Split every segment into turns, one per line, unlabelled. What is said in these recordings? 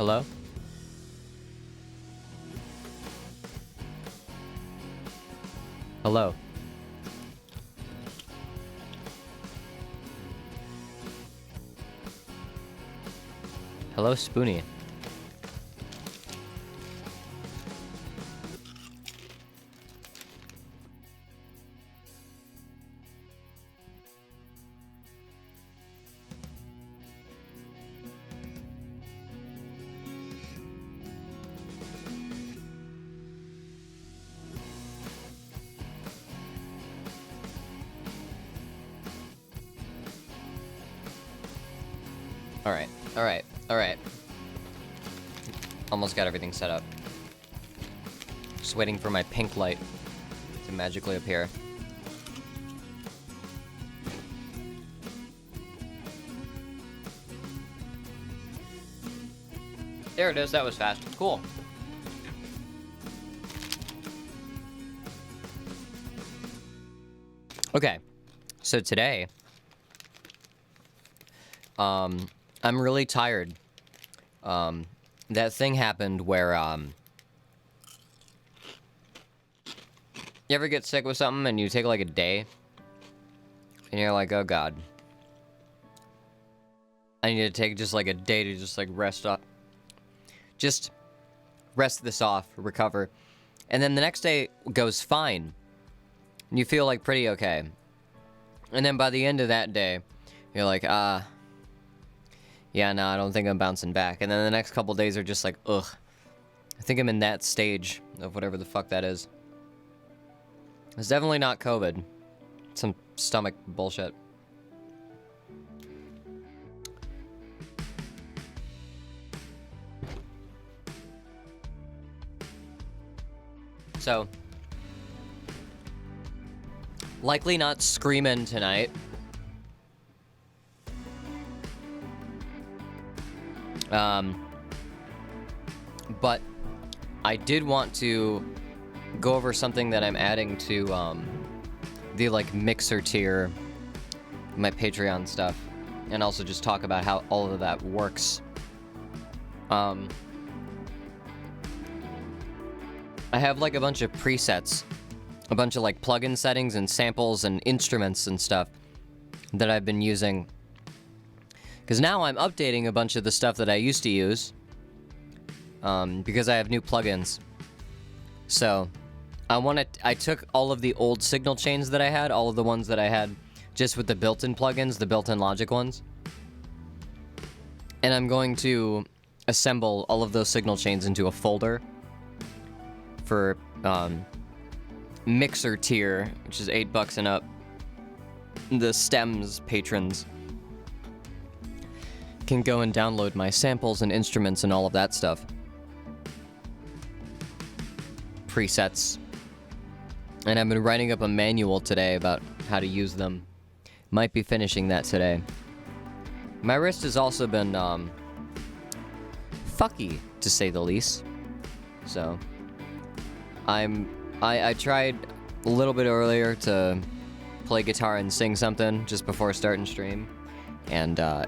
Hello? Hello? Hello, Spoonie. Alright, alright, alright. Almost got everything set up. Just waiting for my pink light to magically appear. There it is, that was fast. Cool. Okay, so today, I'm really tired. That thing happened where, you ever get sick with something and you take like a day? And you're like, oh god. I need to take just like a day to just like rest up. Just rest this off, recover. And then the next day goes fine. And you feel like pretty okay. And then by the end of that day, you're like, yeah, no, I don't think I'm bouncing back. And then the next couple days are just like, ugh. I think I'm in that stage of whatever the fuck that is. It's definitely not COVID. Some stomach bullshit. So, likely not screaming tonight. But I did want to go over something that I'm adding to the like Mixer tier, my Patreon stuff, and also just talk about how all of that works. I have like a bunch of presets, a bunch of like plugin settings and samples and instruments and stuff that I've been using. Because now I'm updating a bunch of the stuff that I used to use. Because I have new plugins. So, I took all of the old signal chains that I had, all of the ones that I had just with the built-in plugins, the built-in Logic ones. And I'm going to assemble all of those signal chains into a folder for, Mixer tier, which is $8 and up. The Stems patrons can go and download my samples and instruments and all of that stuff. Presets. And I've been writing up a manual today about how to use them. Might be finishing that today. My wrist has also been, fucky, to say the least. So, I tried a little bit earlier to play guitar and sing something just before starting stream. And, I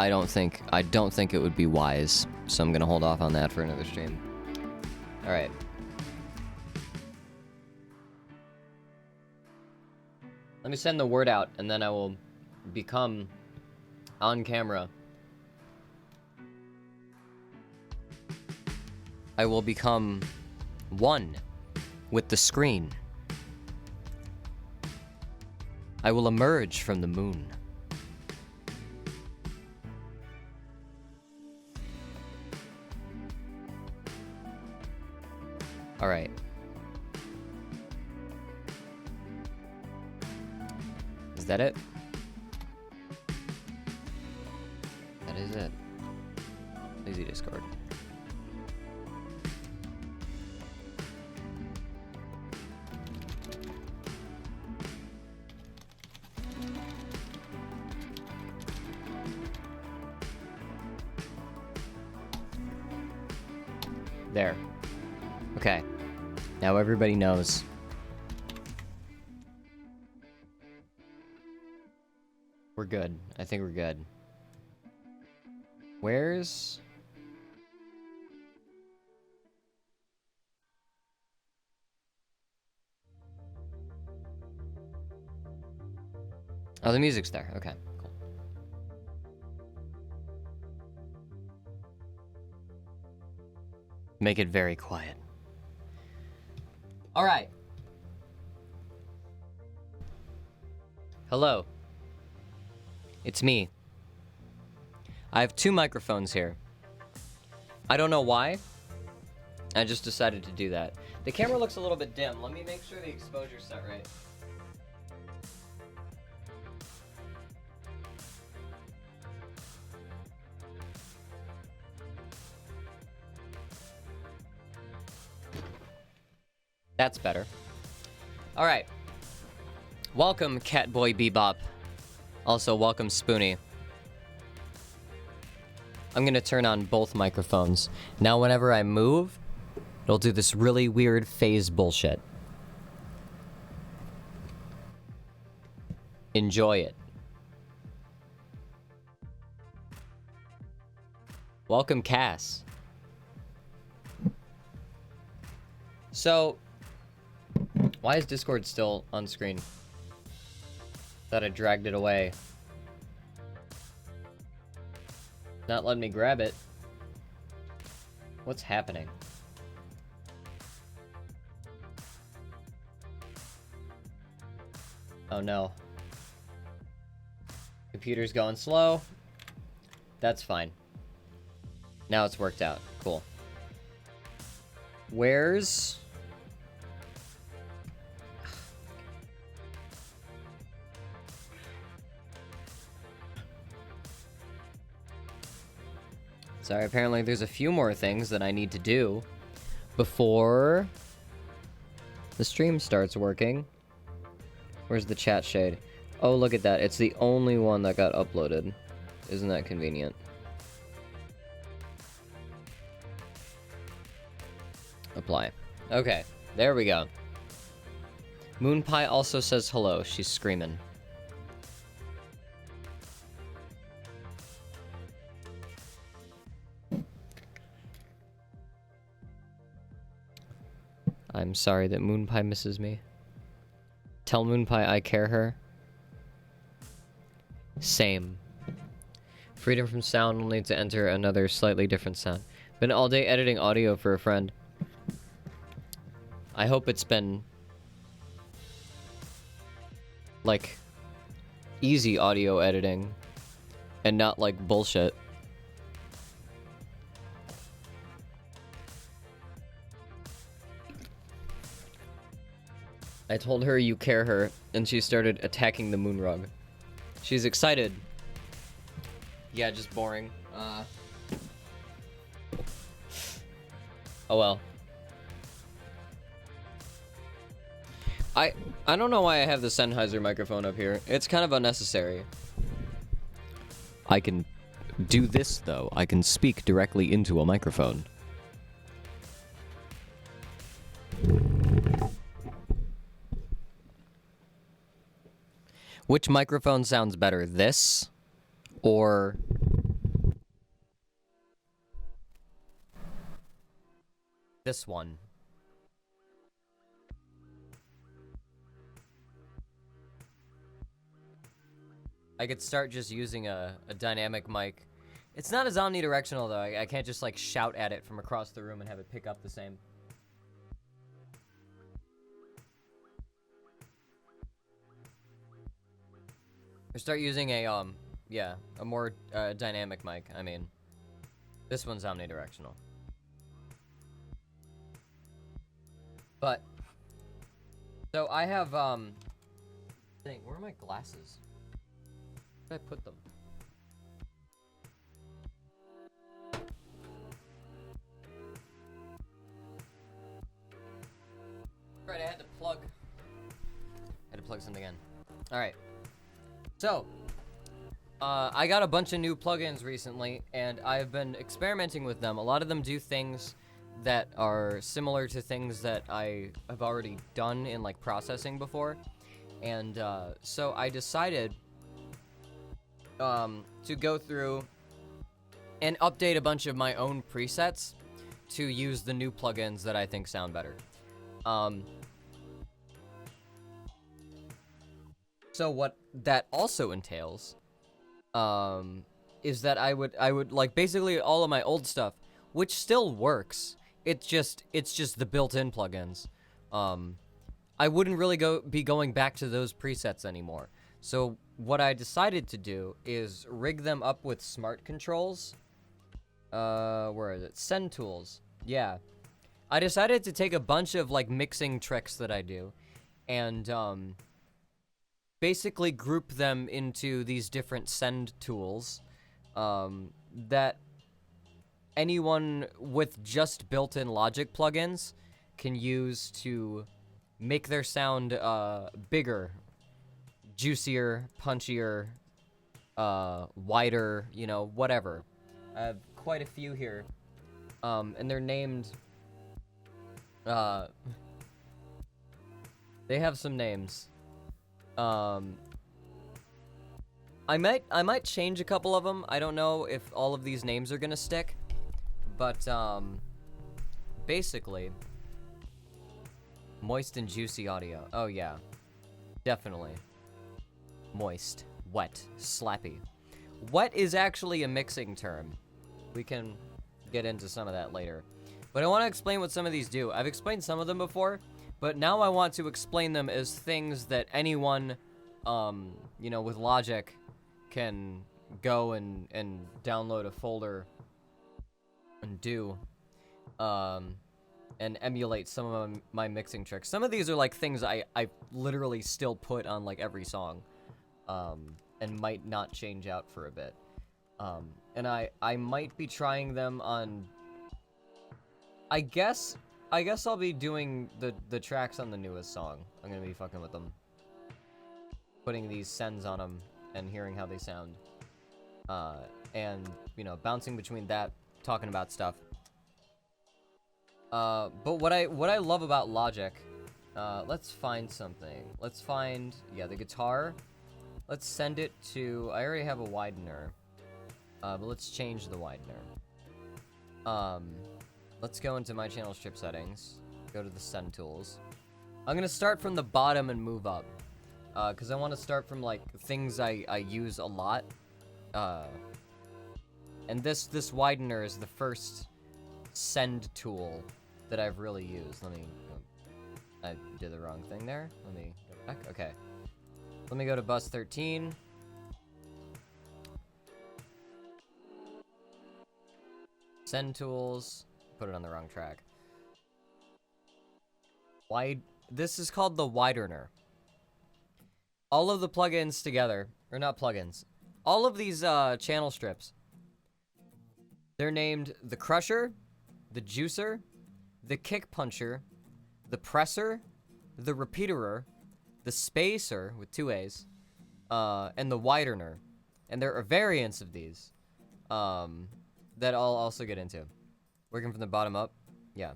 don't think it would be wise. So I'm gonna hold off on that for another stream. Alright. Let me send the word out, and then I will become on camera. I will become one with the screen. I will emerge from the moon. Alright. Is that it? That is it. Lazy Discord. There. Okay. Now everybody knows. We're good. I think we're good. Where's... Oh, the music's there. Okay, cool. Make it very quiet. All right. Hello. It's me. I have 2 microphones here. I don't know why. I just decided to do that. The camera looks a little bit dim. Let me make sure the exposure's set right. That's better. All right. Welcome, Catboy Bebop. Also, welcome, Spoonie. I'm gonna turn on both microphones. Now, whenever I move, it'll do this really weird phase bullshit. Enjoy it. Welcome, Cass. So, why is Discord still on screen? Thought I dragged it away. Not letting me grab it. What's happening? Oh no. Computer's going slow. That's fine. Now it's worked out. Cool. Where's... Sorry, apparently there's a few more things that I need to do before the stream starts working. Where's the chat shade? Oh, look at that. It's the only one that got uploaded. Isn't that convenient? Apply. Okay, there we go. Moonpie also says hello. She's screaming. I'm sorry that Moonpie misses me. Tell Moonpie I care her. Same. Freedom from sound will need to enter another slightly different sound. Been all day editing audio for a friend. I hope it's been like easy audio editing and not like bullshit. I told her you care her, and she started attacking the moon rug. She's excited. Yeah, just boring. Oh well. I don't know why I have the Sennheiser microphone up here. It's kind of unnecessary. I can do this, though. I can speak directly into a microphone. Which microphone sounds better, this or this one? I could start just using a dynamic mic. It's not as omnidirectional, though. I can't just, like, shout at it from across the room and have it pick up the same. Or start using a, yeah, a more dynamic mic. I mean, this one's omnidirectional. But, so I have, where are my glasses? Where did I put them? Right, I had to plug something in. Alright. So, I got a bunch of new plugins recently, and I've been experimenting with them. A lot of them do things that are similar to things that I have already done in, like, processing before. And, so I decided to go through and update a bunch of my own presets to use the new plugins that I think sound better. So what that also entails, is that I would like basically all of my old stuff, which still works. It's just the built-in plugins. I wouldn't really be going back to those presets anymore. So what I decided to do is rig them up with smart controls. Where is it? Send tools. Yeah. I decided to take a bunch of like mixing tricks that I do and basically group them into these different send tools that anyone with just built-in Logic plugins can use to make their sound bigger, juicier, punchier, wider, you know, whatever. I have quite a few here, and they're named, they have some names. I might change a couple of them. I don't know if all of these names are gonna stick, but basically, moist and juicy audio. Oh yeah, definitely. Moist, wet, slappy. Wet is actually a mixing term. We can get into some of that later. But I want to explain what some of these do. I've explained some of them before, but now I want to explain them as things that anyone, you know, with Logic can go and download a folder and do, and emulate some of my mixing tricks. Some of these are like things I literally still put on like every song, and might not change out for a bit. And I might be trying them on, I guess I'll be doing the tracks on the newest song. I'm gonna be fucking with them, putting these sends on them and hearing how they sound, and you know, bouncing between that, talking about stuff. But what I love about Logic, let's find something. Let's find, yeah, the guitar. Let's send it to, I already have a widener, but let's change the widener. Let's go into my channel strip settings, go to the send tools. I'm gonna start from the bottom and move up, because I want to start from like things I use a lot. And this widener is the first send tool that I've really used. Let me, I did the wrong thing there. Let me go back. Okay. Let me go to bus 13. Send tools. Put it on the wrong track. This is called the widener. All of the plugins together, or not plugins, all of these channel strips, they're named the Crusher, the Juicer, the Kick Puncher, the Presser, the Repeaterer, the Spacer with 2 A's, and the Widener. And there are variants of these that I'll also get into. Working from the bottom up? Yeah.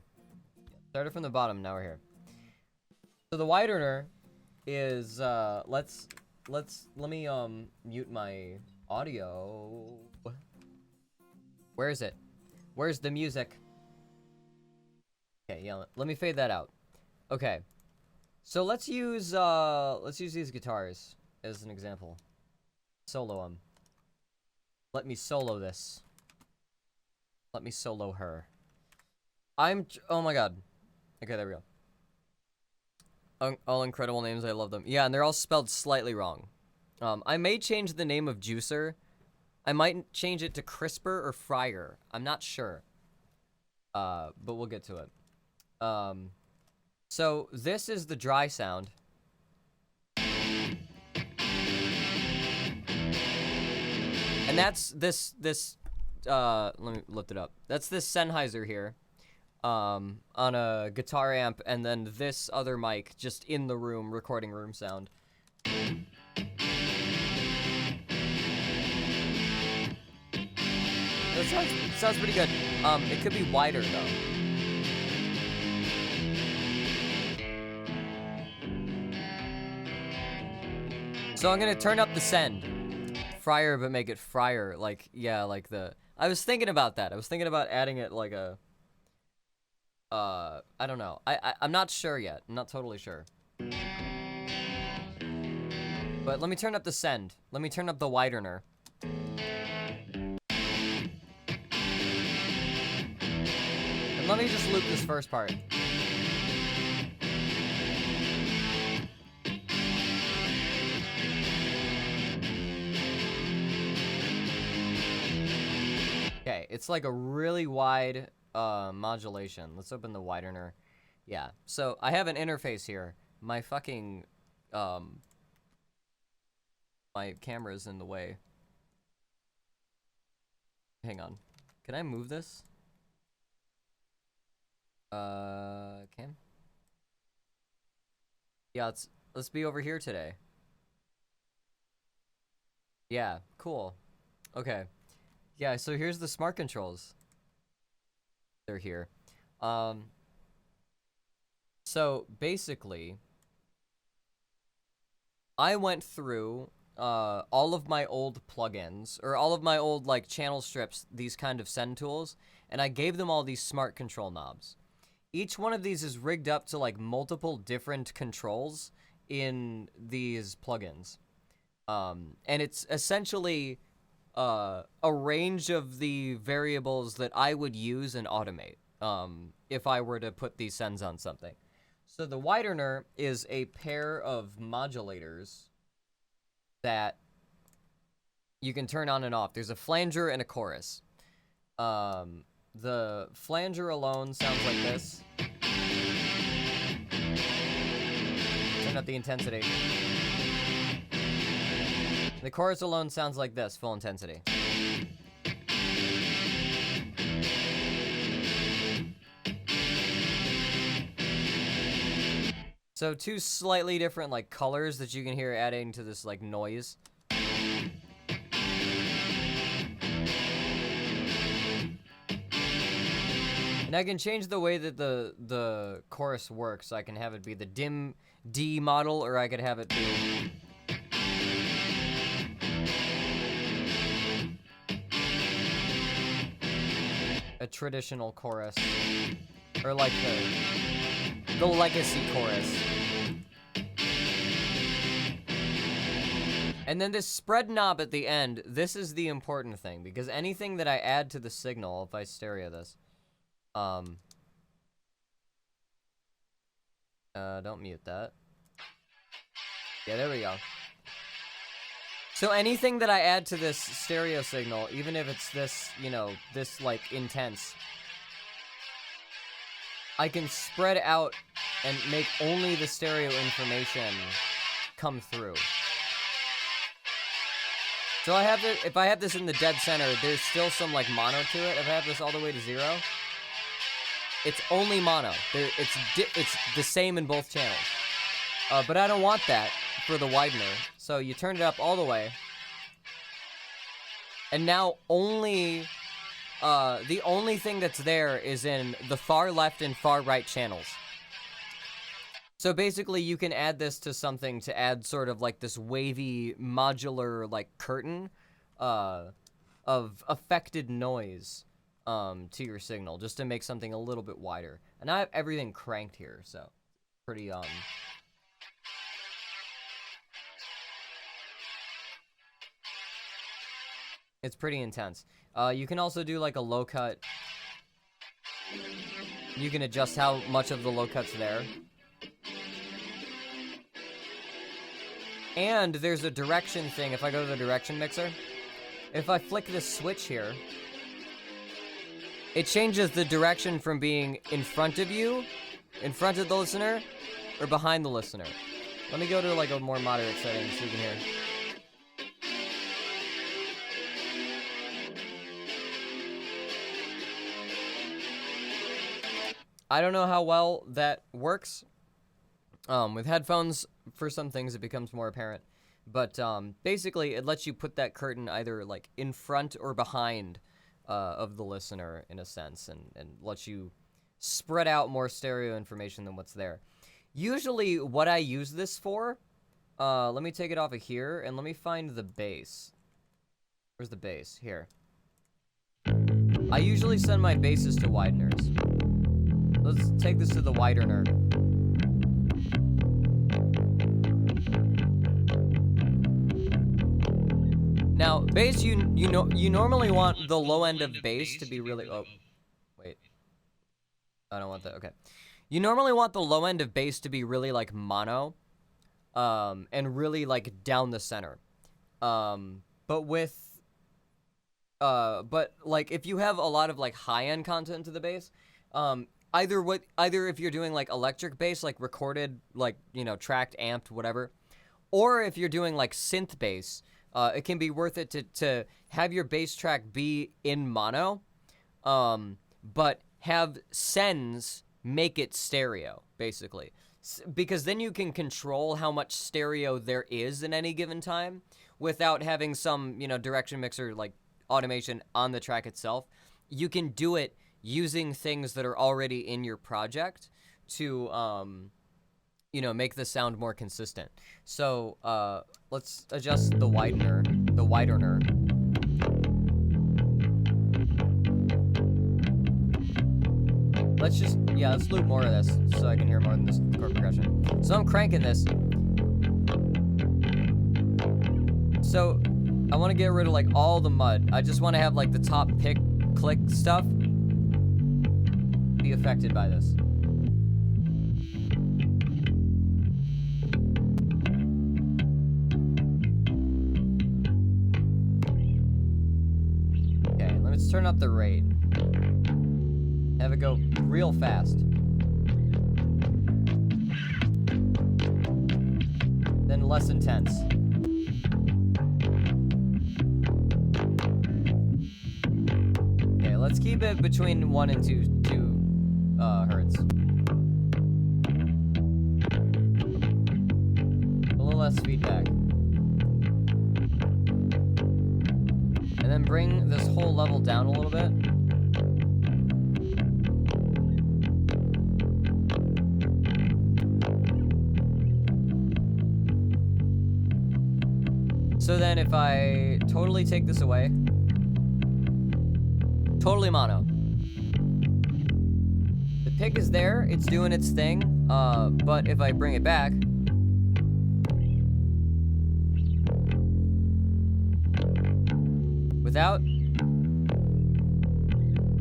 Started from the bottom, now we're here. So the Widener is, let me mute my audio. Where is it? Where's the music? Okay, yeah, let me fade that out. Okay. So let's use these guitars as an example. Solo them. Let me solo this. Let me solo her. Oh my god. Okay, there we go. All incredible names, I love them. Yeah, and they're all spelled slightly wrong. I may change the name of Juicer. I might change it to Crisper or Fryer. I'm not sure. But we'll get to it. So this is the dry sound. And that's this, let me lift it up. That's this Sennheiser here, on a guitar amp, and then this other mic just in the room, recording room sound. That sounds pretty good. It could be wider though. So I'm gonna turn up the send. Fryer, but make it fryer. Like, yeah, like the... I was thinking about that. I was thinking about adding it like a... I don't know. I'm not sure yet. I'm not totally sure. But let me turn up the send. Let me turn up the widener. And let me just loop this first part. Okay, it's like a really wide modulation. Let's open the widener. Yeah, so I have an interface here. My fucking, my camera's in the way. Hang on. Can I move this? Can? Yeah, let's be over here today. Yeah, cool. Okay. Yeah, so here's the smart controls. They're here. So basically, I went through all of my old plugins, or all of my old like channel strips, these kind of send tools, and I gave them all these smart control knobs. Each one of these is rigged up to like multiple different controls in these plugins. And it's essentially a range of the variables that I would use and automate if I were to put these sends on something. So the widener is a pair of modulators that you can turn on and off. There's a flanger and a chorus. The flanger alone sounds like this. Turn up the intensity. The chorus alone sounds like this, full intensity. So two slightly different like colors that you can hear adding to this like noise. And I can change the way that the chorus works. I can have it be the dim D model, or I could have it be a traditional chorus, or like the legacy chorus. And then this spread knob at the end, this is the important thing, because anything that I add to the signal, if I stereo this, don't mute that. Yeah, there we go. So anything that I add to this stereo signal, even if it's this, you know, this like intense, I can spread out and make only the stereo information come through. So I have it, if I have this in the dead center, there's still some like mono to it. If I have this all the way to 0, it's only mono. It's the same in both channels. But I don't want that for the widener. So you turn it up all the way. And now only, the only thing that's there is in the far left and far right channels. So basically you can add this to something to add sort of like this wavy modular like curtain of affected noise to your signal, just to make something a little bit wider. And I have everything cranked here, so pretty it's pretty intense. You can also do like a low cut. You can adjust how much of the low cut's there. And there's a direction thing. If I go to the direction mixer, if I flick this switch here, it changes the direction from being in front of you, in front of the listener, or behind the listener. Let me go to like a more moderate setting so you can hear. I don't know how well that works. With headphones, for some things it becomes more apparent. But basically, it lets you put that curtain either like in front or behind of the listener, in a sense, and lets you spread out more stereo information than what's there. Usually, what I use this for, let me take it off of here, and let me find the bass. Where's the bass? Here. I usually send my basses to wideners. Let's take this to the widener. Now, bass, you normally want the low end of bass to be really... Oh, wait. I don't want that. Okay. You normally want the low end of bass to be really, like, mono. And really, like, down the center. But with... But, like, if you have a lot of, like, high-end content to the bass, either if you're doing, like, electric bass, like, recorded, like, you know, tracked, amped, whatever, or if you're doing, like, synth bass... it can be worth it to have your bass track be in mono, but have sends make it stereo, basically. Because then you can control how much stereo there is in any given time without having some, you know, direction mixer, like, automation on the track itself. You can do it using things that are already in your project to, you know, make the sound more consistent. So, let's adjust the widener. Let's loop more of this so I can hear more than this chord progression. So I'm cranking this. So I want to get rid of like all the mud. I just want to have like the top pick, click stuff be affected by this. Let's turn up the rate. Have it go real fast. Then less intense. Okay, let's keep it between 1 and 2 hertz. A little less feedback. And then bring this whole level down a little bit. So then if I totally take this away, totally mono. The pick is there, it's doing its thing, but if I bring it back, without,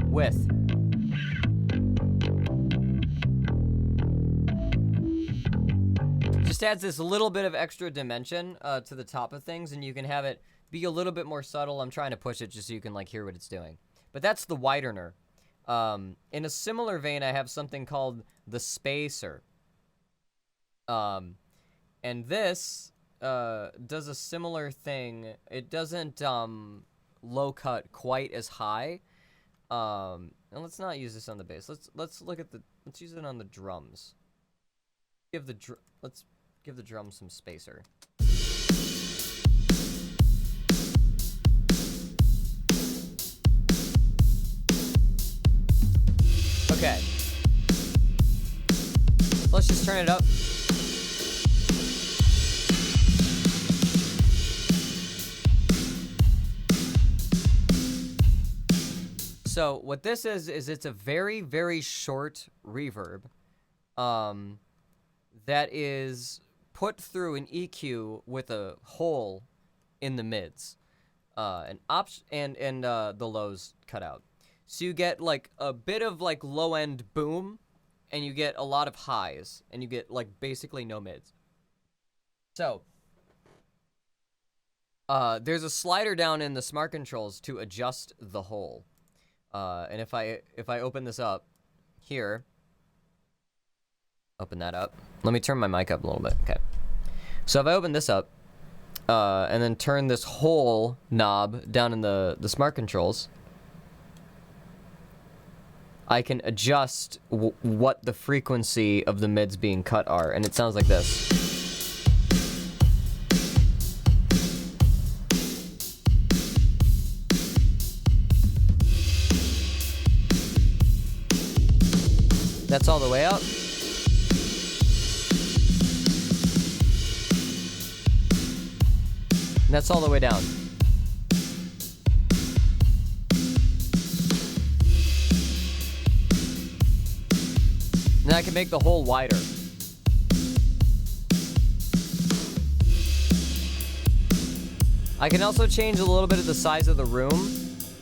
with. Just adds this little bit of extra dimension to the top of things, and you can have it be a little bit more subtle. I'm trying to push it just so you can like hear what it's doing. But that's the widener. In a similar vein, I have something called the spacer. And this does a similar thing. It doesn't low cut quite as high. And let's not use this on the bass. Let's use it on the drums. Let's give the drums some spacer. Okay. Let's just turn it up. So what this is it's a very, very short reverb that is put through an EQ with a hole in the mids, and the lows cut out. So you get like a bit of like low end boom, and you get a lot of highs, and you get like basically no mids. So there's a slider down in the smart controls to adjust the hole. And if I open this up here, open that up. Let me turn my mic up a little bit. Okay. So if I open this up, and then turn this whole knob down in the smart controls, I can adjust what the frequency of the mids being cut are, and it sounds like this. That's all the way up. And that's all the way down. And I can make the hole wider. I can also change a little bit of the size of the room.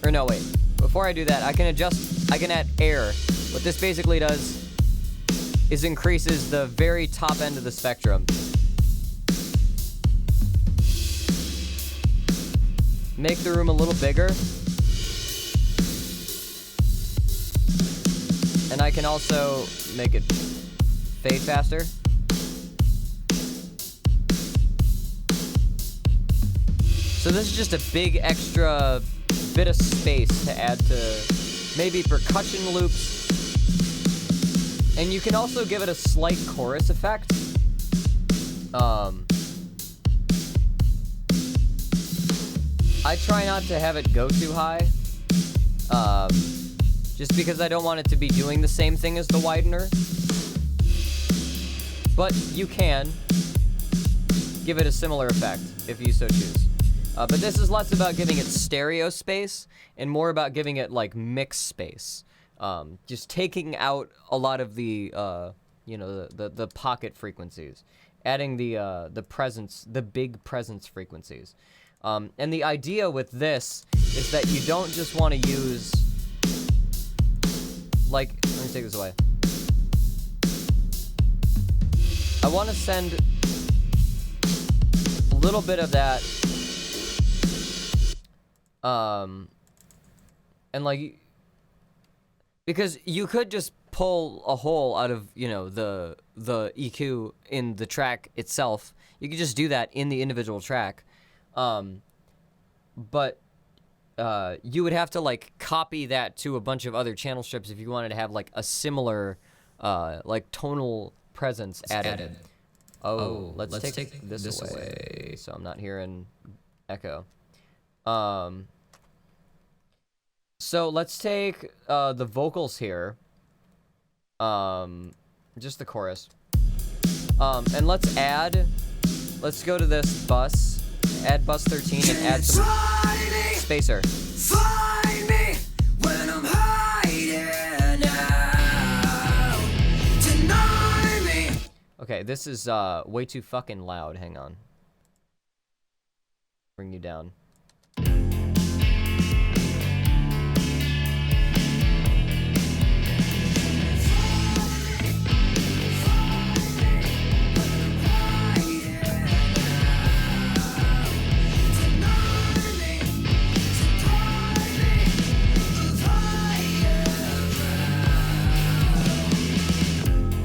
Or no, wait. Before I do that, I can add air. What this basically does is increases the very top end of the spectrum. Make the room a little bigger. And I can also make it fade faster. So this is just a big extra bit of space to add to maybe percussion loops. And you can also give it a slight chorus effect. I try not to have it go too high. Just because I don't want it to be doing the same thing as the widener. But you can give it a similar effect if you so choose. But this is less about giving it stereo space and more about giving it like mix space. Just taking out a lot of the, the pocket frequencies, adding the presence, the big presence frequencies. And the idea with this is that you don't just want to use, like, let me take this away. I want to send a little bit of that, and like, because you could just pull a hole out of, the EQ in the track itself. You could just do that in the individual track. But you would have to like copy that to a bunch of other channel strips if you wanted to have like a similar like tonal presence added. Oh, let's take this away so I'm not hearing echo. So let's take the vocals here, just the chorus, and let's go to this bus, add bus 13 and add some spacer. Find me when I'm hiding out. Deny me. Okay, this is way too fucking loud. Hang on. Bring you down.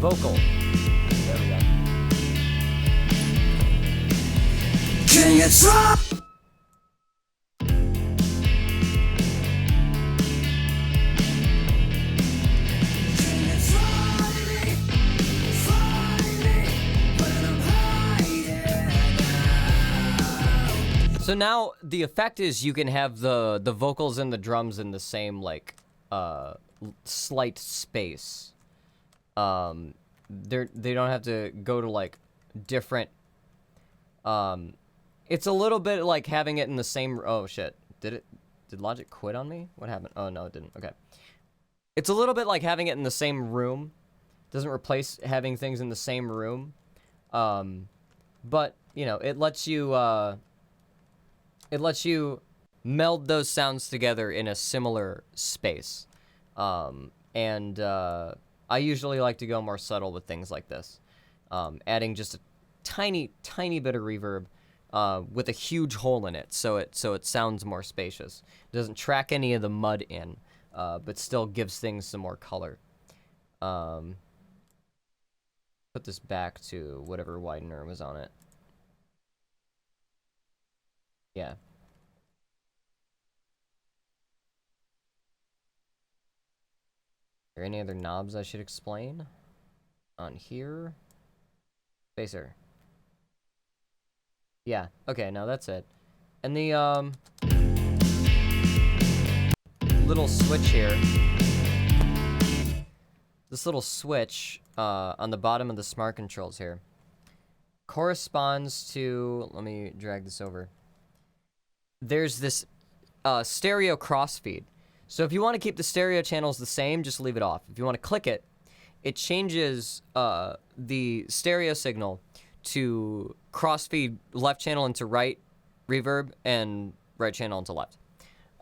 Vocal. There we go. Can you try? So now the effect is you can have the vocals and the drums in the same like slight space. They don't have to go to like different. It's a little bit like having it in the same. Oh shit! Did Logic quit on me? What happened? Oh no, it didn't. Okay. It's a little bit like having it in the same room. Doesn't replace having things in the same room. But it lets you meld those sounds together in a similar space. I usually like to go more subtle with things like this. Adding just a tiny, tiny bit of reverb with a huge hole in it so it sounds more spacious. It doesn't track any of the mud in, but still gives things some more color. Put this back to whatever widener was on it. Yeah. Are there any other knobs I should explain? On here? Spacer. Yeah, okay, now that's it. And the, little switch here. This little switch, on the bottom of the smart controls here corresponds to, let me drag this over. There's this, stereo crossfeed. So if you want to keep the stereo channels the same, just leave it off. If you want to click it, it changes the stereo signal to crossfeed left channel into right reverb and right channel into left.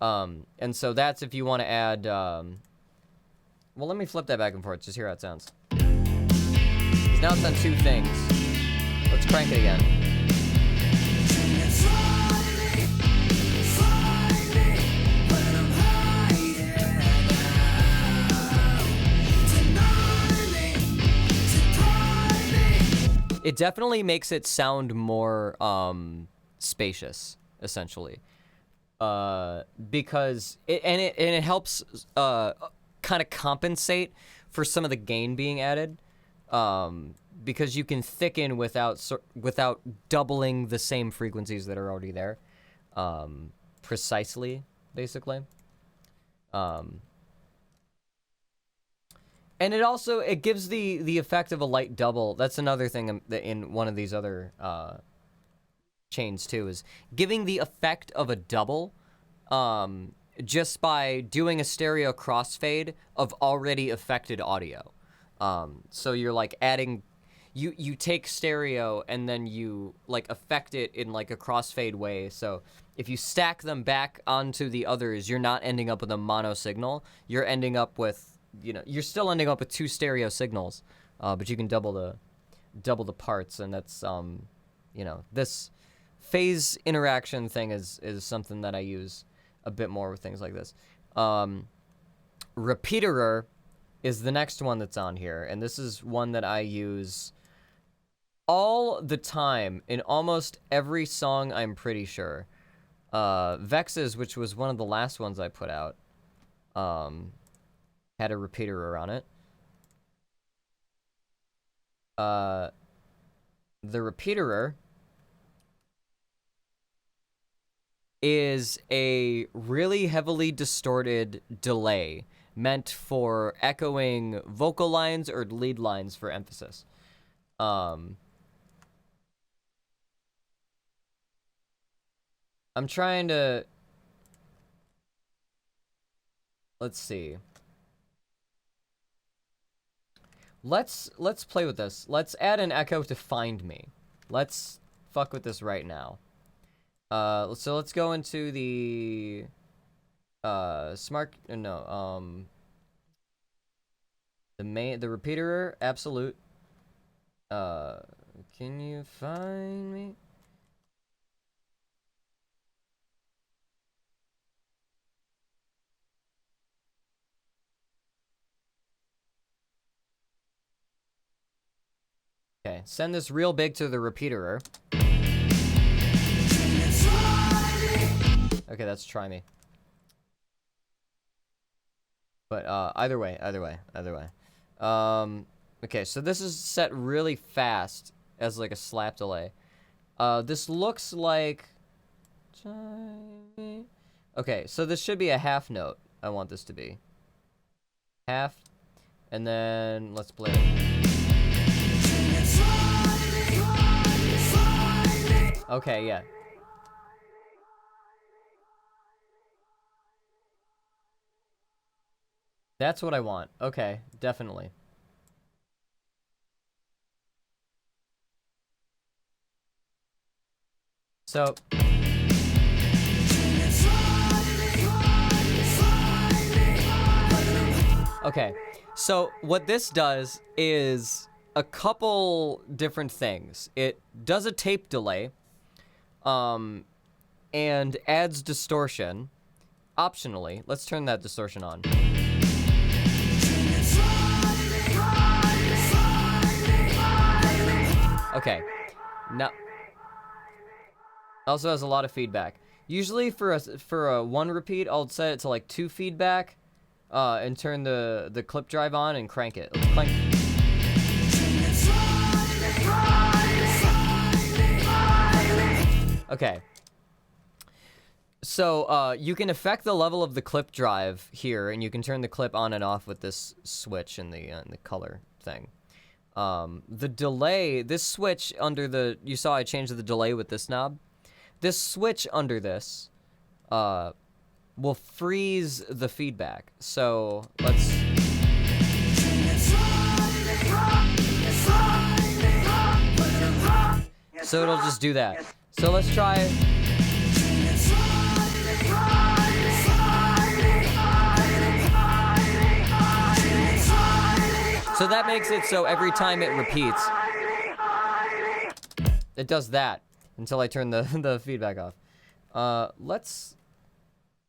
And so that's if you want to add, well, let me flip that back and forth, just hear how it sounds. 'Cause now it's on 2 things. Let's crank it again. It definitely makes it sound more spacious, essentially, because it helps kind of compensate for some of the gain being added, because you can thicken without doubling the same frequencies that are already there, precisely, basically. And it gives the effect of a light double. That's another thing in one of these other chains too, is giving the effect of a double just by doing a stereo crossfade of already affected audio. So you're like adding, you take stereo and then you like affect it in like a crossfade way. So if you stack them back onto the others, you're not ending up with a mono signal. You're ending up with, you're still ending up with 2 stereo signals, but you can double the parts, and that's this phase interaction thing is something that I use a bit more with things like this. Repeaterer is the next one that's on here, and this is one that I use all the time in almost every song, I'm pretty sure. Vex's, which was one of the last ones I put out, had a repeaterer on it. The repeaterer is a really heavily distorted delay meant for echoing vocal lines or lead lines for emphasis. I'm trying to... Let's see. Let's play with this. Let's add an echo to Find Me. Let's fuck with this right now. So let's go into the the repeaterer, absolute. Can you find me? Okay, send this real big to the repeaterer. Okay, that's Try Me. But either way. Okay, so this is set really fast as like a slap delay. This looks like... Okay, so this should be a half note. I want this to be. Half. And then let's play it. Okay, yeah. That's what I want. Okay, definitely. So... Okay, so what this does is a couple different things. It does a tape delay, and adds distortion, optionally. Let's turn that distortion on. Okay, now... Also has a lot of feedback. Usually for a 1 repeat, I'll set it to like 2 feedback, and turn the clip drive on and crank it. Let's crank. Okay. So you can affect the level of the clip drive here, and you can turn the clip on and off with this switch in the color thing. The delay, this switch under the, you saw I changed the delay with this knob. This switch under this will freeze the feedback. So let's... So it'll just do that. So let's try... So that makes it so every time it repeats, it does that until I turn the feedback off. Let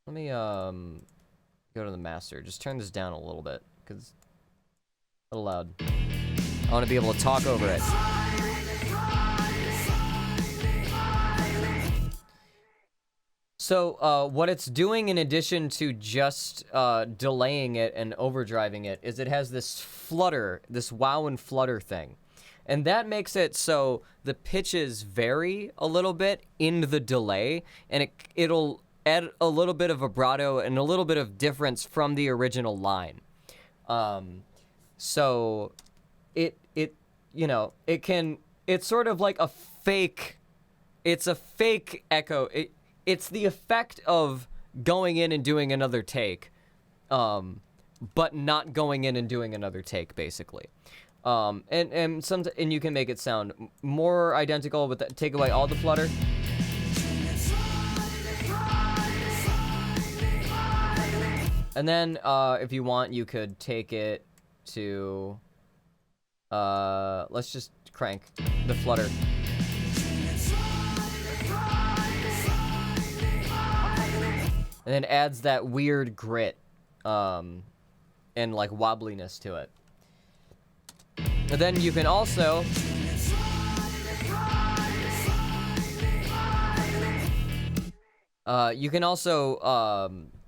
me go to the master. Just turn this down a little bit because it's a little loud. I want to be able to talk over it. So what it's doing in addition to just delaying it and overdriving it is it has this flutter, this wow and flutter thing. And that makes it so the pitches vary a little bit in the delay, and it'll add a little bit of vibrato and a little bit of difference from the original line. So it's sort of like a fake, it's a fake echo. It's the effect of going in and doing another take, but not going in and doing another take, basically. And you can make it sound more identical, but take away all the flutter. And then, if you want, you could take it to, let's just crank the flutter. And then adds that weird grit, and like wobbliness to it. And then you can also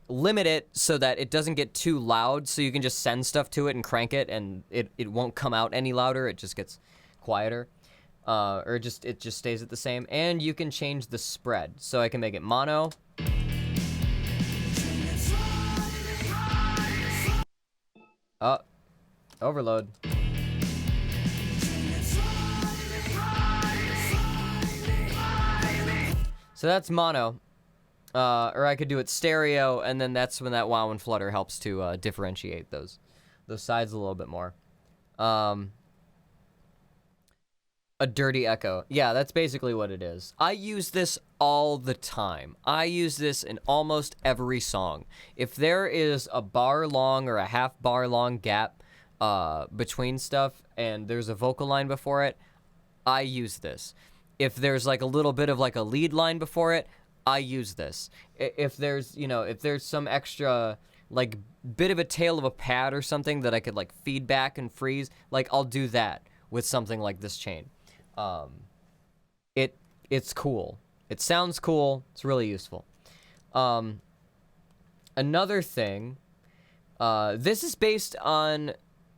limit it so that it doesn't get too loud, so you can just send stuff to it and crank it, and it won't come out any louder. It just gets quieter, or it just stays at the same. And you can change the spread, so I can make it mono. Overload. So that's mono. Or I could do it stereo, and then that's when that wow and flutter helps to differentiate those sides a little bit more. A dirty echo. Yeah, that's basically what it is. I use this all the time. I use this in almost every song. If there is a bar long or a half bar long gap between stuff and there's a vocal line before it, I use this. If there's like a little bit of like a lead line before it, I use this. If there's, if there's some extra like bit of a tail of a pad or something that I could like feedback and freeze, like I'll do that with something like this chain. It's cool. It sounds cool. It's really useful. Another thing, this is based on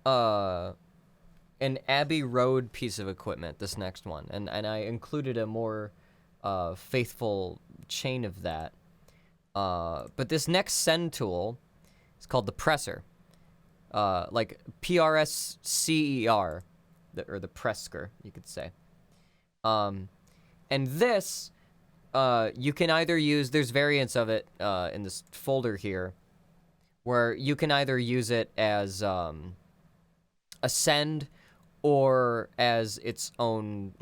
an Abbey Road piece of equipment, this next one, and I included a more faithful chain of that. But this next send tool is called the presser, like PRSCER, or the Presker, you could say. And this, you can either use, there's variants of it in this folder here, where you can either use it as a send or as its own,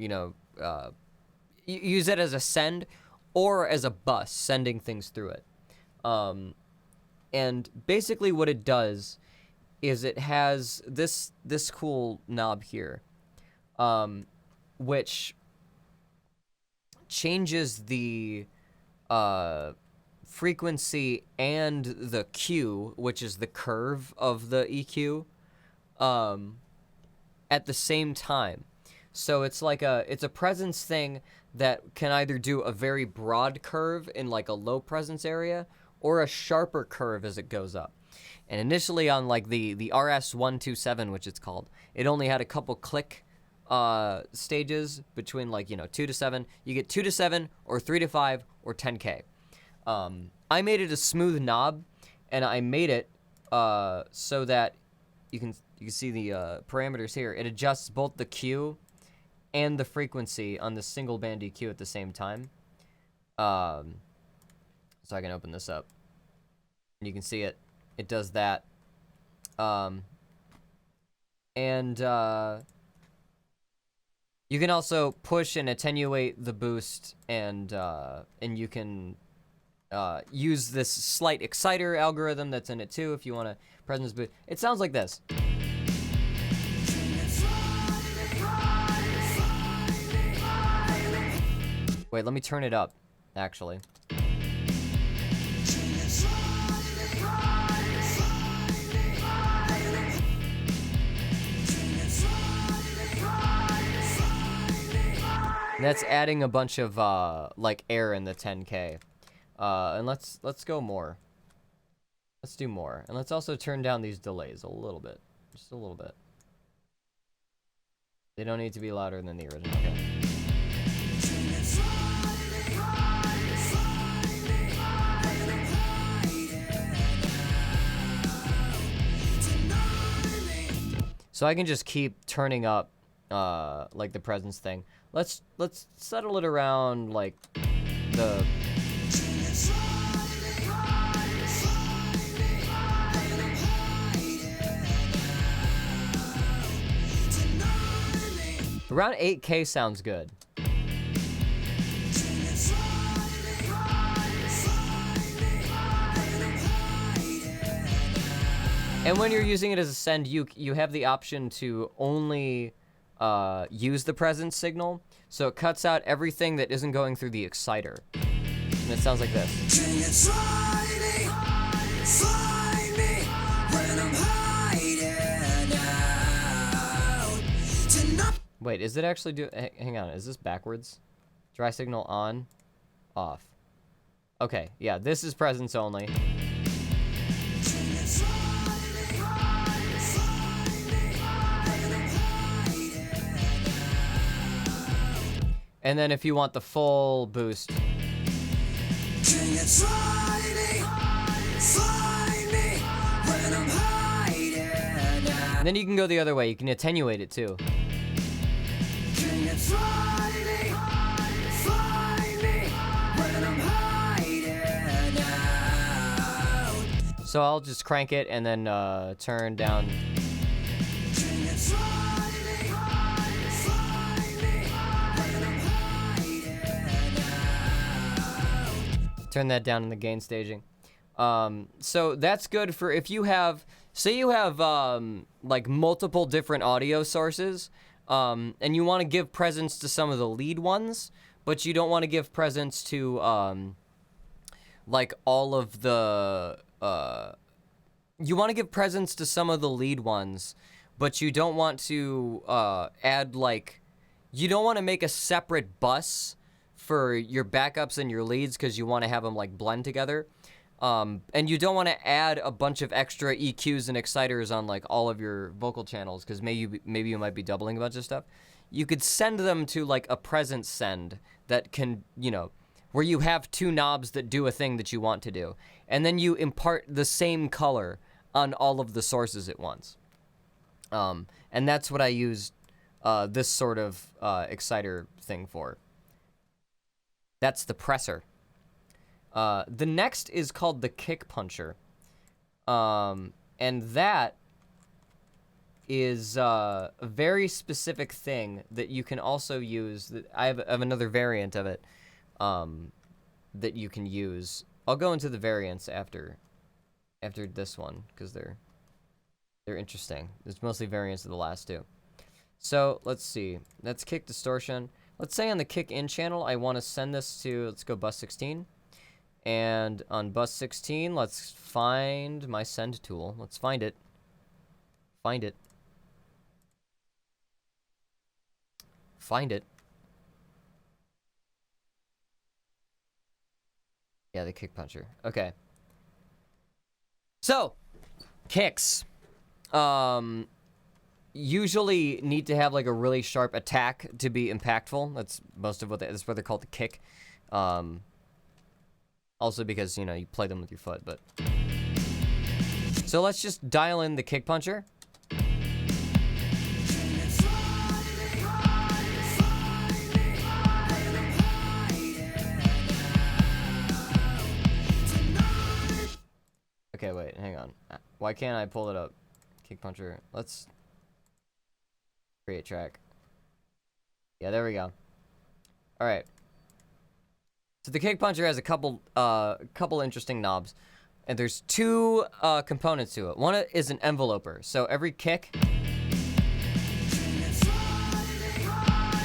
use it as a send or as a bus, sending things through it. And basically what it does is it has this cool knob here, which changes the frequency and the Q, which is the curve of the EQ, at the same time. So it's like it's a presence thing that can either do a very broad curve in like a low presence area or a sharper curve as it goes up. And initially on like the RS127, which it's called, it only had a couple click stages between 2 to 7. You get 2 to 7 or 3 to 5 or 10K. I made it a smooth knob, and I made it so that you can see the parameters here. It adjusts both the Q and the frequency on the single band EQ at the same time. So I can open this up. You can see it. It does that. You can also push and attenuate the boost, and you can use this slight exciter algorithm that's in it too if you want to presence boost. It sounds like this. Wait, let me turn it up, actually. That's adding a bunch of, like, air in the 10K. And let's go more. Let's do more. And let's also turn down these delays a little bit. Just a little bit. They don't need to be louder than the original. Okay. So I can just keep turning up, like, the presence thing. Let's settle it around, like, the... Around 8K sounds good. And when you're using it as a send, you have the option to only use the presence signal, so it cuts out everything that isn't going through the exciter. And it sounds like this. Wait, is it actually hang on, is this backwards? Dry signal on, off. Okay, yeah, this is presence only. And then if you want the full boost. And then you can go the other way, you can attenuate it too. So I'll just crank it and then turn down. Turn that down in the gain staging. So that's good for if you have, say you have like multiple different audio sources, and you want to give presence to some of the lead ones, but you don't want to give presence to like all of the you want to give presence to some of the lead ones, but you don't want to add, like, you don't want to make a separate bus for your backups and your leads because you want to have them, like, blend together. And you don't want to add a bunch of extra EQs and exciters on, like, all of your vocal channels because maybe you might be doubling a bunch of stuff. You could send them to, like, a presence send that can, you know, where you have two knobs that do a thing that you want to do. And then you impart the same color on all of the sources at once. And that's what I use this sort of exciter thing for. That's the presser. The next is called the kick puncher. And that is a very specific thing that you can also use. That I have another variant of it that you can use. I'll go into the variants after this one because they're interesting. There's mostly variants of the last two. So let's see. That's kick distortion. Let's say on the kick in channel, I want to send this to, let's go bus 16. And on bus 16, let's find my send tool. Let's find it. Find it. Find it. Yeah, the kick puncher. Okay. So, kicks. Usually need to have like a really sharp attack to be impactful. That's most of what that's what they're called, the kick. Also because, you know, you play them with your foot, but. So let's just dial in the kick puncher. Okay, wait, hang on. Why can't I pull it up? Kick puncher. Let's create track. Yeah, there we go. All right. So the kick puncher has a couple interesting knobs, and there's two components to it. One is an enveloper. So every kick,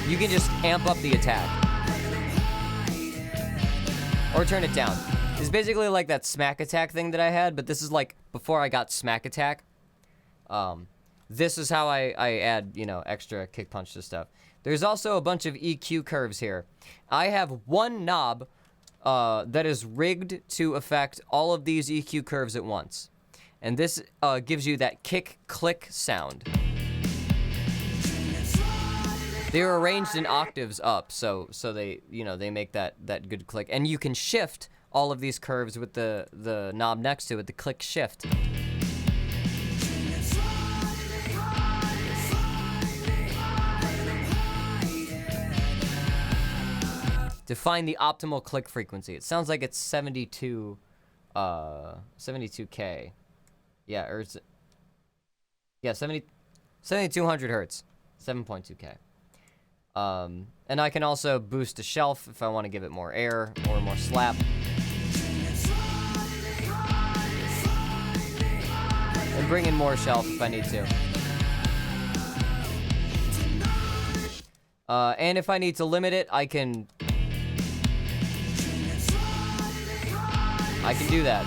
you can just amp up the attack. Or turn it down. It's basically like that smack attack thing that I had, but this is like before I got smack attack. This is how I add, you know, extra kick punch to stuff. There's also a bunch of EQ curves here. I have one knob that is rigged to affect all of these EQ curves at once. And this gives you that kick-click sound. They're arranged in octaves up, so they, you know, they make that good click. And you can shift all of these curves with the knob next to it, the click shift. To find the optimal click frequency. It sounds like it's 72K. Yeah, or is it? Yeah, 7200 hertz. 7.2K. And I can also boost a shelf if I want to give it more air or more slap. And bring in more shelf if I need to. And if I need to limit it, I can do that.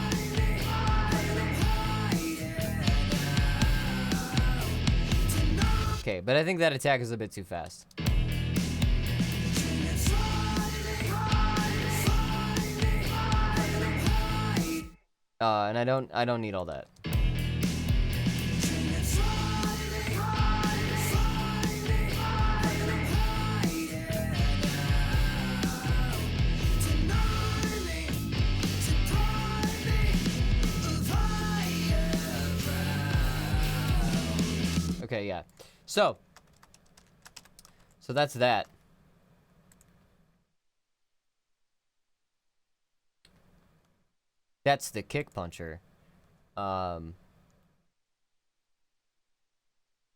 Okay, but I think that attack is a bit too fast. And I don't need all that. Okay, yeah. So that's that. That's the kick puncher. The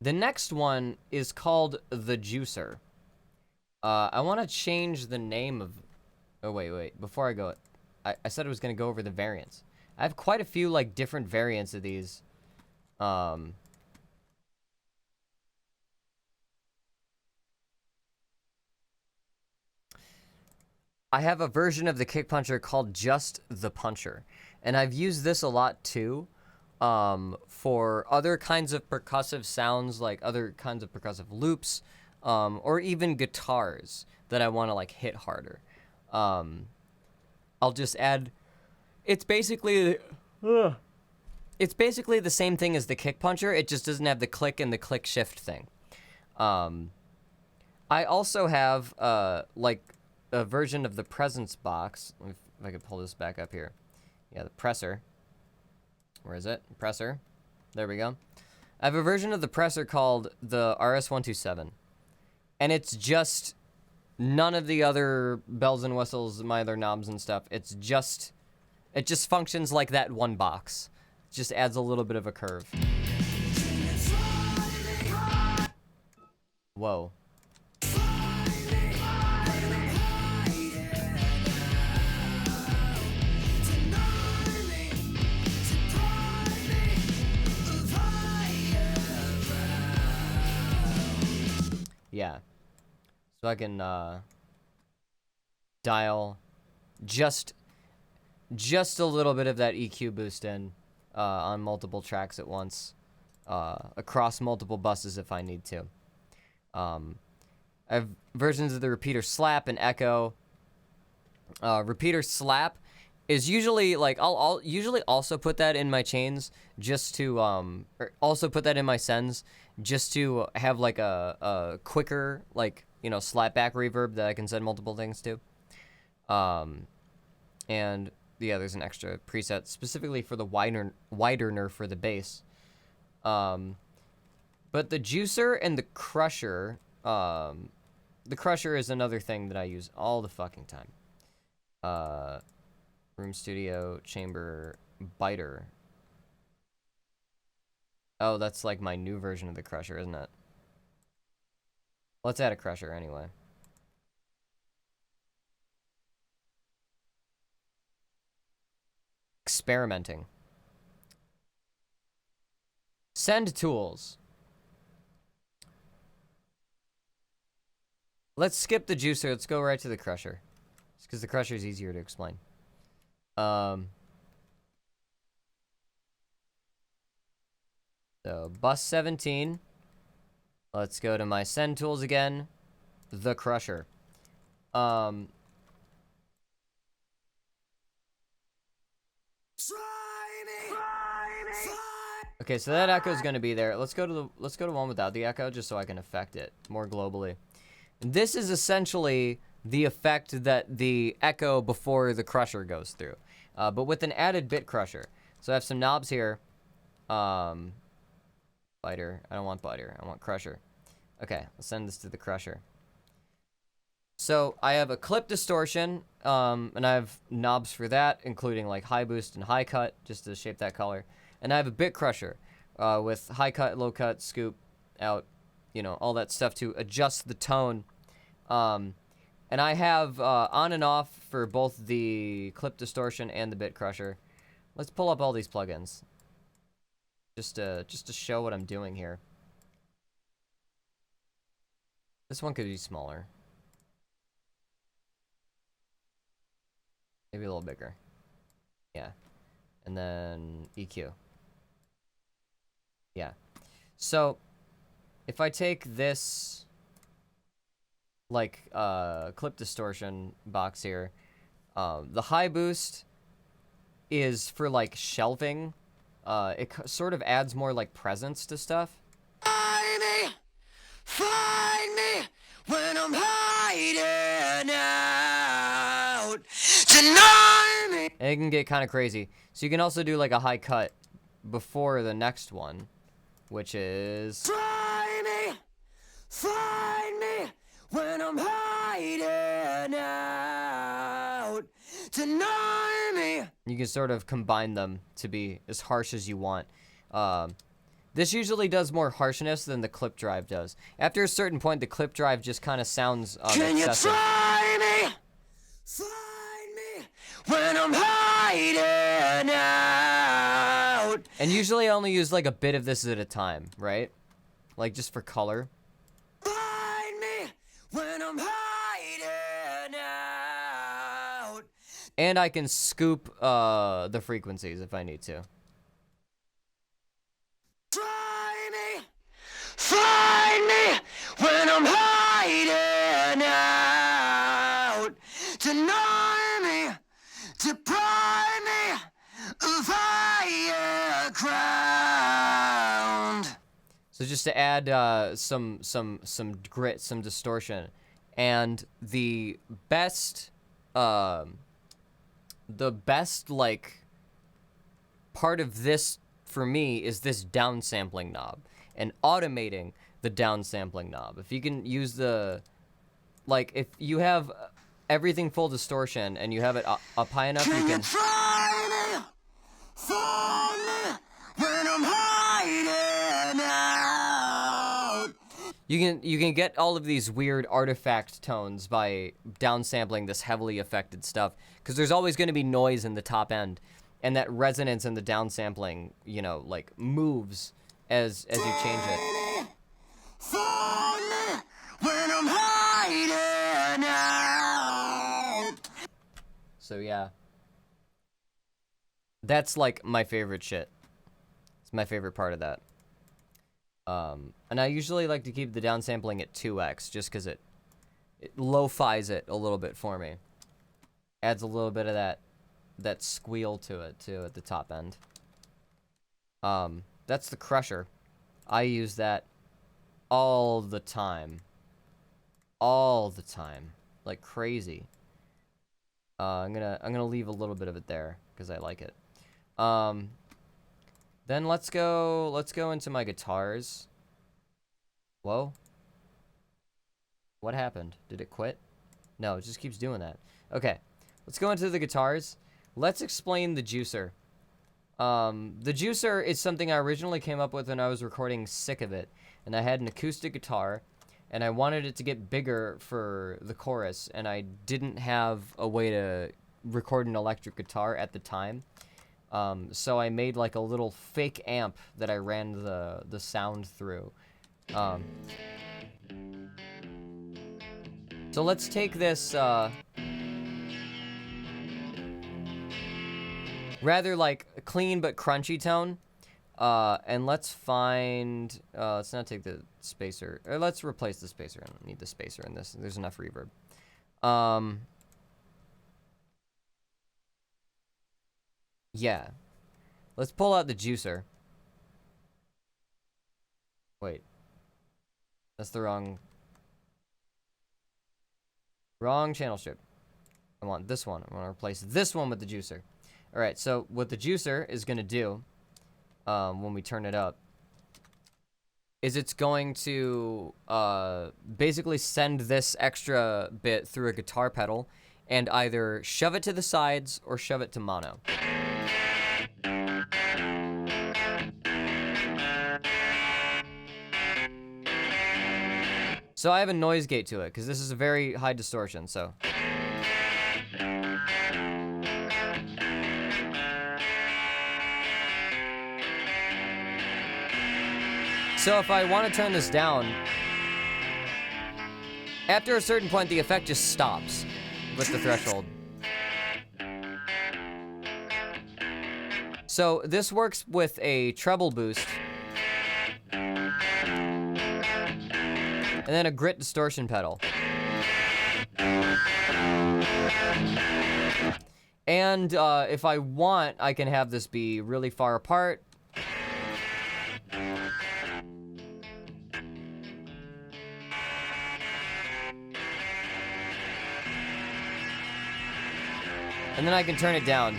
next one is called the juicer. I want to change the name of... Oh, wait. Before I go... I said I was going to go over the variants. I have quite a few, like, different variants of these. I have a version of the kick puncher called just the puncher. And I've used this a lot too, for other kinds of percussive sounds, like other kinds of percussive loops, or even guitars that I want to like hit harder. I'll just add, it's basically the same thing as the kick puncher, it just doesn't have the click and the click shift thing. I also have, like, a version of the presence box. If I could pull this back up here. Yeah, the presser. Where is it? Presser. There we go. I have a version of the presser called the RS-127. And it's just none of the other bells and whistles, my other knobs and stuff. It just functions like that one box. It just adds a little bit of a curve. Whoa. Yeah. So I can dial just a little bit of that EQ boost in on multiple tracks at once, across multiple buses if I need to. I have versions of the repeater slap and echo. Repeater slap is usually like I'll usually also put that in my chains just to or also put that in my sends just to have like a quicker, like, you know, slap back reverb that I can send multiple things to. And yeah, there's an extra preset specifically for the widener for the bass. But the juicer and the crusher is another thing that I use all the fucking time. Room studio chamber biter. Oh, that's like my new version of the crusher, isn't it? Let's add a crusher anyway. Experimenting. Send tools. Let's skip the juicer. Let's go right to the crusher. Because the crusher is easier to explain. So bus 17. Let's go to my send tools again. The Crusher. Okay, so that echo is going to be there. Let's go to one without the echo, just so I can affect it more globally. This is essentially the effect that the echo before the crusher goes through, but with an added bit crusher. So I have some knobs here. Biter. I don't want biter. I want crusher. Okay, let's send this to the crusher. So I have a clip distortion, and I have knobs for that, including like high boost and high cut, just to shape that color. And I have a bit crusher with high cut, low cut, scoop, out, all that stuff to adjust the tone. And I have on and off for both the clip distortion and the bit crusher. Let's pull up all these plugins, just to show what I'm doing here. This one could be smaller. Maybe a little bigger. Yeah. And then EQ. Yeah. So, if I take this, like, clip distortion box here, the high boost is for, like, shelving. It sort of adds more, like, presence to stuff. Find me when I'm hiding out. Deny me. And it can get kind of crazy. So you can also do like a high cut before the next one, which is find me when I'm hiding out. Deny me. You can sort of combine them to be as harsh as you want. This usually does more harshness than the clip drive does. After a certain point, the clip drive just kind of sounds Can excessive. You try me? Find me when I'm hiding out. And usually I only use like a bit of this at a time, right? Like just for color. Find me when I'm hiding out. And I can scoop the frequencies if I need to. Find me when I'm hiding out. Deny me, deprive me of higher ground. So just to add some grit, some distortion, and the best like part of this for me is this downsampling knob. And automating the downsampling knob. If you can use if you have everything full distortion and you have it up high enough, you can try me, find me when I'm hiding out. You can get all of these weird artifact tones by downsampling this heavily affected stuff, because there's always going to be noise in the top end, and that resonance in the downsampling, like moves as you change it. Find me when I'm hiding out. So yeah. That's like my favorite shit. It's my favorite part of that. And I usually like to keep the downsampling at 2x just because it lo-fies it a little bit for me. Adds a little bit of that squeal to it too at the top end. That's the crusher. I use that all the time. All the time. Like crazy. I'm gonna leave a little bit of it there because I like it. Then let's go into my guitars. Whoa. What happened? Did it quit? No, it just keeps doing that. Okay. Let's go into the guitars. Let's explain the juicer. The juicer is something I originally came up with when I was recording Sick of It, and I had an acoustic guitar, and I wanted it to get bigger for the chorus, and I didn't have a way to record an electric guitar at the time, so I made like a little fake amp that I ran the sound through. So let's take this, rather like a clean but crunchy tone. And let's find, let's not take the spacer, or let's replace the spacer. I don't need the spacer in this. There's enough reverb. Yeah. Let's pull out the juicer. Wait. That's the wrong channel strip. I want this one. I want to replace this one with the juicer. All right, so what the juicer is going to do when we turn it up is it's going to basically send this extra bit through a guitar pedal and either shove it to the sides or shove it to mono. So I have a noise gate to it because this is a very high distortion, so. So if I want to turn this down, after a certain point, the effect just stops with the threshold. So this works with a treble boost, and then a grit distortion pedal. And if I want, I can have this be really far apart. And then I can turn it down.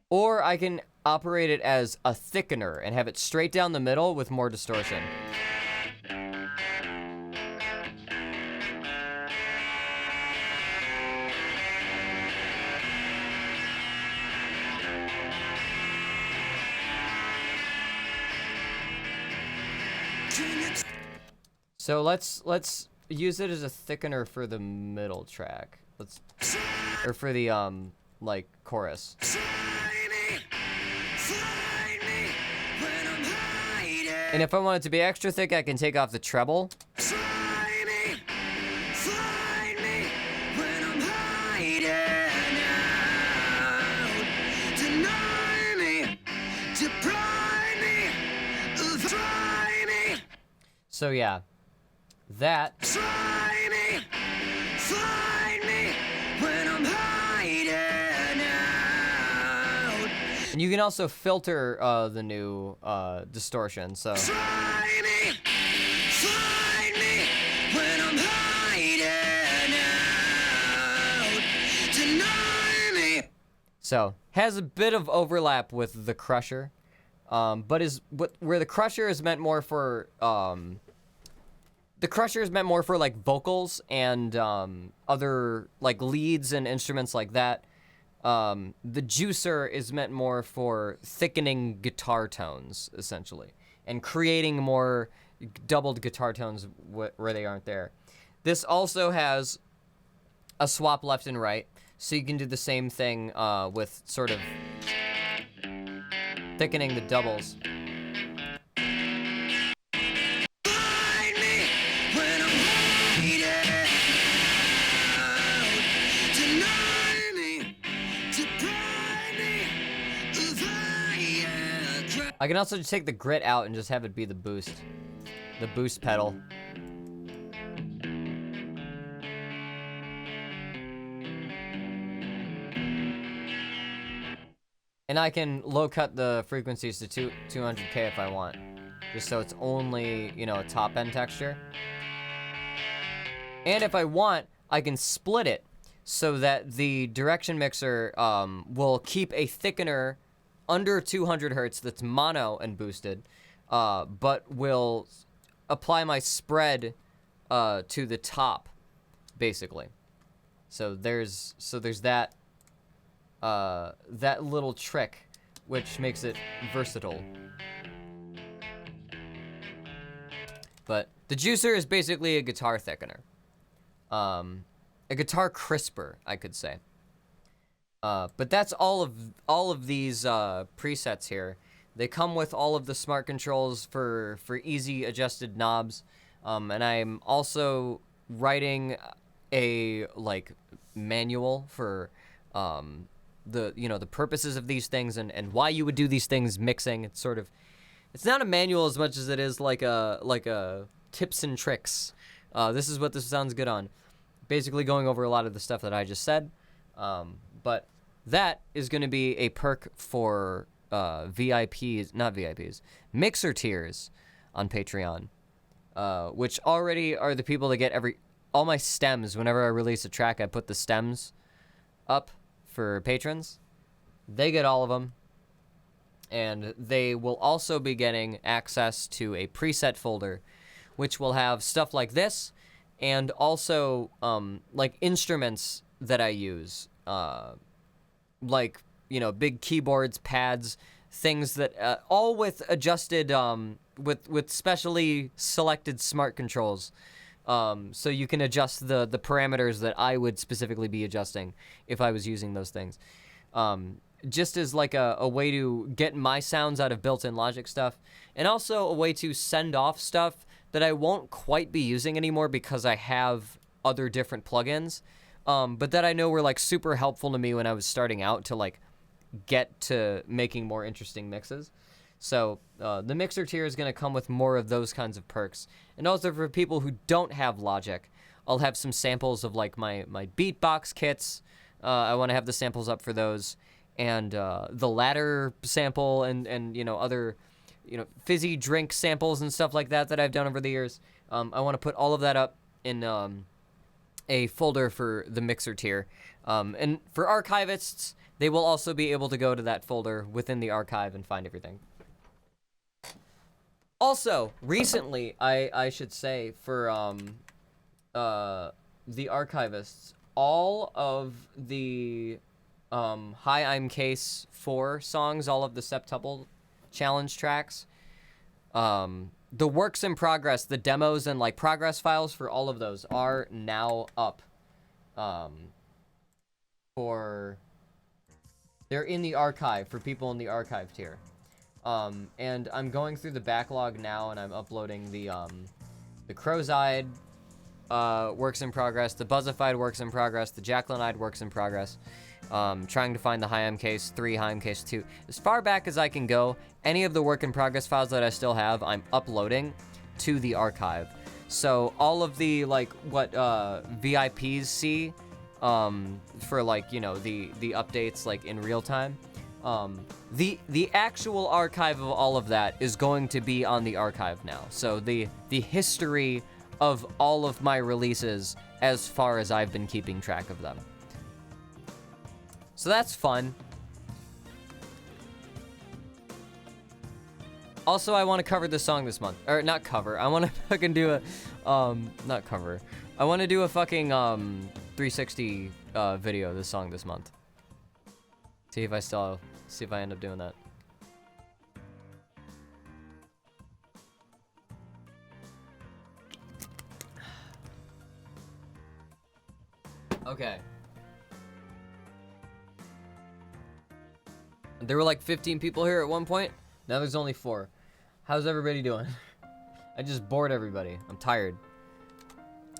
Or I can operate it as a thickener and have it straight down the middle with more distortion. So let's use it as a thickener for the middle track. Or for the like chorus. And if I want it to be extra thick, I can take off the treble. So yeah, that. And you can also filter the new distortion, so. So, has a bit of overlap with the Crusher, but where the Crusher is meant more for, the Crusher is meant more for like vocals and other like leads and instruments like that. The Juicer is meant more for thickening guitar tones, essentially, and creating more doubled guitar tones where they aren't there. This also has a swap left and right, so you can do the same thing with sort of thickening the doubles. I can also just take the grit out and just have it be the boost pedal. And I can low cut the frequencies to 200K if I want, just so it's only, you know, a top end texture. And if I want, I can split it so that the direction mixer will keep a thickener under 200 hertz that's mono and boosted, but will apply my spread to the top, basically. So there's that that little trick, which makes it versatile. But the Juicer is basically a guitar thickener, a guitar crisper, I could say. But that's all of these presets here. They come with all of the smart controls for easy adjusted knobs, and I'm also writing a like manual for the purposes of these things and why you would do these things mixing. It's not a manual as much as it is like a tips and tricks. This is what this sounds good on. Basically going over a lot of the stuff that I just said. But that is going to be a perk for VIPs, not VIPs, mixer tiers on Patreon, which already are the people that get all my stems. Whenever I release a track, I put the stems up for patrons. They get all of them. And they will also be getting access to a preset folder, which will have stuff like this, and also like instruments that I use, like big keyboards, pads, things that all with adjusted with specially selected smart controls, so you can adjust the parameters that I would specifically be adjusting if I was using those things. Just as like a way to get my sounds out of built-in Logic stuff, and also a way to send off stuff that I won't quite be using anymore because I have other different plugins, but that I know were like super helpful to me when I was starting out to like get to making more interesting mixes. So the mixer tier is going to come with more of those kinds of perks. And also for people who don't have Logic, I'll have some samples of like my beatbox kits. I want to have the samples up for those. And the ladder sample and other fizzy drink samples and stuff like that I've done over the years. I want to put all of that up in a folder for the mixer tier. And for archivists, they will also be able to go to that folder within the archive and find everything. Also, recently, I should say, for the archivists, all of the Hi, I'm Case 4 songs, all of the Septuple challenge tracks, the works in progress, the demos and like progress files for all of those are now up. They're in the archive for people in the archive tier. And I'm going through the backlog now, and I'm uploading the Crow's-Eyed works in progress, the Buzzified works in progress, the Jacqueline-Eyed works in progress. Trying to find the Hi-Am Case 3, Hi-Am Case 2. As far back as I can go, any of the work in progress files that I still have, I'm uploading to the archive. So all of the, like, what VIPs see for, like, the updates, like, in real time, the actual archive of all of that is going to be on the archive now. So the history of all of my releases as far as I've been keeping track of them. So that's fun. Also, I want to cover this song this month. Or, not cover. I want to fucking do a, not cover. I want to do a fucking, 360, video of this song this month. See if I end up doing that. Okay. There were like 15 people here at one point. Now there's only 4. How's everybody doing? I just bored everybody. I'm tired.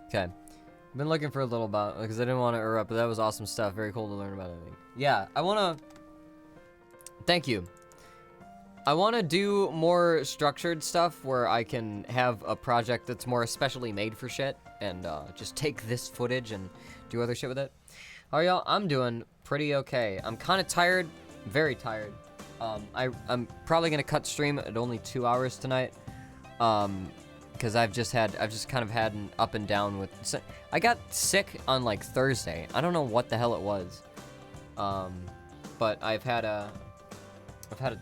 Okay. I've been looking for a little bit because I didn't want to erupt, but that was awesome stuff. Very cool to learn about everything. Yeah, I want to... Thank you. I want to do more structured stuff where I can have a project that's more especially made for shit and just take this footage and do other shit with it. How are y'all? I'm doing pretty okay. I'm kind of tired. Very tired. I'm probably gonna cut stream at only 2 hours tonight, because I've just kind of had an up and down with. I got sick on like Thursday. I don't know what the hell it was, but I've had a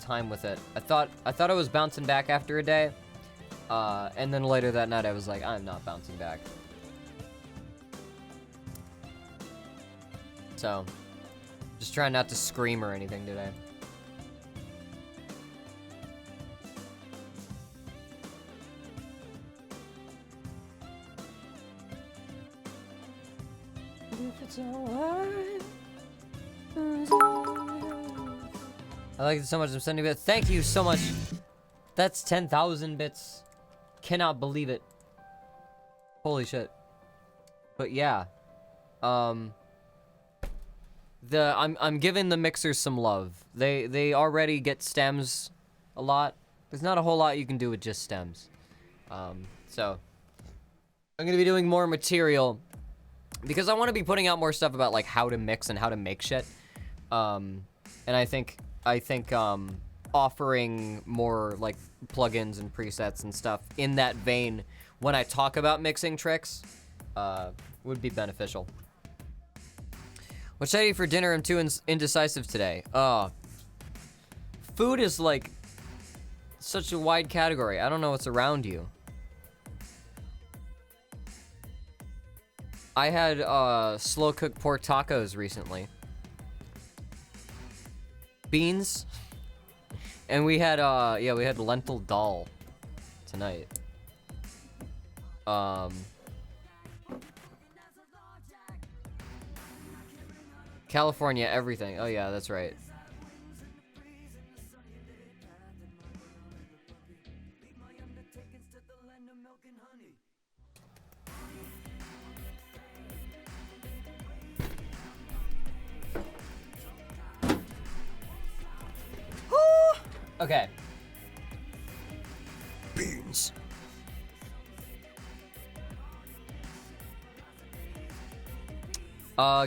time with it. I thought I was bouncing back after a day, and then later that night I was like, I'm not bouncing back. So. Just trying not to scream or anything today. If it's alright, I like it so much. I'm sending it. Thank you so much. That's 10,000 bits. Cannot believe it. Holy shit. But yeah. I'm giving the mixers some love. They already get stems a lot. There's not a whole lot you can do with just stems. So I'm gonna be doing more material because I want to be putting out more stuff about like how to mix and how to make shit. And I think offering more like plugins and presets and stuff in that vein when I talk about mixing tricks would be beneficial. What should I eat for dinner? I'm too indecisive today. Food is like such a wide category. I don't know what's around you. I had slow cooked pork tacos recently. Beans. And we had we had lentil dal tonight. California, everything. Oh yeah, that's right. Okay. Beans.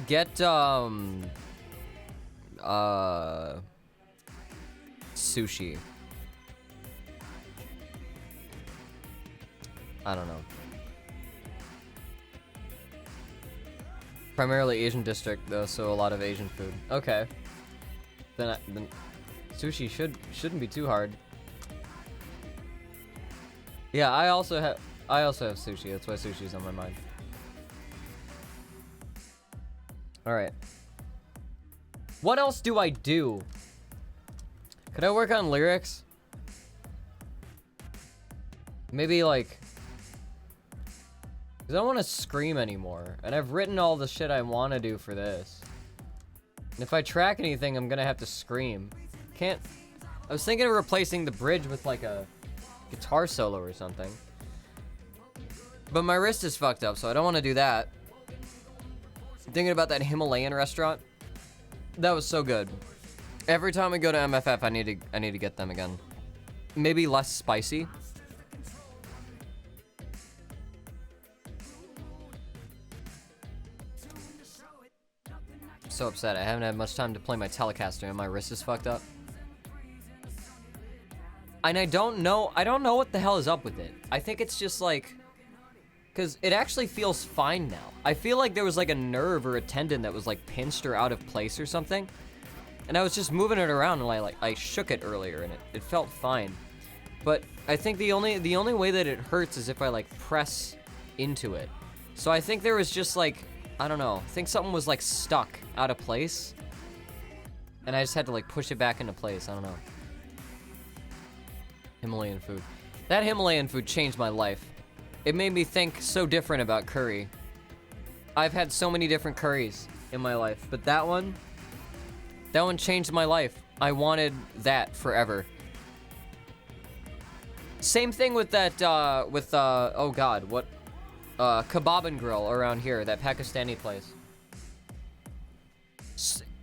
Get, sushi. I don't know. Primarily Asian district, though, so a lot of Asian food. Okay. Then sushi shouldn't be too hard. Yeah, I also have sushi. That's why sushi's on my mind. All right. What else do I do? Could I work on lyrics? Maybe like, cause I don't want to scream anymore, and I've written all the shit I want to do for this. And if I track anything, I'm gonna have to scream. I was thinking of replacing the bridge with like a guitar solo or something. But my wrist is fucked up, so I don't want to do that. I'm thinking about that Himalayan restaurant. That was so good. Every time we go to MFF, I need to get them again. Maybe less spicy. I'm so upset. I haven't had much time to play my Telecaster and my wrist is fucked up. And I don't know what the hell is up with it. I think it's just like, cause it actually feels fine now. I feel like there was like a nerve or a tendon that was like pinched or out of place or something. And I was just moving it around and I shook it earlier and it felt fine. But I think the only way that it hurts is if I like press into it. So I think there was just like, I don't know, I think something was like stuck out of place. And I just had to like push it back into place, I don't know. Himalayan food. That Himalayan food changed my life. It made me think so different about curry. I've had so many different curries in my life, but that one changed my life. I wanted that forever. Same thing with that, oh god, what? Kebab and Grill around here, that Pakistani place.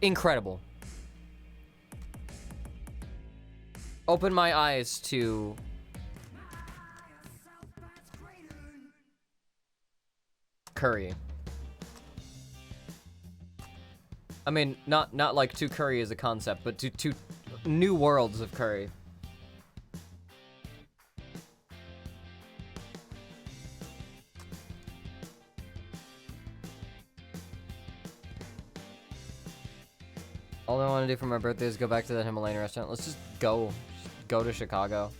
Incredible. Open my eyes to curry. I mean, not like to curry as a concept, but to new worlds of curry. All I want to do for my birthday is go back to that Himalayan restaurant. Let's just go to Chicago.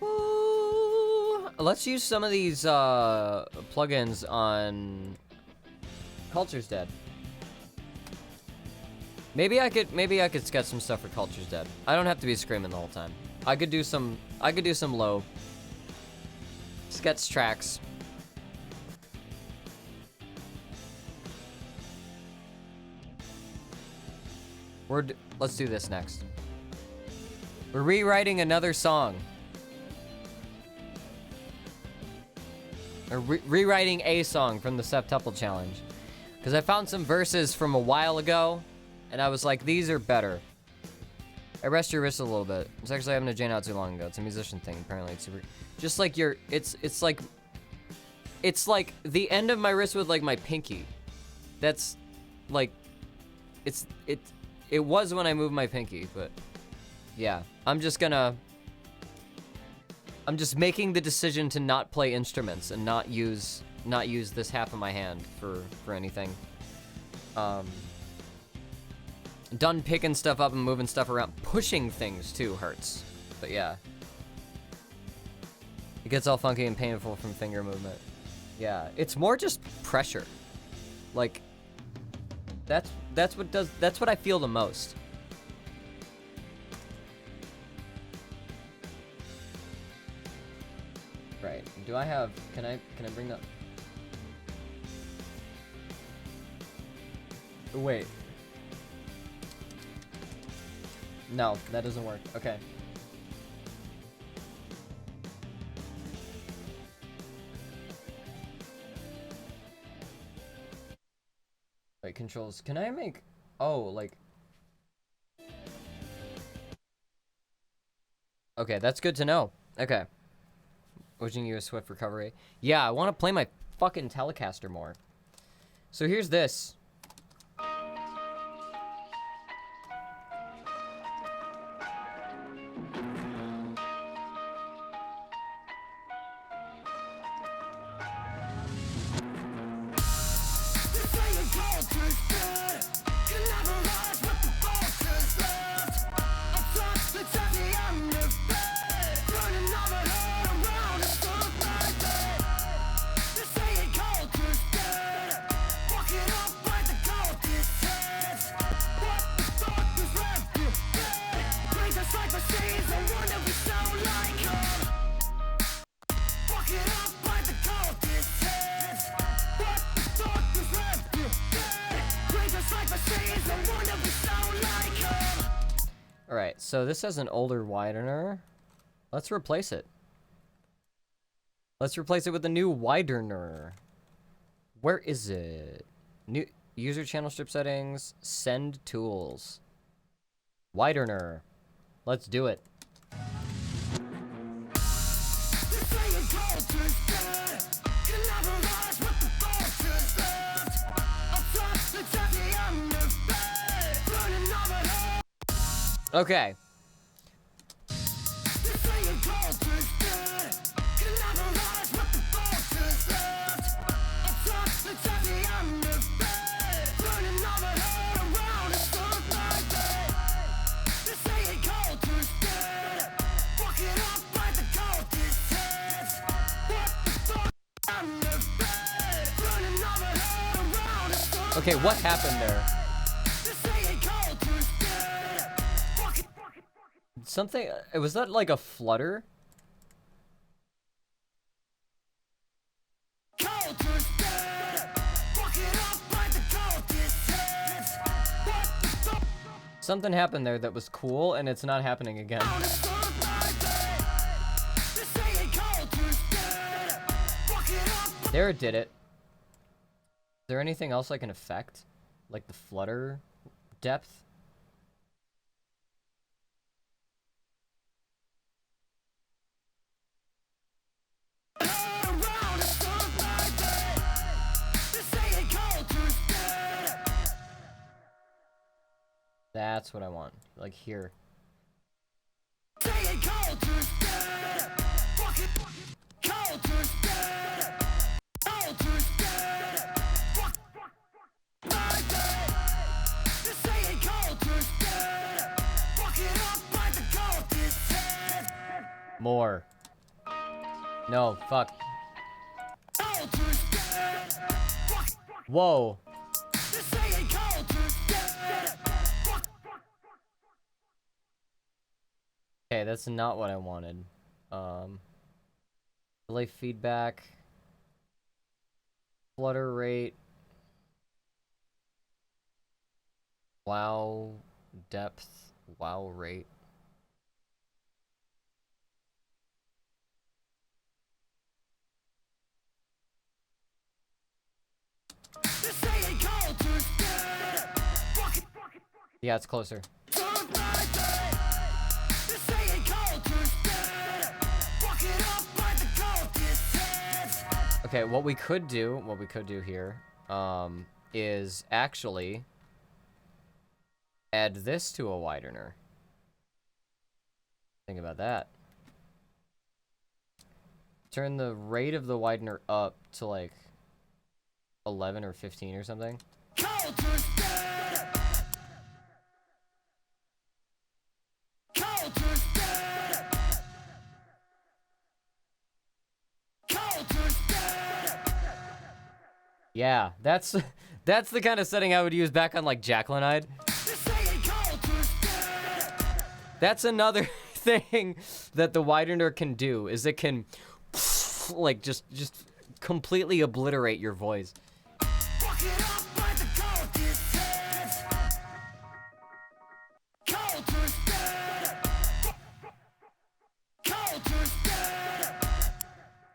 Ooh, let's use some of these plugins on Culture's Dead. Maybe I could sketch some stuff for Culture's Dead. I don't have to be screaming the whole time. I could do some low sketch tracks. Let's do this next. We're rewriting another song. Or rewriting a song from the Septuple Challenge. Because I found some verses from a while ago, and I was like, these are better. I rest your wrist a little bit. It's actually having a J not too long ago. It's a musician thing, apparently. It's super... Just like your... It's like... It's like the end of my wrist with, like, my pinky. That's, like... It was when I moved my pinky, but... Yeah. I'm just making the decision to not play instruments and not use this half of my hand for anything. Done picking stuff up and moving stuff around. Pushing things too hurts. But yeah. It gets all funky and painful from finger movement. Yeah, it's more just pressure. Like that's what I feel the most. Right. Do I have... Can I bring that... Wait. No, that doesn't work. Okay. Wait, controls. Can I make... Oh, like... Okay, that's good to know. Okay. Wishing you a swift recovery. Yeah, I want to play my fucking Telecaster more. So here's this. Alright, so this has an older widener. Let's replace it. Let's replace it with a new widener. Where is it? New user channel strip settings. Send tools. Widener. Let's do it. Okay. Okay, what happened there? Something, was that like a flutter? Something happened there that was cool, and it's not happening again. There, it did it. Is there anything else I can affect? Like the flutter depth? That's what I want. Like here. More. No, fuck. Whoa. Okay, that's not what I wanted. Delay feedback. Flutter rate. Wow. depth, wow rate. Yeah, it's closer. Okay, what we could do here, is actually add this to a widener. Think about that. Turn the rate of the widener up to like 11 or 15 or something. Yeah, that's the kind of setting I would use back on like Jacqueline. That's another thing that the widener can do, is it can like just completely obliterate your voice.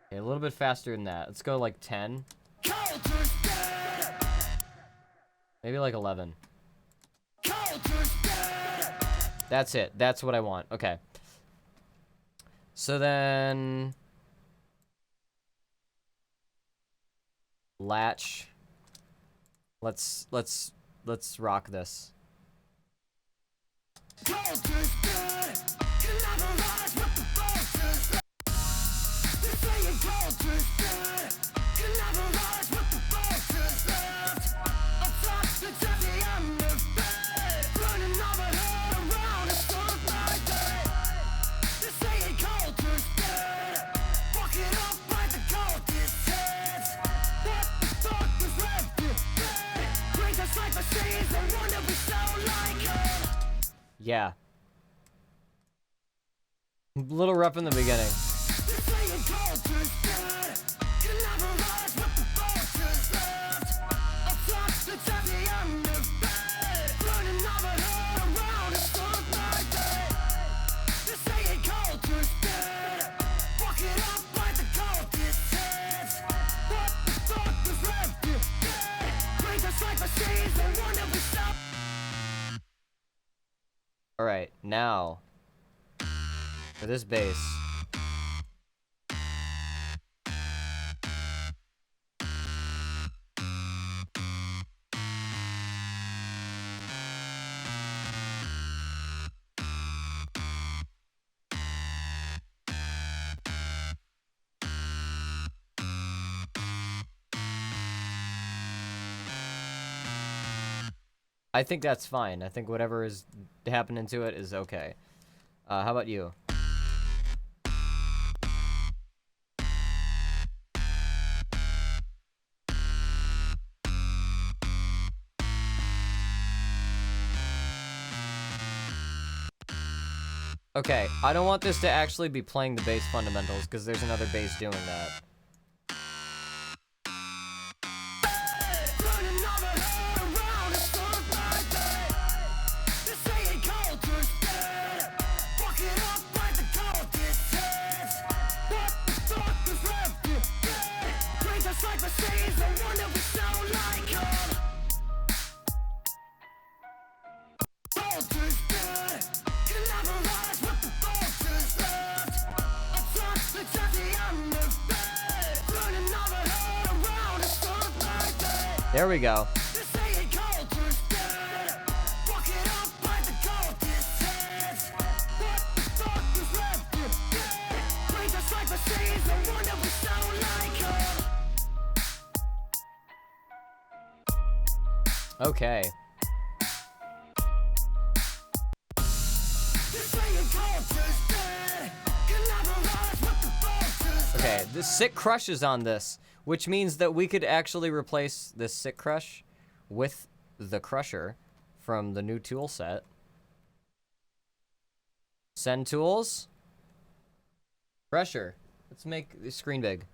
Okay, a little bit faster than that. Let's go like 10. Maybe like 11. That's it. That's what I want. Okay. So then latch. Let's rock this. Yeah. A little rough in the beginning. All right, now for this bass. I think that's fine. I think whatever is happening to it is okay. How about you? Okay, I don't want this to actually be playing the bass fundamentals, because there's another bass doing that. There we go. Okay. Okay, the Sick Crush is on this, which means that we could actually replace this Sick Crush with the Crusher from the new tool set. Send tools. Crusher. Let's make the screen big.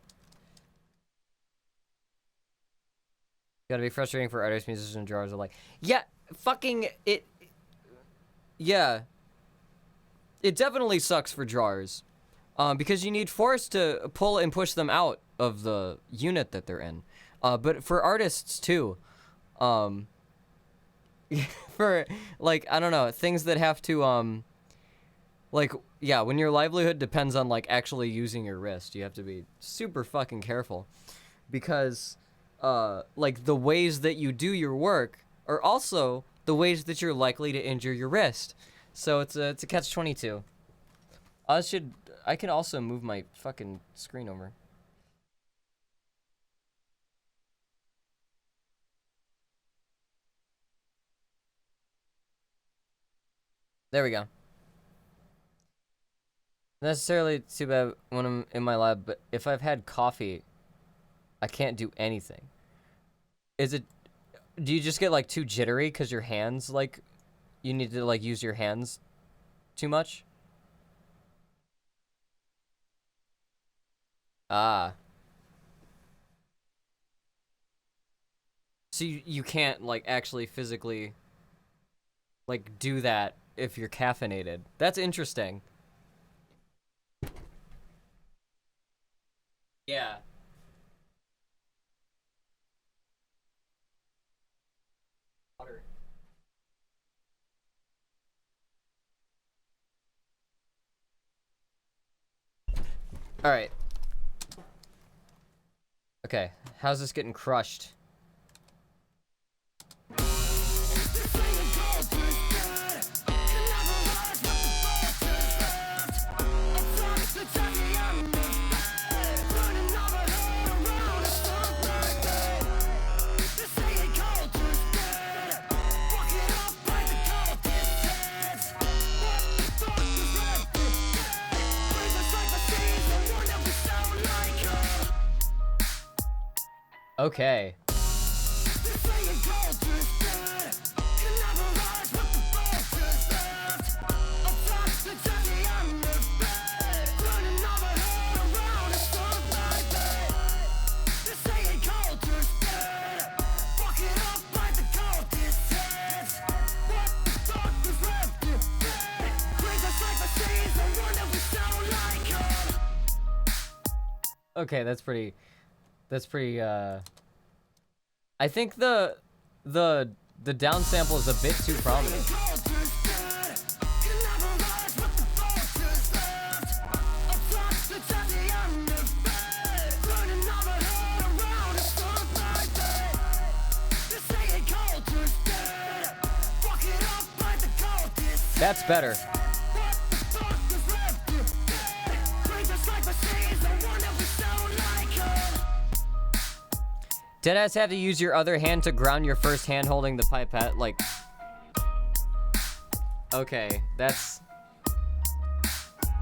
Gotta be frustrating for artists, musicians, and drawers alike. Yeah, fucking it. Yeah. It definitely sucks for drawers. Because you need force to pull and push them out of the unit that they're in. But for artists too. For, like, I don't know, things that have to, like, yeah, when your livelihood depends on, like, actually using your wrist, you have to be super fucking careful. Because, like, the ways that you do your work are also the ways that you're likely to injure your wrist. So it's a catch-22. I can also move my fucking screen over. There we go. Necessarily too bad when I'm in my lab, but if I've had coffee, I can't do anything. Do you just get like too jittery because your hands, like, you need to like use your hands too much? Ah. So you can't like actually physically like do that if you're caffeinated. That's interesting. Yeah. Water. All right. Okay. How's this getting crushed? Okay. Okay, that's pretty, I think the down sample is a bit too prominent. That's better. Deadass have to use your other hand to ground your first hand holding the pipette, like... Okay, that's...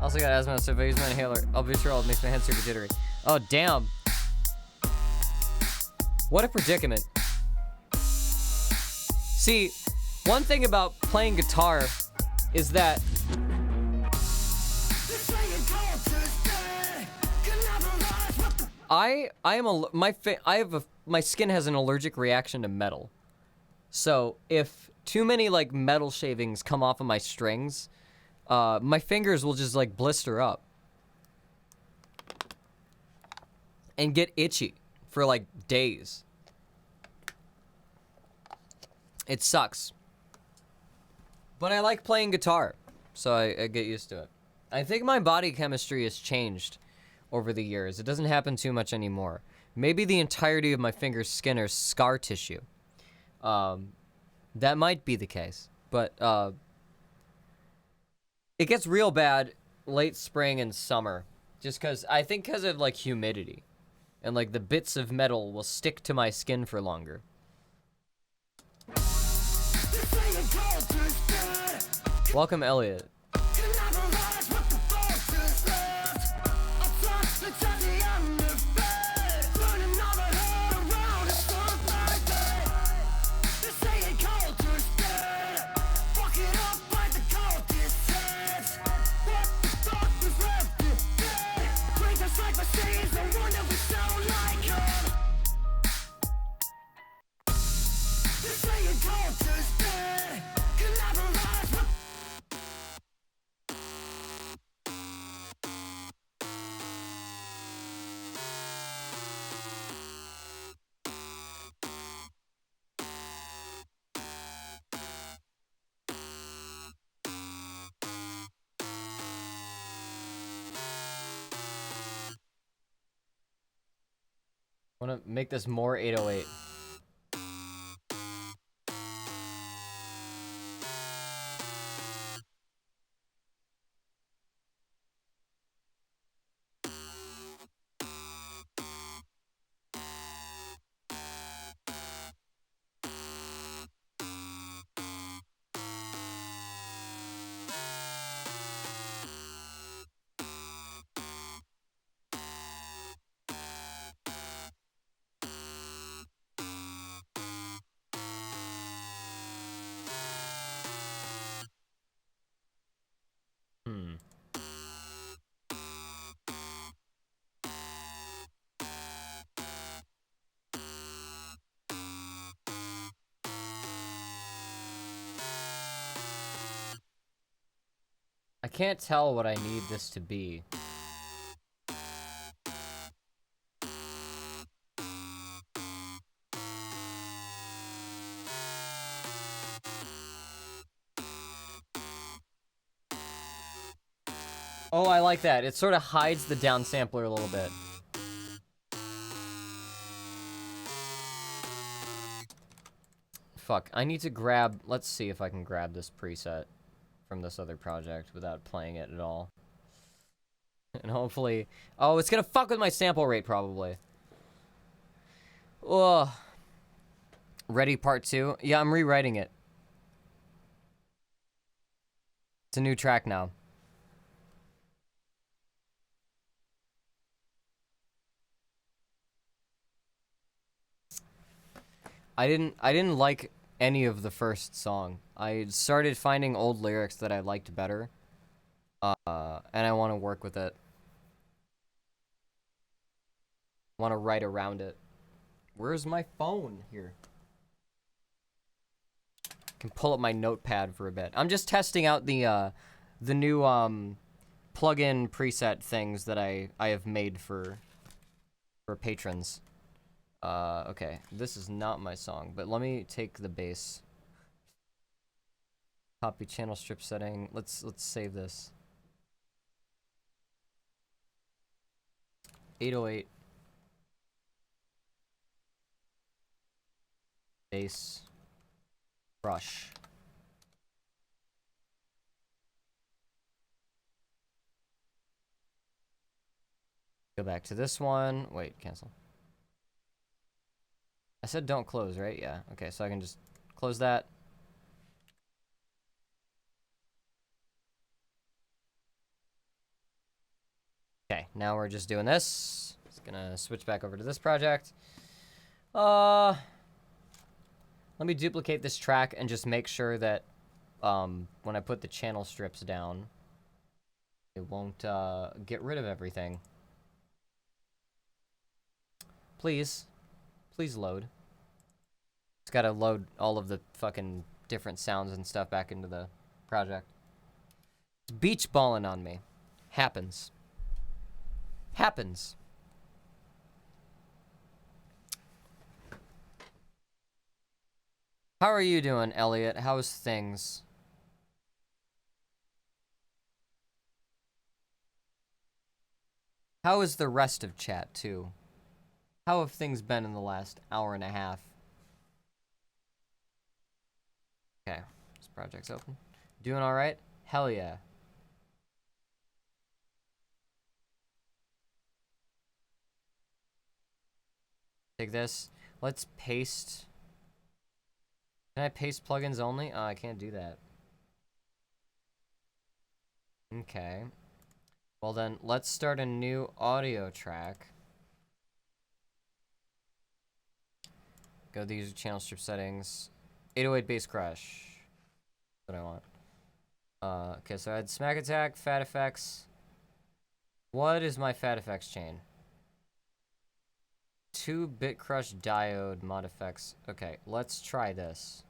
Also got asthma, so if I use my inhaler, albuterol, it makes my hand super jittery. Oh, damn. What a predicament. See, one thing about playing guitar is that... my skin has an allergic reaction to metal. So if too many like metal shavings come off of my strings, my fingers will just like blister up and get itchy for like days. It sucks. But I like playing guitar, so I get used to it. I think my body chemistry has changed over the years. It doesn't happen too much anymore. Maybe the entirety of my finger's skin are scar tissue. That might be the case. But it gets real bad late spring and summer. Just because, I think because of like humidity. And like the bits of metal will stick to my skin for longer. Welcome, Elliot. Want to make this more 808. Hmm. I can't tell what I need this to be. Oh, I like that. It sort of hides the downsampler a little bit. Fuck, I need to grab... Let's see if I can grab this preset from this other project without playing it at all. And hopefully... Oh, it's gonna fuck with my sample rate, probably. Ugh. Ready part 2? Yeah, I'm rewriting it. It's a new track now. I didn't like any of the first song. I started finding old lyrics that I liked better. And I want to work with it. Want to write around it. Where's my phone? Here. I can pull up my notepad for a bit. I'm just testing out the new plugin preset things that I have made for patrons. Okay, this is not my song, but let me take the bass. Copy channel strip setting. Let's save this. 808. Bass. Brush. Go back to this one. Wait, cancel. I said don't close, right? Yeah. Okay, so I can just close that. Okay, now we're just doing this. Just gonna switch back over to this project. Let me duplicate this track and just make sure that when I put the channel strips down, it won't get rid of everything. Please. Please load. It's gotta load all of the fucking different sounds and stuff back into the project. It's beach balling on me. Happens. Happens. How are you doing, Elliot? How's things? How is the rest of chat, too? How have things been in the last hour and a half? Okay, this project's open. Doing all right? Hell yeah. Take this. Let's paste. Can I paste plugins only? Oh, I can't do that. Okay. Well then, let's start a new audio track. Go to the user channel strip settings. 808 bass crush. That's what I want. Okay, so I had smack attack, fat effects. What is my fat effects chain? 2 bit crush diode mod effects. Okay, let's try this.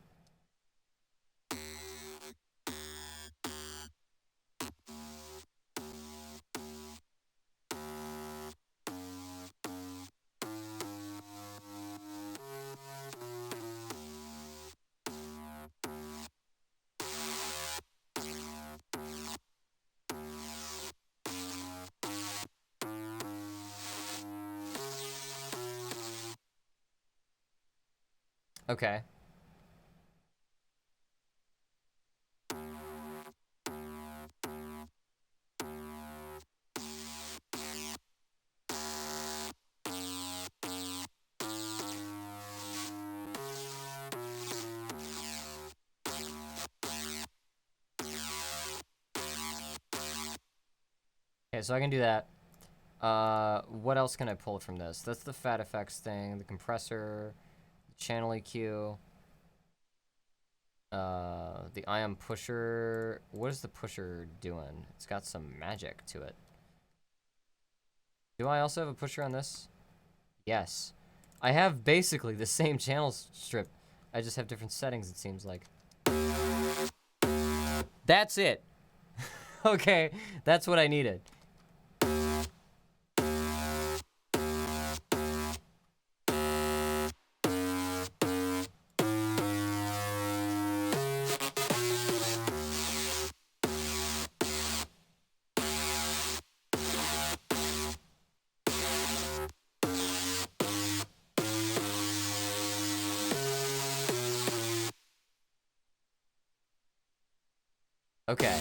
Okay. Okay, so I can do that. What else can I pull from this? That's the fat effects thing, the compressor, the channel EQ, the ion pusher. What is the pusher doing? It's got some magic to it. Do I also have a pusher on this? Yes. I have basically the same channel strip. I just have different settings, it seems like. That's it. Okay, that's what I needed. Okay.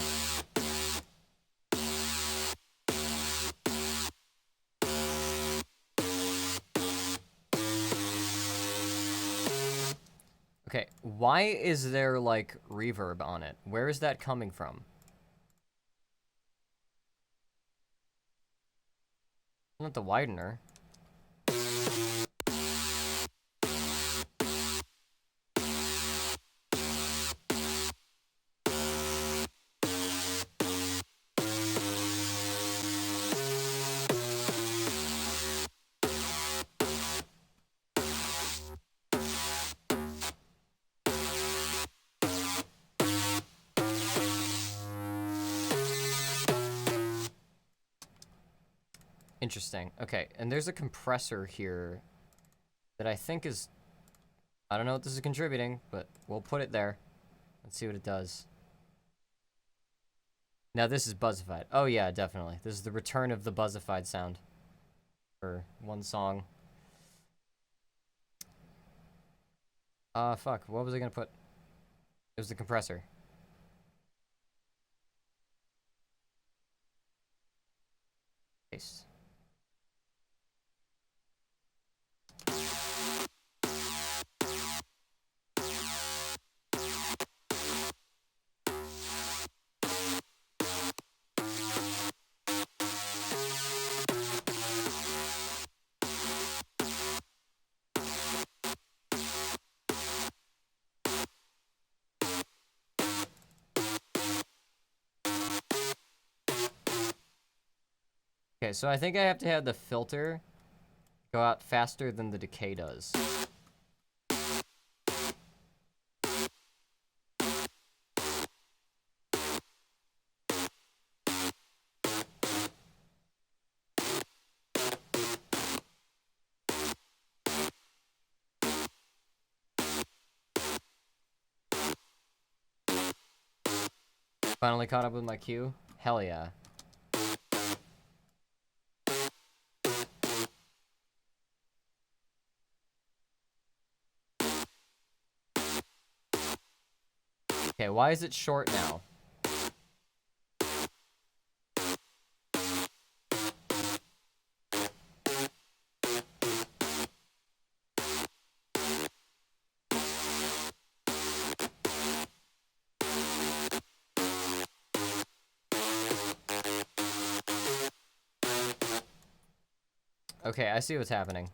Okay, why is there, like, reverb on it? Where is that coming from? Not the widener. Interesting. Okay, and there's a compressor here that I think is... I don't know what this is contributing, but we'll put it there. Let's see what it does. Now this is buzzified. Oh yeah, definitely. This is the return of the buzzified sound for one song. Fuck. What was I gonna put? It was the compressor. Paste. Okay, so I think I have to have the filter go out faster than the decay does. Finally caught up with my cue? Hell yeah. Okay, why is it short now? Okay, I see what's happening.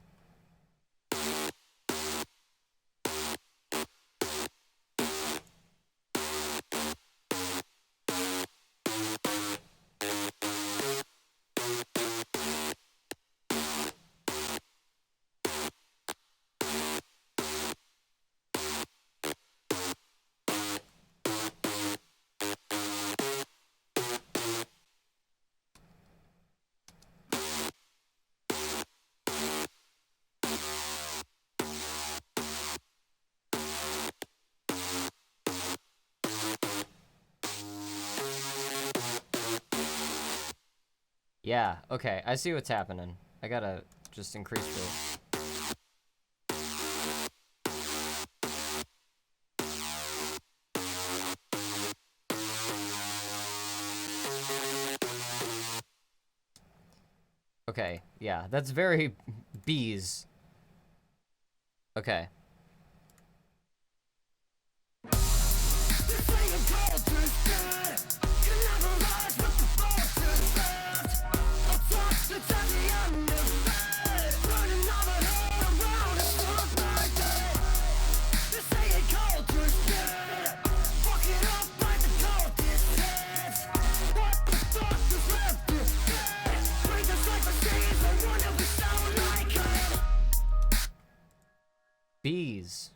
Yeah, okay, I see what's happening. I gotta just increase the... Okay, yeah, that's very bees. Okay. Bees.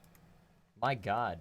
My God.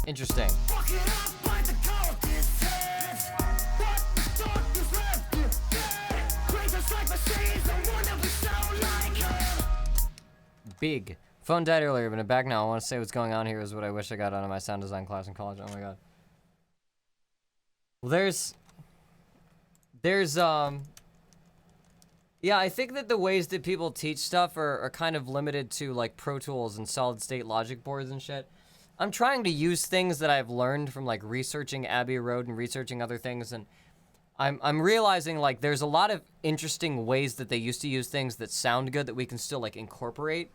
Interesting. Big. Phone died earlier, but I'm back now. I want to say what's going on here is what I wish I got out of my sound design class in college. Oh my god. Well, yeah, I think that the ways that people teach stuff are kind of limited to like Pro Tools and solid state logic boards and shit. I'm trying to use things that I've learned from like researching Abbey Road and researching other things, and I'm realizing like there's a lot of interesting ways that they used to use things that sound good that we can still like incorporate,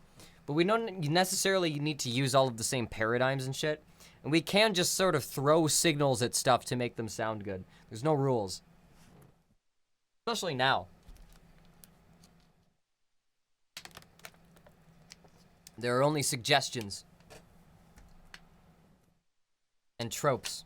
but we don't necessarily need to use all of the same paradigms and shit, and we can just sort of throw signals at stuff to make them sound good. There's no rules. Especially now. There are only suggestions. And tropes.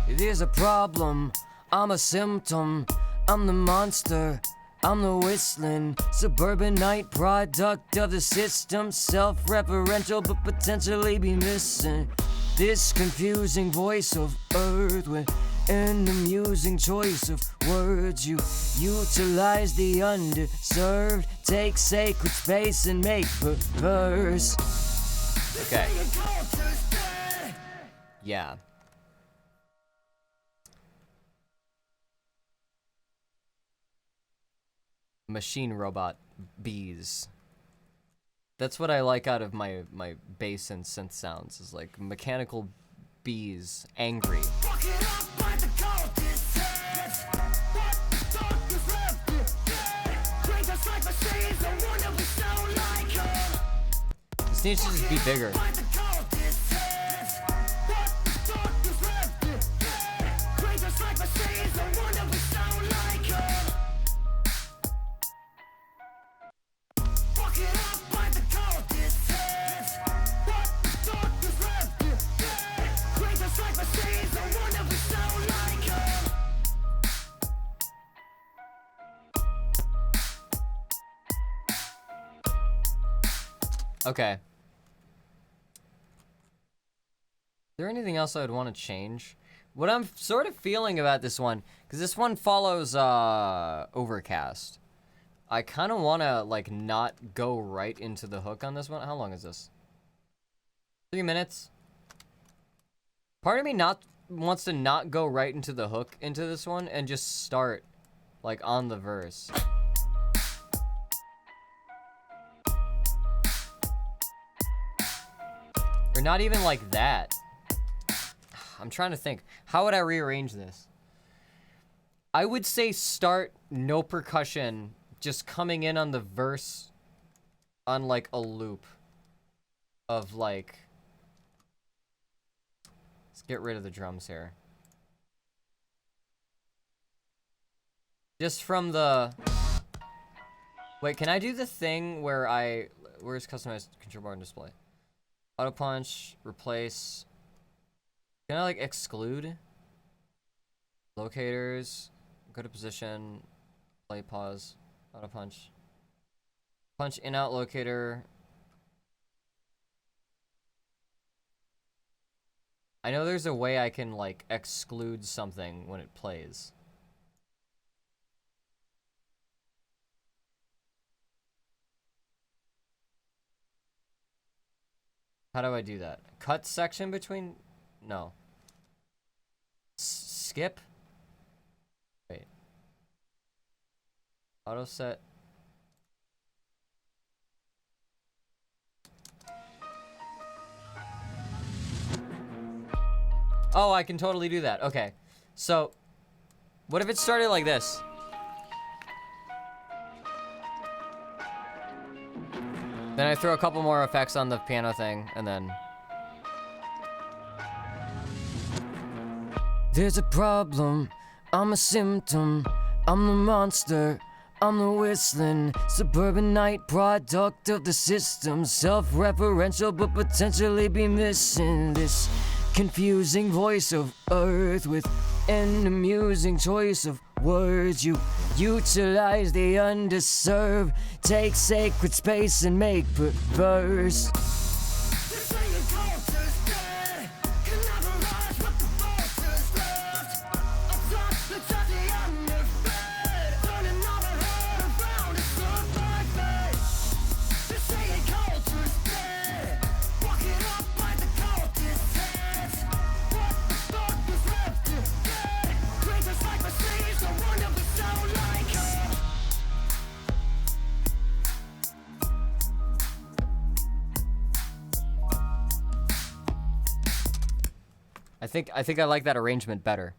It is a problem, I'm a symptom, I'm the monster, I'm the whistling suburbanite product of the system, self-referential but potentially be missing this confusing voice of earth with an amusing choice of words. You utilize the underserved, take sacred space and make perverse. Okay. Yeah. Machine robot bees. That's what I like out of my bass and synth sounds, is like mechanical bees, angry. This needs to just be bigger. Okay. Is there anything else I would want to change? What I'm sort of feeling about this one, because this one follows Overcast. I kind of want to, like, not go right into the hook on this one. How long is this? 3 minutes? Part of me wants to not go right into the hook into this one and just start, like, on the verse. Or not even like that. I'm trying to think. How would I rearrange this? I would say start no percussion, just coming in on the verse on like a loop of like... Let's get rid of the drums here. Just from the... Wait, can I do the thing where where's customized control bar and display? Auto punch, replace... Can I like exclude? Locators, go to position, play, pause, auto punch. Punch in out locator. I know there's a way I can like exclude something when it plays. How do I do that? Cut section between? No. Skip? Wait. Auto set. Oh, I can totally do that. Okay. So, what if it started like this? Then I throw a couple more effects on the piano thing, and then... There's a problem, I'm a symptom, I'm the monster, I'm the whistling suburbanite product of the system, self-referential but potentially be missing this confusing voice of earth with an amusing choice of words. You utilize the underserved, take sacred space and make perverse. I think I like that arrangement better.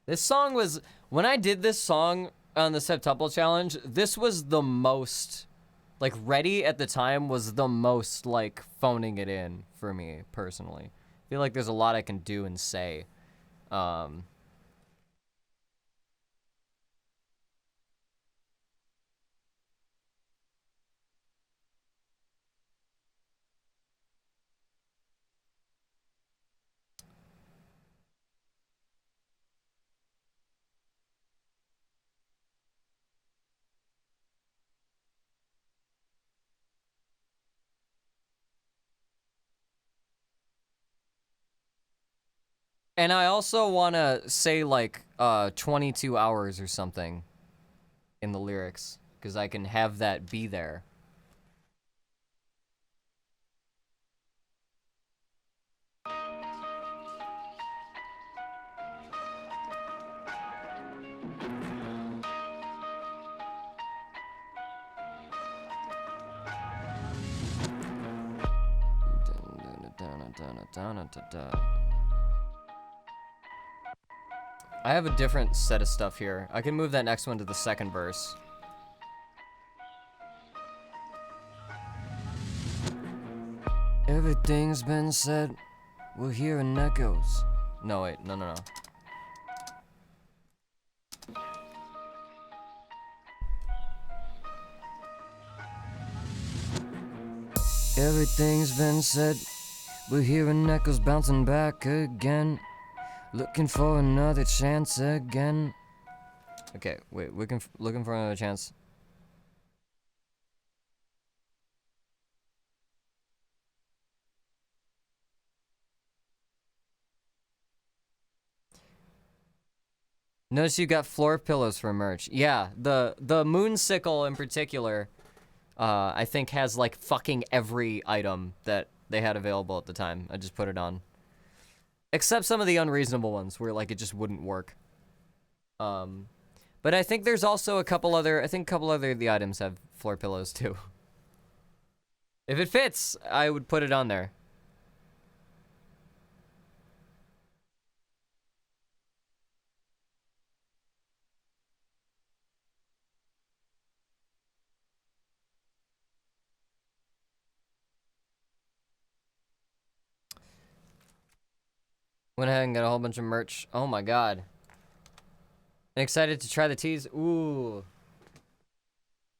This song was, when I did this song on the Septuple Challenge, this was the most, like, Ready at the time was the most, like, phoning it in for me, personally. I feel like there's a lot I can do and say. And I also want to say, like, 22 hours or something in the lyrics, because I can have that be there. I have a different set of stuff here. I can move that next one to the second verse. Everything's been said, we're hearing echoes. No, wait, no. Everything's been said, we're hearing echoes bouncing back again. Looking for another chance again. Okay, wait, looking for another chance. Notice you got floor pillows for merch. Yeah, the Moonsicle in particular, I think has like fucking every item that they had available at the time. I just put it on. Except some of the unreasonable ones where like it just wouldn't work. But I think there's also a couple other of the items have floor pillows too. If it fits, I would put it on there. Went ahead and got a whole bunch of merch. Oh my god. I'm excited to try the teas. Ooh.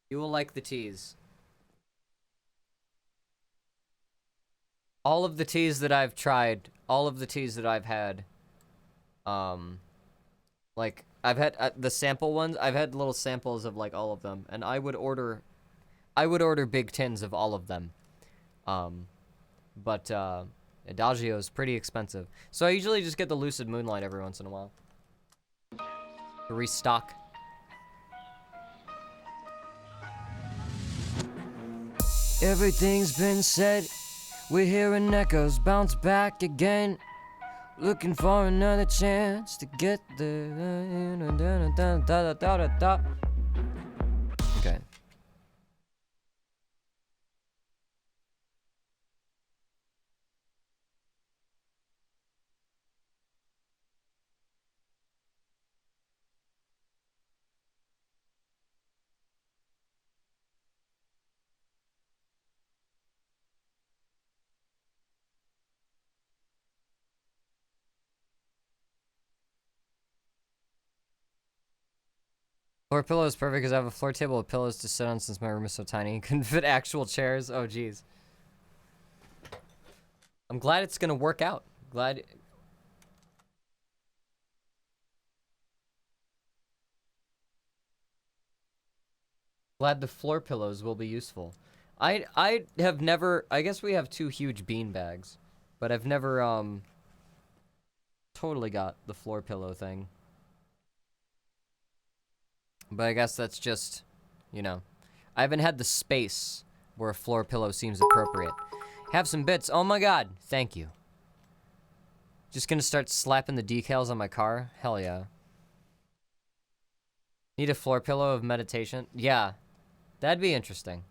You will like the teas. All of the teas that I've tried, all of the teas that I've had, like, I've had the sample ones, I've had little samples of, like, all of them, and I would order big tins of all of them. But Adagio is pretty expensive. So I usually just get the Lucid Moonlight every once in a while. To restock. Everything's been said. We're hearing echoes bounce back again. Looking for another chance to get there. Okay. Floor pillow is perfect because I have a floor table with pillows to sit on since my room is so tiny. Couldn't fit actual chairs. Oh, geez. I'm glad it's gonna work out. Glad the floor pillows will be useful. I have never. I guess we have two huge bean bags, but I've never totally got the floor pillow thing. But I guess that's just, you know, I haven't had the space where a floor pillow seems appropriate. Have some bits. Oh my god. Thank you. Just gonna start slapping the decals on my car? Hell yeah. Need a floor pillow of meditation? Yeah. That'd be interesting.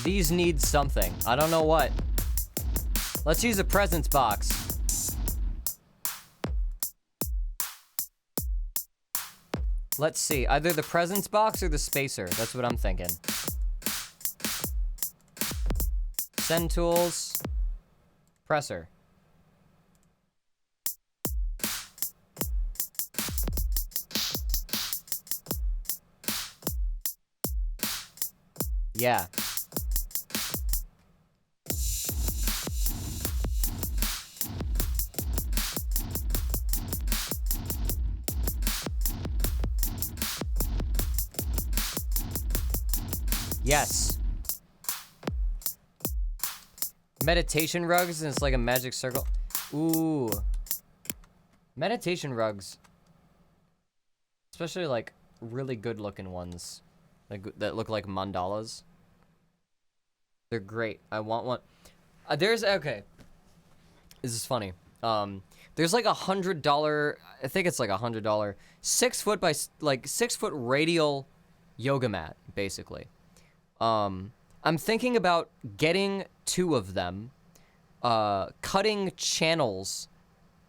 These need something. I don't know what. Let's use a presents box. Let's see. Either the presents box or the spacer. That's what I'm thinking. Send tools. Presser. Yeah. Yes. Meditation rugs, and it's like a magic circle. Ooh. Meditation rugs. Especially like really good looking ones. Like that look like mandalas. They're great. I want one. Okay. This is funny. There's like $100, I think it's like $100, 6 foot by 6 foot radial yoga mat, basically. I'm thinking about getting 2 of them, cutting channels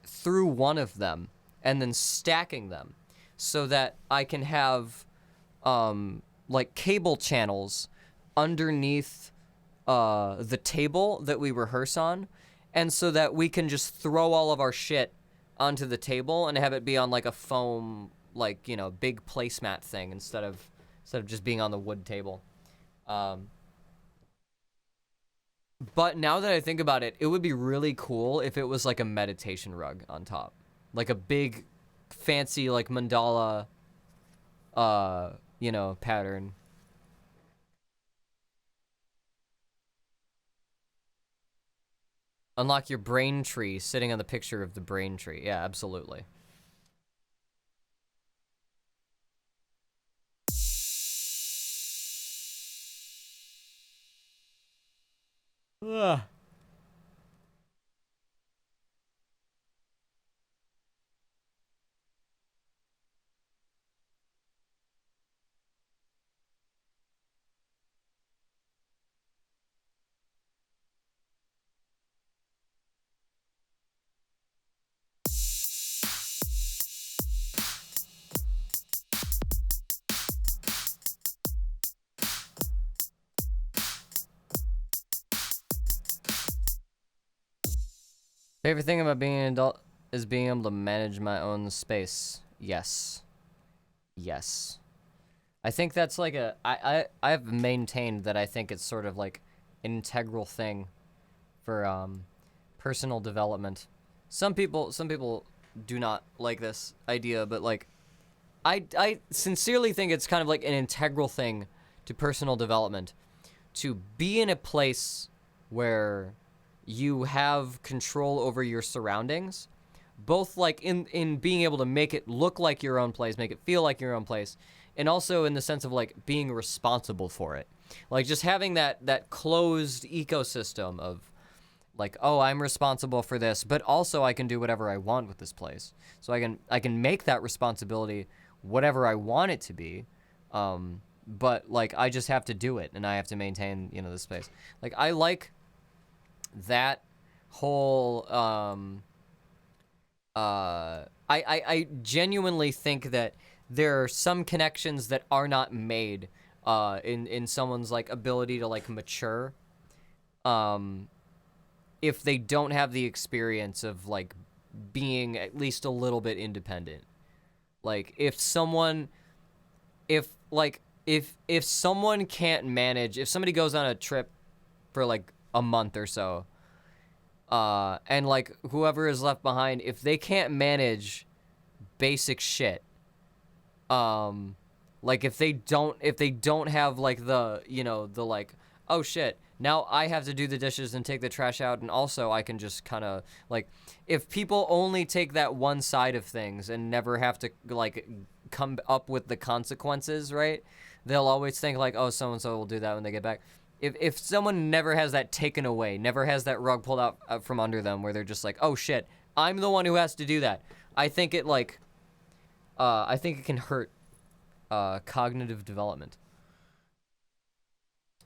through one of them, and then stacking them so that I can have like cable channels underneath the table that we rehearse on, and so that we can just throw all of our shit onto the table and have it be on like a foam, like, you know, big placemat thing instead of just being on the wood table. But now that I think about it, it would be really cool if it was like a meditation rug on top, like a big fancy like mandala you know, pattern. Unlock your brain tree sitting on the picture of the brain tree. Yeah, absolutely. Ugh. Favorite thing about being an adult is being able to manage my own space. Yes. Yes. I think that's like I've maintained that I think it's sort of like an integral thing for personal development. Some people do not like this idea, but like I sincerely think it's kind of like an integral thing to personal development to be in a place where you have control over your surroundings, both like in being able to make it look like your own place, make it feel like your own place, and also in the sense of like being responsible for it. Like just having that closed ecosystem of like, oh, I'm responsible for this, but also I can do whatever I want with this place. So I can make that responsibility whatever I want it to be. But like I just have to do it and I have to maintain, you know, the space. Like I like that whole I genuinely think that there are some connections that are not made in someone's like ability to like mature if they don't have the experience of like being at least a little bit independent. Like if someone if like if someone can't manage, if somebody goes on a trip for like a month or so, and like whoever is left behind, if they can't manage basic shit, like if they don't have like the, you know, the like, oh shit, now I have to do the dishes and take the trash out, and also I can just kind of like, if people only take that one side of things and never have to like come up with the consequences, right? They'll always think like, oh, so and so will do that when they get back. If someone never has that taken away, never has that rug pulled out from under them, where they're just like, oh shit, I'm the one who has to do that. I think it like, I think it can hurt cognitive development.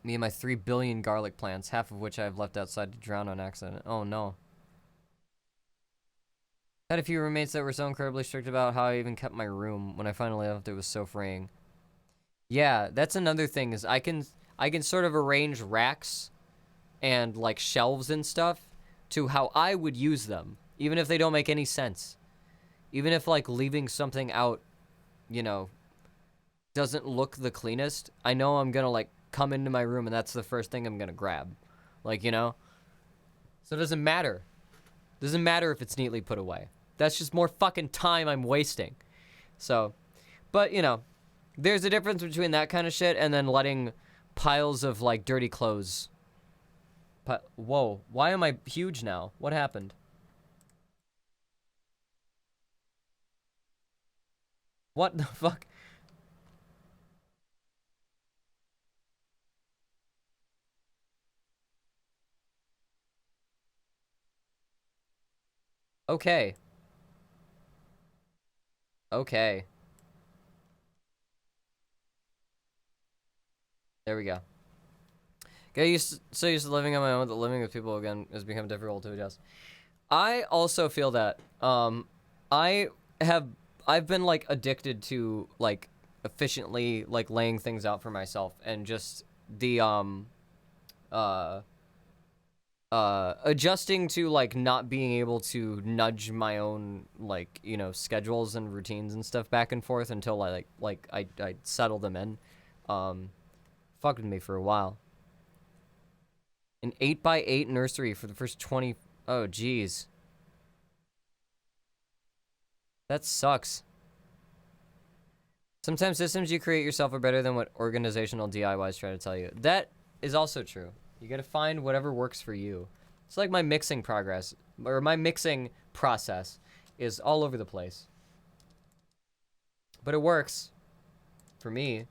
Me and my 3 billion garlic plants, half of which I've left outside to drown on accident. Oh no. Had a few roommates that were so incredibly strict about how I even kept my room. When I finally left, it was so freeing. Yeah, that's another thing, is I can sort of arrange racks and like shelves and stuff to how I would use them, even if they don't make any sense. Even if like leaving something out, you know, doesn't look the cleanest, I know I'm gonna like come into my room and that's the first thing I'm gonna grab. Like, you know? So it doesn't matter. Doesn't matter if it's neatly put away. That's just more fucking time I'm wasting. So, but you know, there's a difference between that kind of shit and then letting piles of like dirty clothes. Whoa, why am I huge now? What happened? What the fuck? Okay. Okay. There we go. So used to living on my own that living with people again has become difficult to adjust. I also feel that. I have I've been like addicted to like efficiently like laying things out for myself and just the uh adjusting to like not being able to nudge my own like schedules and routines and stuff back and forth until I settle them in fucked with me for a while. An 8x8 nursery for the first 20. Oh geez, that sucks. Sometimes systems you create yourself are better than what organizational DIYs try to tell you. That is also true. You gotta find whatever works for you. It's like my mixing progress, or my mixing process is all over the place. But it works. For me.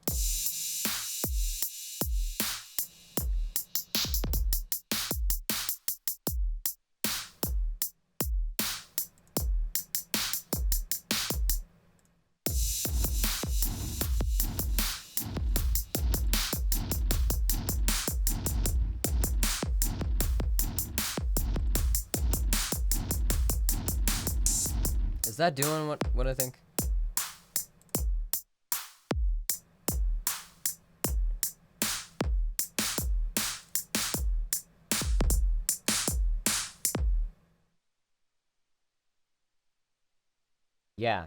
Is that doing what I think? Yeah.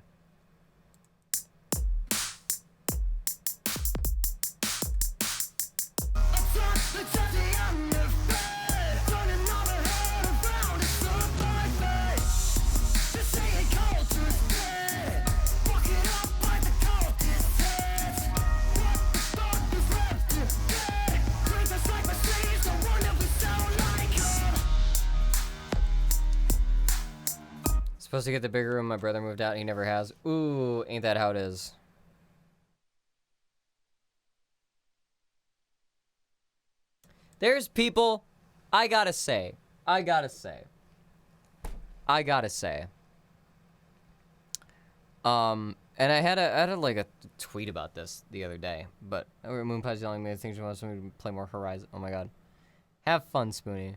Supposed to get the bigger room. My brother moved out. He never has. Ooh, ain't that how it is? There's people. I gotta say. And I had a tweet about this the other day, but Moonpie's yelling at me. Thinks she wants me to play more Horizon. Oh my god. Have fun, Spoonie.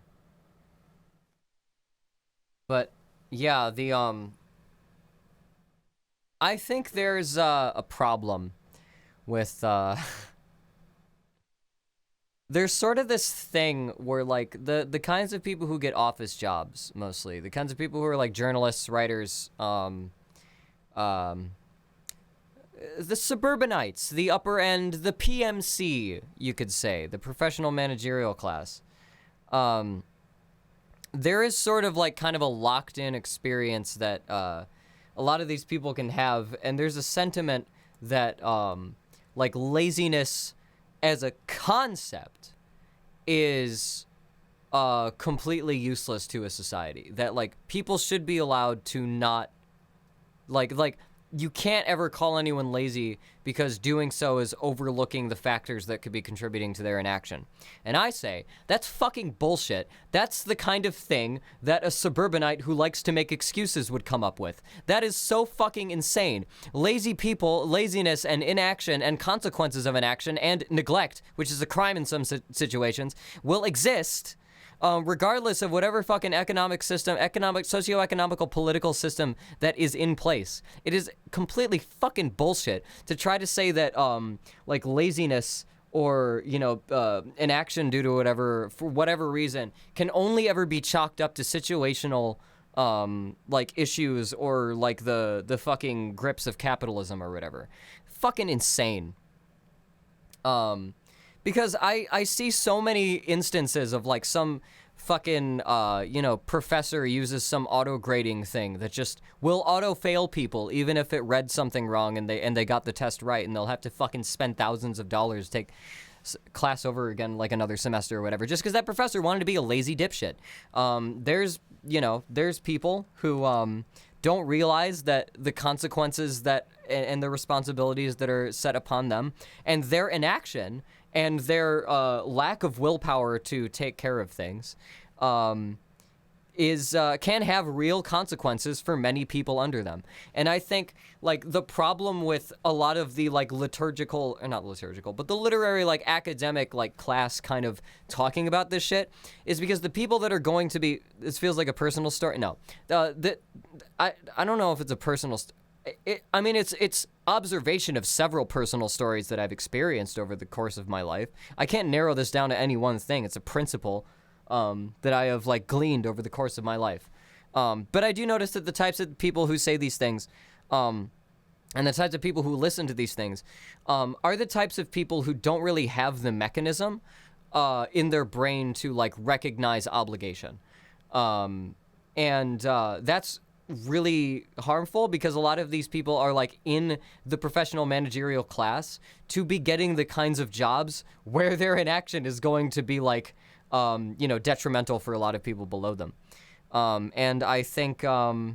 But yeah, I think there's a problem with there's sort of this thing where like the kinds of people who get office jobs, mostly the kinds of people who are like journalists, writers, the suburbanites, the upper end, the PMC, you could say, the professional managerial class. There is sort of like kind of a locked-in experience that a lot of these people can have, and there's a sentiment that like laziness as a concept is completely useless to a society. That like people should be allowed to not like you can't ever call anyone lazy because doing so is overlooking the factors that could be contributing to their inaction. And I say, that's fucking bullshit. That's the kind of thing that a suburbanite who likes to make excuses would come up with. That is so fucking insane. Lazy people, laziness and inaction and consequences of inaction and neglect, which is a crime in some situations, will exist regardless of whatever fucking economic system, socio-economical, political system that is in place. It is completely fucking bullshit to try to say that, like, laziness or, inaction due to whatever, for whatever reason, can only ever be chalked up to situational, like, issues or, like, the fucking grips of capitalism or whatever. Fucking insane. Because I see so many instances of like some fucking professor uses some auto grading thing that just will auto fail people even if it read something wrong and they got the test right, and they'll have to fucking spend thousands of dollars to take class over again like another semester or whatever just because that professor wanted to be a lazy dipshit. There's people who don't realize that the consequences that and the responsibilities that are set upon them and their inaction and their lack of willpower to take care of things can have real consequences for many people under them. And I think like the problem with a lot of the like liturgical, or not liturgical, but the literary like academic like class kind of talking about this shit is because the people that are going to be, this feels like a personal story. No, I don't know if it's a personal I mean, it's observation of several personal stories that I've experienced over the course of my life. I can't narrow this down to any one thing. It's a principle that I have like gleaned over the course of my life. But I do notice that the types of people who say these things, and the types of people who listen to these things, are the types of people who don't really have the mechanism in their brain to like recognize obligation. And that's really harmful because a lot of these people are like in the professional managerial class to be getting the kinds of jobs where their inaction is going to be like, detrimental for a lot of people below them. And I think, I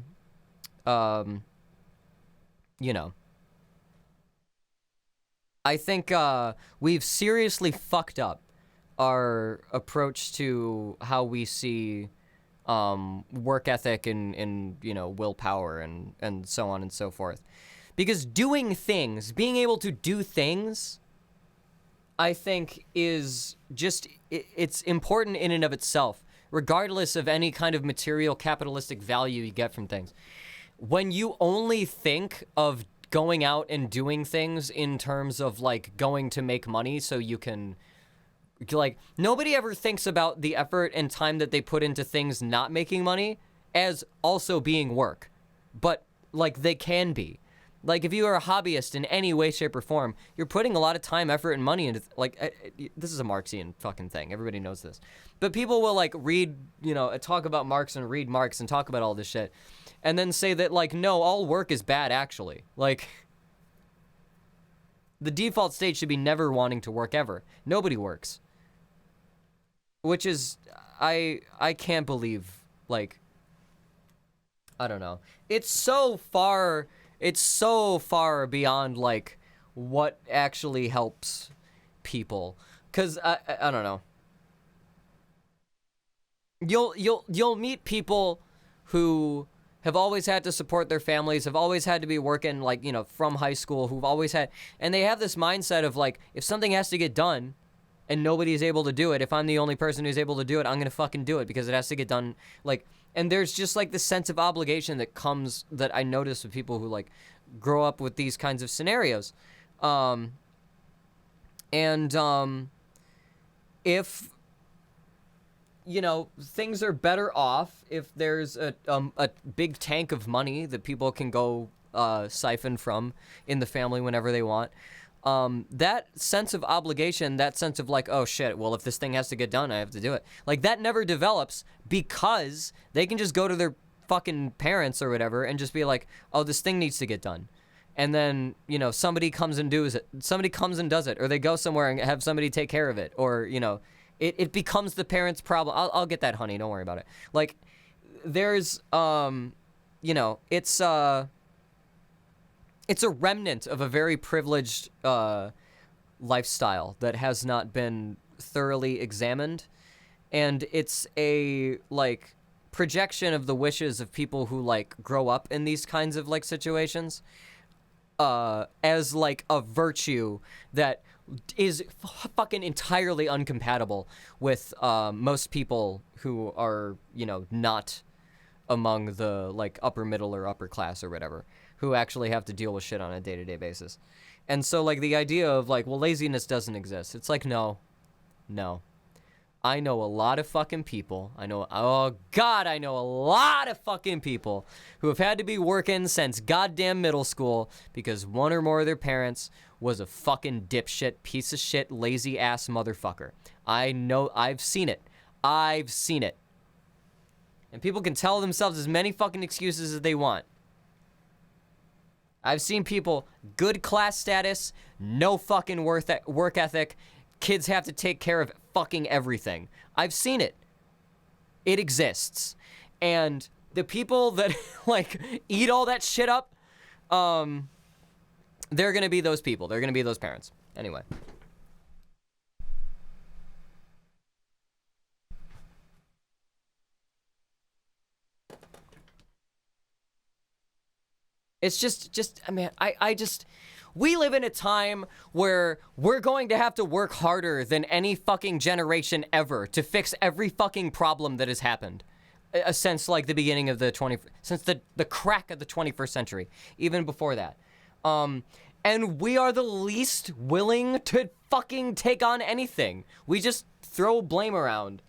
think we've seriously fucked up our approach to how we see work ethic and willpower and so on and so forth. Because doing things, being able to do things, I think is just, it's important in and of itself, regardless of any kind of material capitalistic value you get from things. When you only think of going out and doing things in terms of like going to make money so you can, like, nobody ever thinks about the effort and time that they put into things not making money as also being work. But like they can be. Like, if you are a hobbyist in any way, shape, or form, you're putting a lot of time, effort, and money into, this is a Marxian fucking thing. Everybody knows this. But people will, like, read, talk about Marx and read Marx and talk about all this shit. And then say that, like, no, all work is bad, actually. Like, the default state should be never wanting to work ever. Nobody works. Which is, I can't believe, like, I don't know. It's so far beyond like what actually helps people, because I don't know. You'll meet people who have always had to support their families, have always had to be working like, from high school, who've always had, and they have this mindset of like, if something has to get done and nobody's able to do it, if I'm the only person who's able to do it, I'm gonna fucking do it because it has to get done. Like, and there's just like this sense of obligation that comes, that I notice with people who like grow up with these kinds of scenarios. If things are better off if there's a big tank of money that people can go siphon from in the family whenever they want. That sense of obligation, that sense of like, oh shit, well, if this thing has to get done, I have to do it. Like, that never develops because they can just go to their fucking parents or whatever and just be like, oh, this thing needs to get done. And then, somebody comes and does it, or they go somewhere and have somebody take care of it, or, it becomes the parent's problem. I'll get that, honey. Don't worry about it. Like, there's, it's a remnant of a very privileged lifestyle that has not been thoroughly examined, and it's a like projection of the wishes of people who like grow up in these kinds of like situations as like a virtue that is fucking entirely incompatible with most people who are not among the like upper middle or upper class or whatever, who actually have to deal with shit on a day-to-day basis. And so, like, the idea of, like, well, laziness doesn't exist. It's like, no. I know a lot of fucking people. I know a lot of fucking people who have had to be working since goddamn middle school because one or more of their parents was a fucking dipshit, piece of shit, lazy-ass motherfucker. I know, I've seen it. And people can tell themselves as many fucking excuses as they want. I've seen people, good class status, no fucking work ethic, kids have to take care of fucking everything. I've seen it. It exists. And the people that, like, eat all that shit up, they're gonna be those people. They're gonna be those parents. Anyway. It's just, I mean, I just, we live in a time where we're going to have to work harder than any fucking generation ever to fix every fucking problem that has happened. Since like the beginning of since the crack of the 21st century, even before that. And we are the least willing to fucking take on anything. We just throw blame around.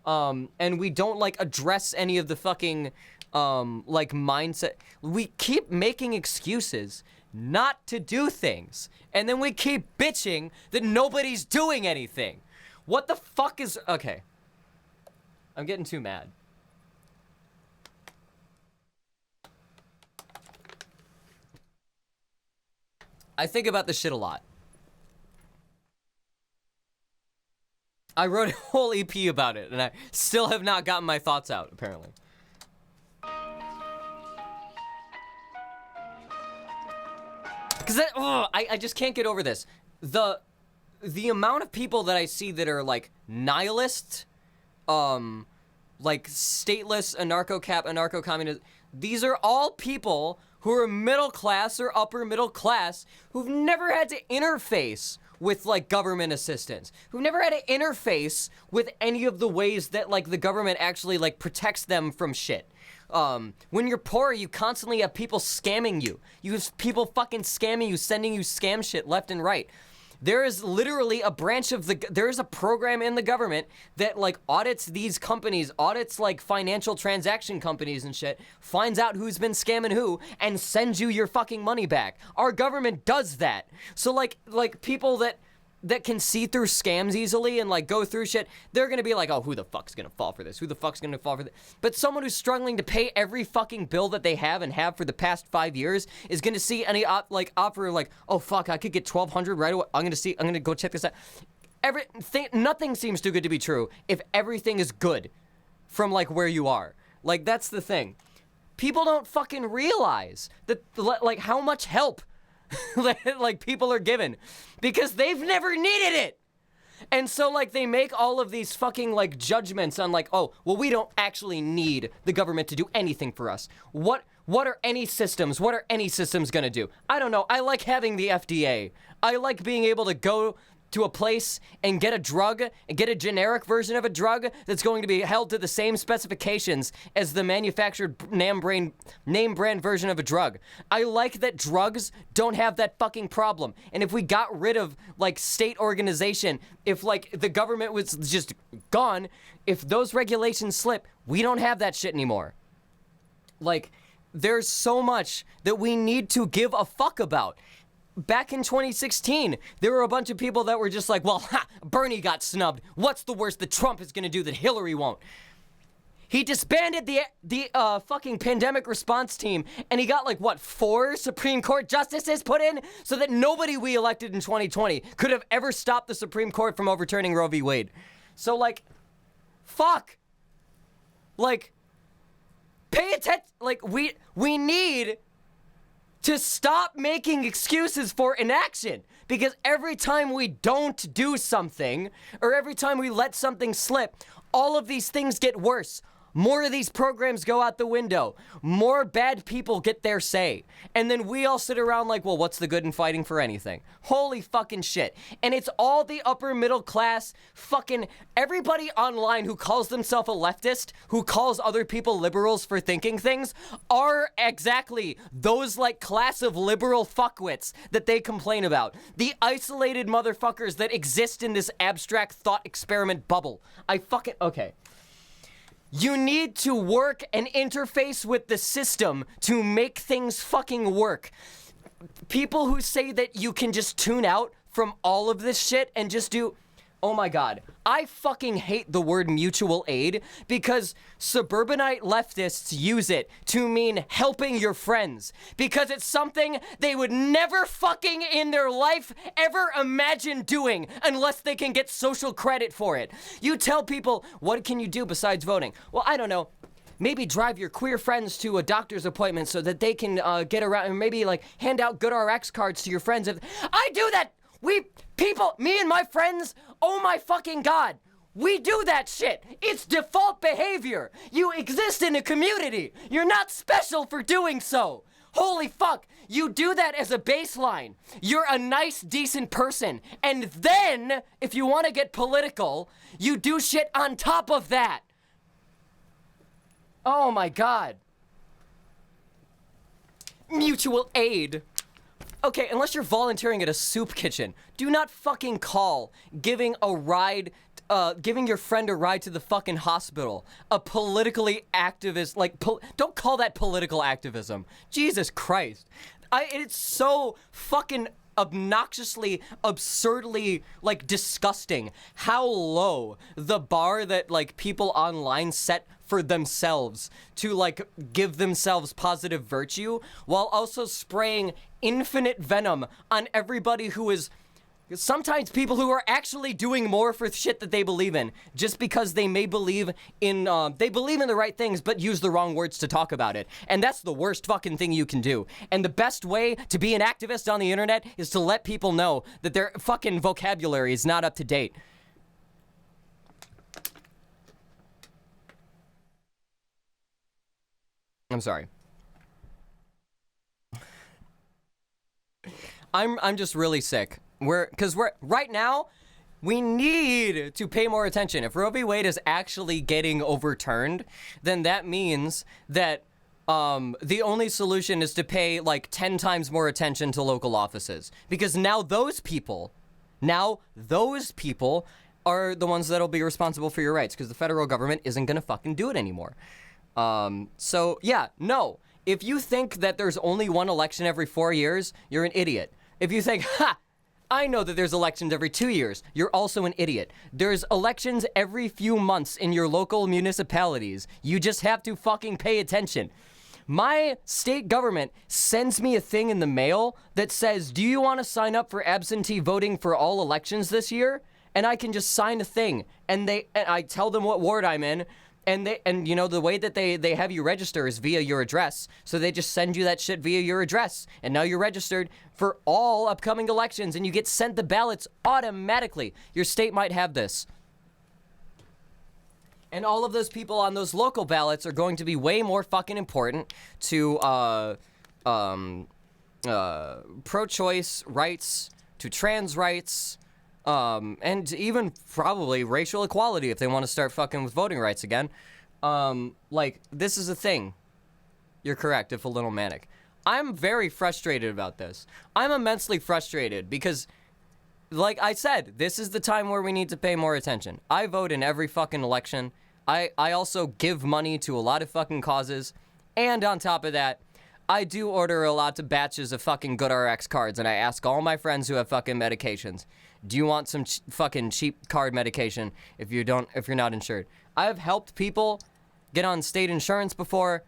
And we don't like address any of the fucking, like mindset. We keep making excuses not to do things. And then we keep bitching that nobody's doing anything. What the fuck is, okay. I'm getting too mad. I think about this shit a lot. I wrote a whole EP about it, and I still have not gotten my thoughts out, apparently. Because I just can't get over this. The amount of people that I see that are, like, nihilists, like, stateless, anarcho-communist, these are all people who are middle class or upper middle class who've never had to interface with like government assistance, who've never had to interface with any of the ways that like the government actually like protects them from shit. When you're poor, you constantly have people scamming you. You have people fucking scamming you, sending you scam shit left and right. There is literally a branch of there's a program in the government that like audits these companies, audits like financial transaction companies and shit, finds out who's been scamming who, and sends you your fucking money back. Our government does that. So like people that can see through scams easily and like go through shit, they're gonna be like, oh, who the fuck's gonna fall for this? Who the fuck's gonna fall for this? But someone who's struggling to pay every fucking bill that they have and have for the past 5 years is gonna see any offer like, oh fuck, I could get $1,200 right away. I'm gonna go check this out. Nothing seems too good to be true if everything is good from like where you are. Like that's the thing. People don't fucking realize that like how much help like people are given because they've never needed it. And so like they make all of these fucking like judgments on like, oh, well, we don't actually need the government to do anything for us. What are any systems? What are any systems gonna do? I don't know. I like having the FDA. I like being able to go to a place and get a drug and get a generic version of a drug that's going to be held to the same specifications as the manufactured name brand version of a drug. I like that drugs don't have that fucking problem. And if we got rid of like state organization, if like the government was just gone, if those regulations slip, we don't have that shit anymore. Like there's so much that we need to give a fuck about. Back in 2016, there were a bunch of people that were just like, well, Bernie got snubbed. What's the worst that Trump is gonna do that Hillary won't? He disbanded the fucking pandemic response team, and he got like, what, 4 Supreme Court justices put in? So that nobody we elected in 2020 could have ever stopped the Supreme Court from overturning Roe v. Wade. So like, fuck. Like, pay attention. Like, we need to stop making excuses for inaction, because every time we don't do something, or every time we let something slip, all of these things get worse. More of these programs go out the window. More bad people get their say. And then we all sit around like, well, what's the good in fighting for anything? Holy fucking shit. And it's all the upper middle class fucking everybody online who calls themselves a leftist, who calls other people liberals for thinking things, are exactly those like class of liberal fuckwits that they complain about. The isolated motherfuckers that exist in this abstract thought experiment bubble. Okay. You need to work and interface with the system to make things fucking work. People who say that you can just tune out from all of this shit and just do... Oh my god. I fucking hate the word mutual aid because suburbanite leftists use it to mean helping your friends, because it's something they would never fucking in their life ever imagine doing unless they can get social credit for it. You tell people, what can you do besides voting? Well, I don't know. Maybe drive your queer friends to a doctor's appointment so that they can get around, and maybe like hand out GoodRx cards to your friends. I do that! Me and my friends, oh my fucking god, we do that shit. It's default behavior. You exist in a community. You're not special for doing so.
Holy fuck! You do that as a baseline. You're a nice, decent person. And then, if you want to get political, you do shit on top of that. Oh my god. Mutual aid. Okay, unless you're volunteering at a soup kitchen, do not fucking call giving a ride, giving your friend a ride to the fucking hospital a politically activist, like, don't call that political activism. Jesus Christ. It's so fucking obnoxiously, absurdly, like, disgusting how low the bar that, like, people online set for themselves to, like, give themselves positive virtue while also spraying infinite venom on everybody who is sometimes people who are actually doing more for shit that they believe in just because they may believe in the right things but use the wrong words to talk about it. And that's the worst fucking thing you can do. And the best way to be an activist on the internet is to let people know that their fucking vocabulary is not up to date. I'm sorry. I'm just really sick. Because right now, we need to pay more attention. If Roe v. Wade is actually getting overturned, then that means that the only solution is to pay like 10 times more attention to local offices. Because now those people are the ones that'll be responsible for your rights, because the federal government isn't gonna fucking do it anymore. So yeah, no. If you think that there's only one election every 4 years, you're an idiot. If you think, I know that there's elections every 2 years, you're also an idiot. There's elections every few months in your local municipalities. You just have to fucking pay attention. My state government sends me a thing in the mail that says, do you want to sign up for absentee voting for all elections this year? And I can just sign a thing. And I tell them what ward I'm in. And you know, the way that they have you register is via your address. So they just send you that shit via your address. And now you're registered for all upcoming elections and you get sent the ballots automatically. Your state might have this. And all of those people on those local ballots are going to be way more fucking important to pro-choice rights, to trans rights, and even probably racial equality if they want to start fucking with voting rights again. Like, this is a thing. You're correct, if a little manic. I'm very frustrated about this. I'm immensely frustrated because, like I said, this is the time where we need to pay more attention. I vote in every fucking election. I also give money to a lot of fucking causes. And on top of that, I do order a lot of batches of fucking GoodRx cards, and I ask all my friends who have fucking medications, do you want some fucking cheap card medication if you're not insured? I've helped people get on state insurance before.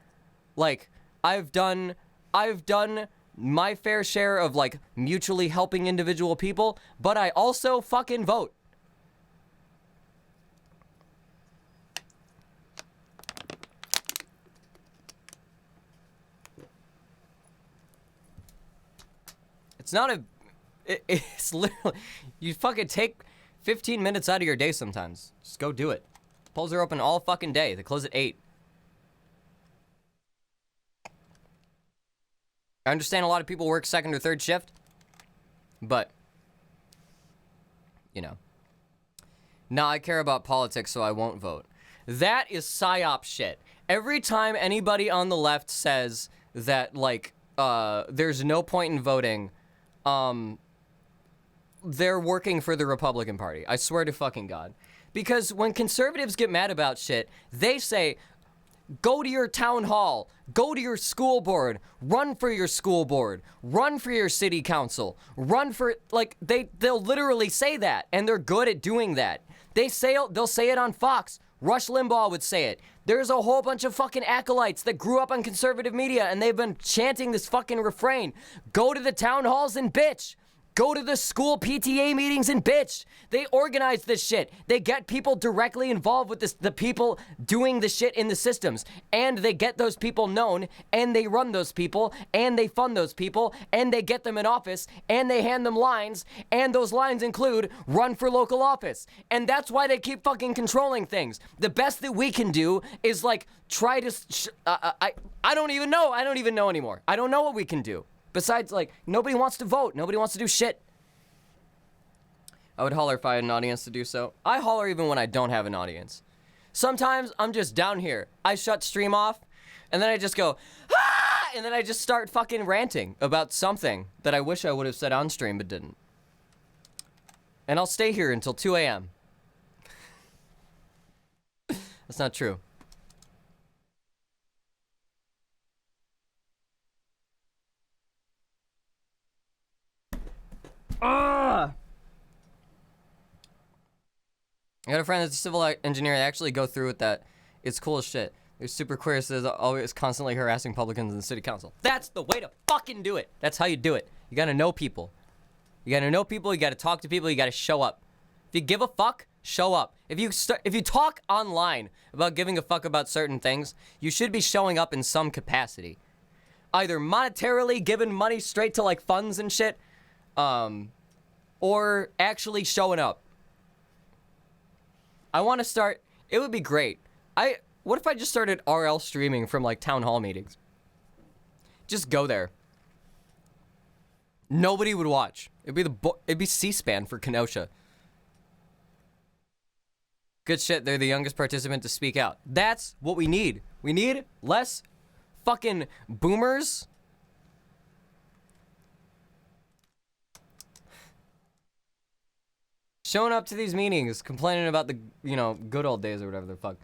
Like, I've done my fair share of, like, mutually helping individual people, but I also fucking vote. It's not a... It's literally... You fucking take 15 minutes out of your day sometimes. Just go do it. Polls are open all fucking day. They close at 8. I understand a lot of people work second or third shift. But... you know. Nah, I care about politics, so I won't vote. That is psyop shit. Every time anybody on the left says that, like, there's no point in voting... they're working for the Republican Party. I swear to fucking God. Because when conservatives get mad about shit, they say, go to your town hall, go to your school board, run for your school board, run for your city council, run for, like, they'll literally say that, and they're good at doing that. They'll say it on Fox. Rush Limbaugh would say it. There's a whole bunch of fucking acolytes that grew up on conservative media, and they've been chanting this fucking refrain. Go to the town halls and bitch. go to the school PTA meetings and bitch. They organize this shit. They get people directly involved with this, the people doing the shit in the systems. And they get those people known, and they run those people, and they fund those people, and they get them in office, and they hand them lines, and those lines include run for local office. And that's why they keep fucking controlling things. The best that we can do is like try to I don't even know. I don't even know anymore. I don't know what we can do. Besides, like, nobody wants to vote. Nobody wants to do shit. I would holler if I had an audience to do so. I holler even when I don't have an audience. Sometimes I'm just down here. I shut stream off, and then I just go, ah! And then I just start fucking ranting about something that I wish I would have said on stream but didn't. And I'll stay here until 2 a.m. That's not true. I got a friend that's a civil engineer. They actually go through with that. It's cool as shit. They're super queer, so they're always constantly harassing publicans in the city council. That's the way to fucking do it. That's how you do it. You gotta know people. You gotta know people. You gotta talk to people. You gotta show up. If you give a fuck, show up. If you talk online about giving a fuck about certain things, you should be showing up in some capacity. Either monetarily giving money straight to like funds and shit, or actually showing up. I want to start. It would be great. What if I just started RL streaming from like town hall meetings? Just go there. Nobody would watch. It'd be C-SPAN for Kenosha. Good shit. They're the youngest participant to speak out. That's what we need. We need less fucking boomers. Showing up to these meetings, complaining about the, good old days or whatever the fuck.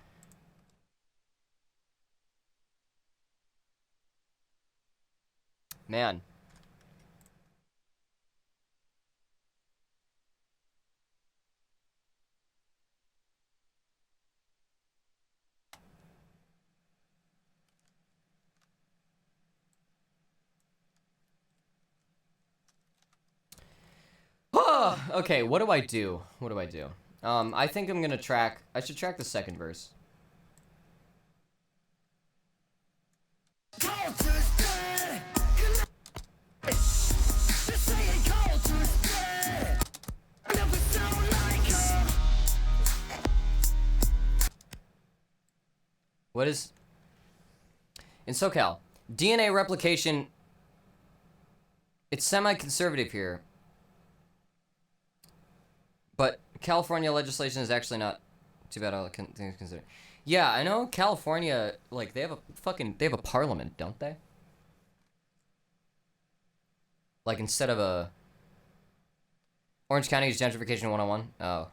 Man. Okay, what do I do? I think I'm gonna I should track the second verse. What is... In SoCal, DNA replication... It's semi-conservative here. But California legislation is actually not too bad. I'll consider. Yeah, I know California, like, they have a parliament, don't they? Like, instead of a... Orange County's gentrification 101? Oh.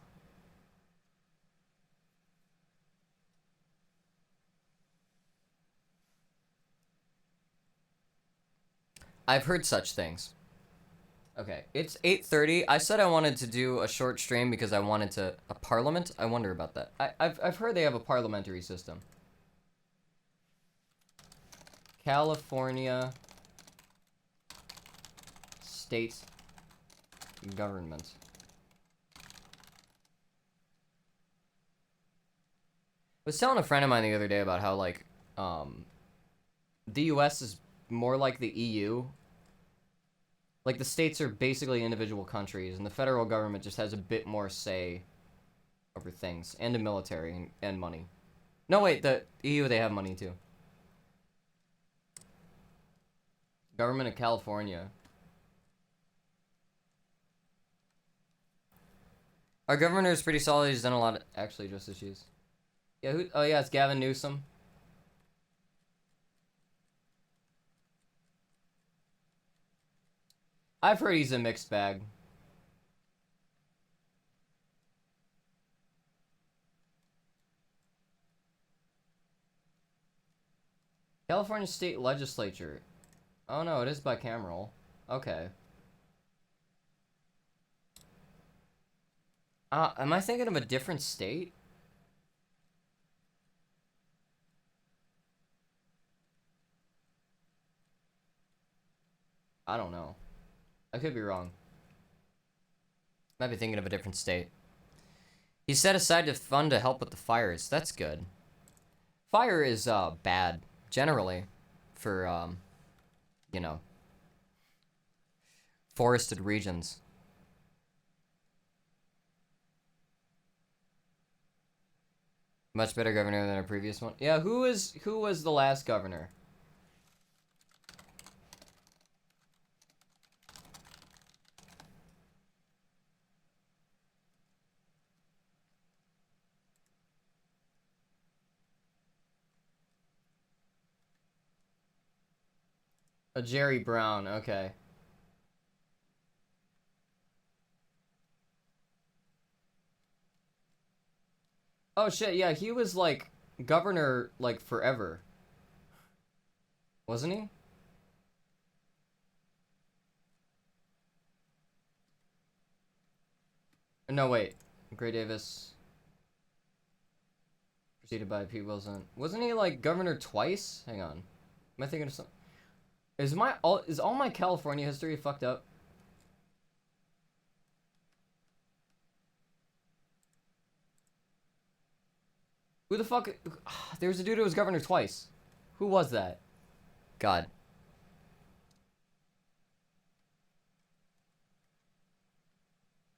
I've heard such things. Okay, it's 8:30. I said I wanted to do a short stream because I wanted to... A parliament? I wonder about that. I've heard they have a parliamentary system. California state government. I was telling a friend of mine the other day about how, like, the US is more like the EU. Like, the states are basically individual countries, and the federal government just has a bit more say over things, and the military, and money. No, wait, the EU, they have money, too. Government of California. Our governor is pretty solid. He's done a lot of... Actually, just issues. Yeah, oh, yeah, it's Gavin Newsom. I've heard he's a mixed bag. California State Legislature. Oh no, it is bicameral. Okay. Am I thinking of a different state? I don't know. I could be wrong.
Might be thinking of a different state. He set aside a fund to help with the fires. That's good. Fire is bad generally for you know, forested regions. Much better governor than our previous one. Yeah, who was the last governor? Jerry Brown, okay. Oh shit, yeah, he was like governor like forever. Wasn't he? No, wait. Gray Davis. Preceded by Pete Wilson. Wasn't he like governor twice? Hang on. Am I thinking of something? Is all my California history fucked up? Who the fuck? There's a dude who was governor twice. Who was that? God.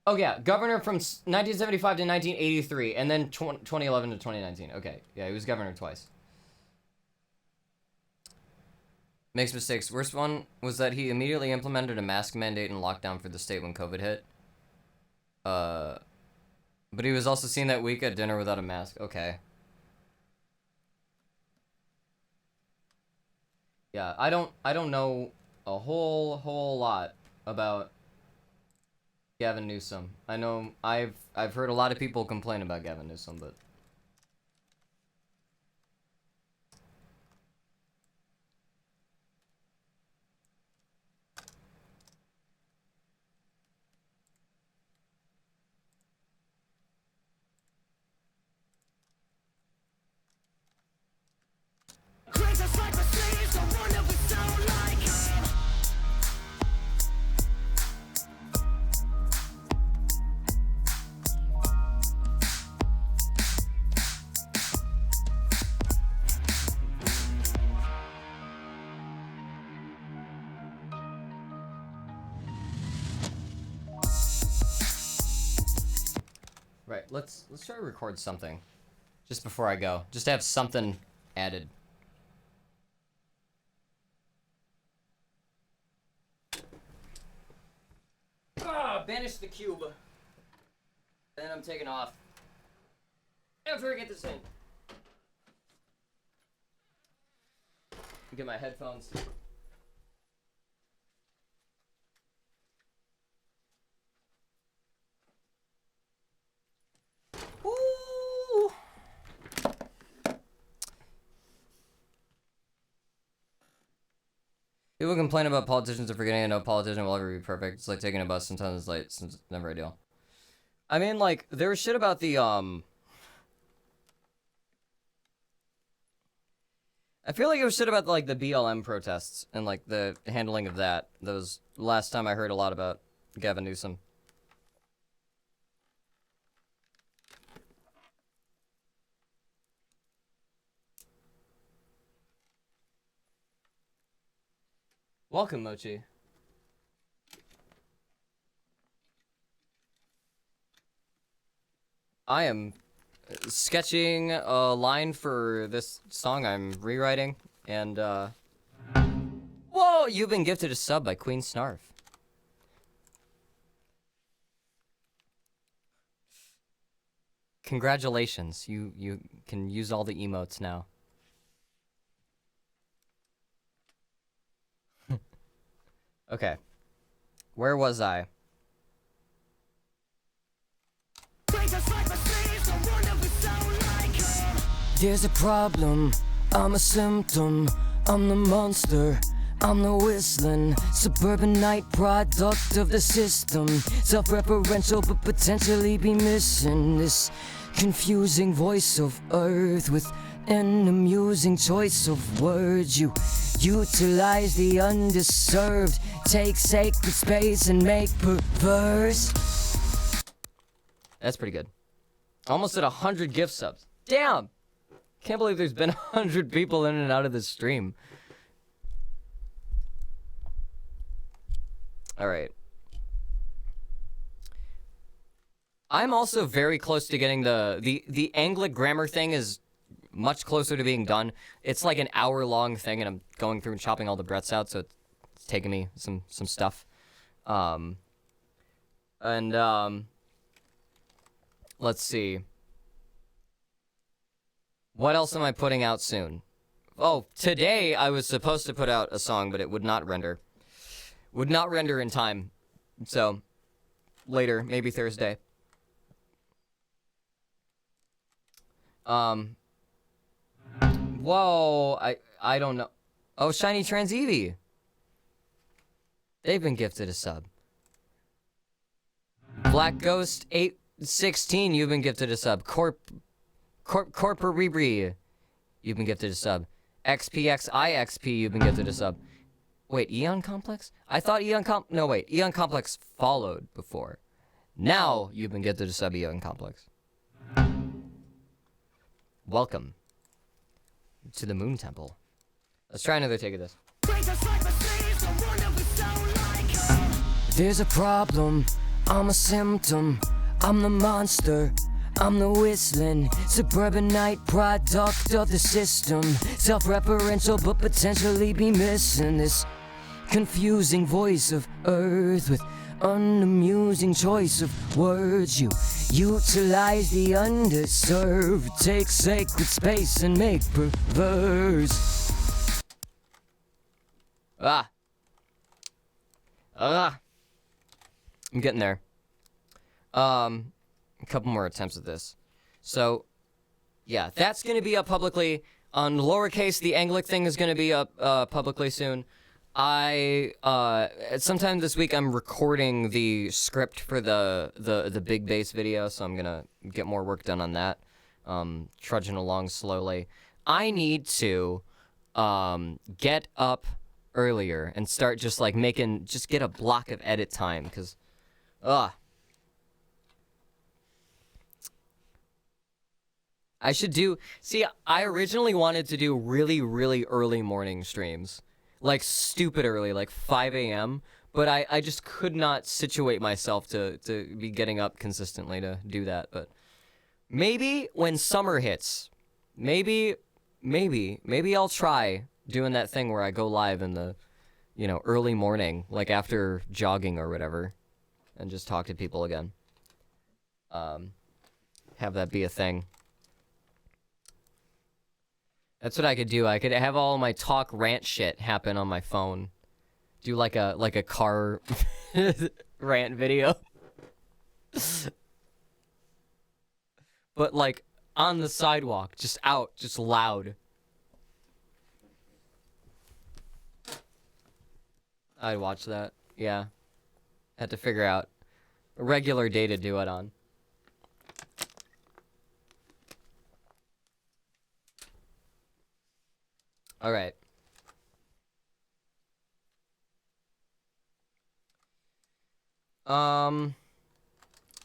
Oh yeah, governor from 1975 to 1983, and then 2011 to 2019. Okay, yeah, he was governor twice. Makes mistakes. Worst one was that he immediately implemented a mask mandate and lockdown for the state when COVID hit. But he was also seen that week at dinner without a mask. Okay. Yeah, I don't know a whole lot about Gavin Newsom. I know I've heard a lot of people complain about Gavin Newsom, but right, let's try to record something just before I go. Just to have something added. Banish the cube. Then I'm taking off. After I get this in. Get my headphones. Ooh. People complain about politicians and forgetting that no politician will ever be perfect. It's like taking a bus. Sometimes it's late. Sometimes it's never ideal. I mean, like, there was shit about the, I feel like it was shit about, like, the BLM protests and, like, the handling of that. That was last time I heard a lot about Gavin Newsom. Welcome, Mochi. I am sketching a line for this song I'm rewriting, and, whoa, you've been gifted a sub by Queen Snarf. Congratulations, you can use all the emotes now. Okay. Where was I? There's a problem, I'm a symptom, I'm the monster, I'm the whistling suburbanite product of the system. Self-referential but potentially be missing this confusing voice of earth with an amusing choice of words. You utilize the undeserved, take sacred space and make perverse
That's pretty good. Almost at 100 gift subs. Damn! Can't believe there's been 100 people in and out of this stream. Alright. I'm also very close to getting the Anglic grammar thing is much closer to being done. It's like an hour-long thing, and I'm going through and chopping all the breaths out, so it's taking me some stuff. Let's see. What else am I putting out soon? Oh, today I was supposed to put out a song, but it would not render. Would not render in time. So, later, maybe Thursday. Whoa, I don't know. Oh, Shiny Trans Eevee. They've been gifted a sub. Black Ghost 816, you've been gifted a sub. Corporibri, you've been gifted a sub. XPXIXP, you've been gifted a sub. Wait, Eon Complex? I thought Eon Complex followed before. Now you've been gifted a sub, Eon Complex. Welcome to the Moon Temple. Let's try another take of this. There's a problem, I'm a symptom, I'm the monster, I'm the whistling suburbanite product of the system. Self-referential but potentially be missing this confusing voice of earth with unamusing choice of words. You utilize the underserved, take sacred space and make perverse. I'm getting there. A couple more attempts at this. So, yeah, that's going to be up publicly. On lowercase, the Anglic thing is going to be up publicly soon. Sometime this week, I'm recording the script for the big bass video, so I'm going to get more work done on that. Trudging along slowly. I need to get up earlier and start just like get a block of edit time, because I originally wanted to do really, really early morning streams. Like stupid early, like 5 a.m. But I just could not situate myself to be getting up consistently to do that. But maybe when summer hits, maybe I'll try doing that thing where I go live in the, early morning, like after jogging or whatever, and just talk to people again. Have that be a thing. That's what I could do. I could have all my talk rant shit happen on my phone. Do like a car rant video. But like on the sidewalk, just out, just loud. I'd watch that. Yeah. Had to figure out a regular day to do it on. All right.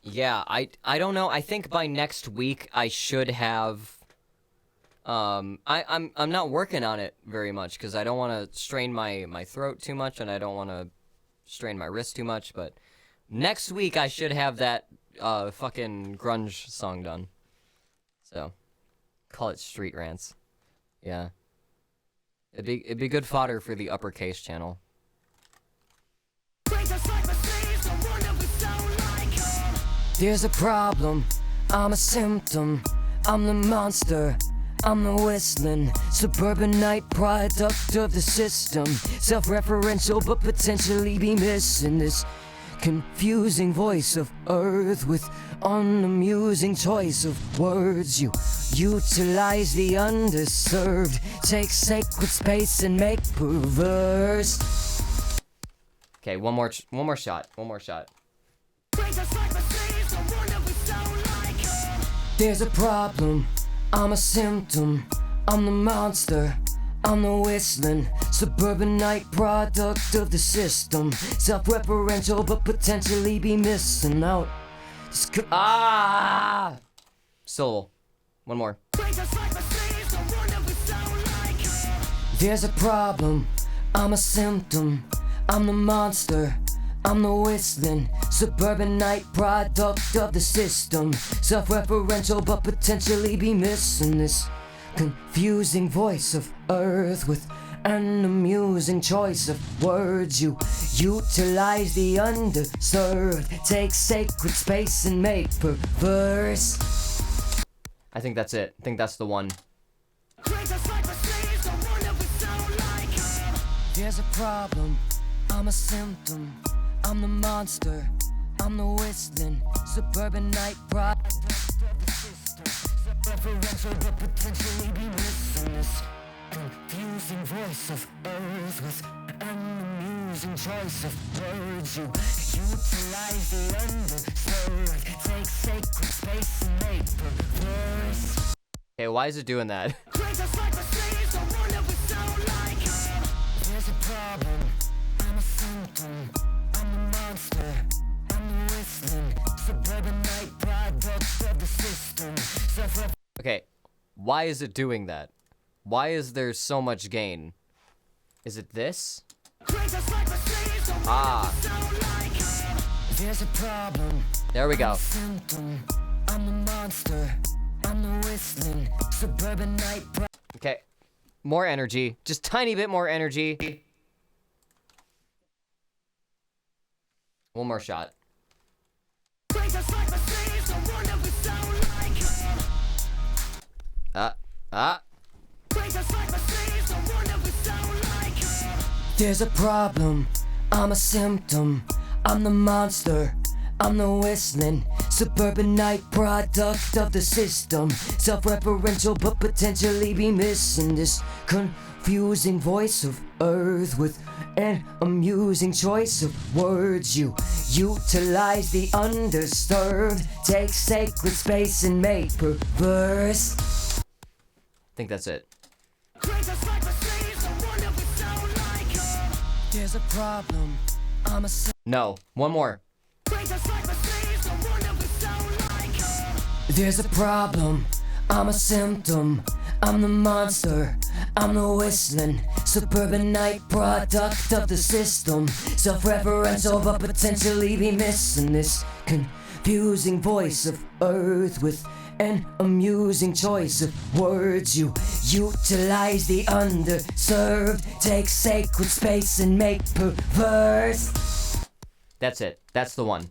Yeah, I don't know. I think by next week I should have I'm not working on it very much because I don't want to strain my throat too much and I don't want to strain my wrist too much, but next week I should have that fucking grunge song done. So, call it Street Rants. Yeah. It'd be good fodder for the uppercase channel. There's a problem, I'm a symptom, I'm the monster, I'm the whistling suburbanite product of the system. Self-referential but potentially be missing this confusing voice of earth with unamusing choice of words. You utilize the underserved, take sacred space and make perverse. Okay, one more shot. There's a problem, I'm a symptom, I'm the monster, I'm the whistling suburbanite product of the system. Self-referential but potentially be missing out.
Ah! Syllable. One more.
There's a problem, I'm a symptom, I'm the monster, I'm the whistling suburbanite product of the system. Self-referential but potentially be missing this confusing voice of earth with an amusing choice of words. You utilize the underserved, take sacred space and make perverse.
I think that's it. I think that's the one.
There's a problem, I'm a symptom, I'm the monster, I'm the whistling suburbanite product of the system. Self-referential but potentially be missing this confusing voice of earth with an amusing choice of words. You utilize the underserved, take sacred space and make perverse.
Okay, why is it doing that?
There's a problem, I'm a symptom, I'm the monster, I'm the whistling suburbanite product of the system.
Okay, why is it doing that? Why is there so much gain? Is it this? Ah.
There's a problem,
There we go.
symptom, I'm the monster, I'm the whistling suburbanite product.
Okay. More energy. Just tiny bit more energy. One more shot. Ah.
There's a problem, I'm a symptom, I'm the monster, I'm the whistling suburbanite product of the system. Self-referential but potentially be missing this confusing voice of earth with an amusing choice of words. You utilize the underserved, take sacred space and make perverse.
I think that's it.
There's a problem, I'm a
No. One more.
There's a problem, I'm a symptom, I'm the monster, I'm the whistling suburbanite product of the system. Self-referential but potentially be missing this confusing voice of earth with an amusing choice of words. You utilize the underserved, take sacred space and make perverse.
That's it. That's the one.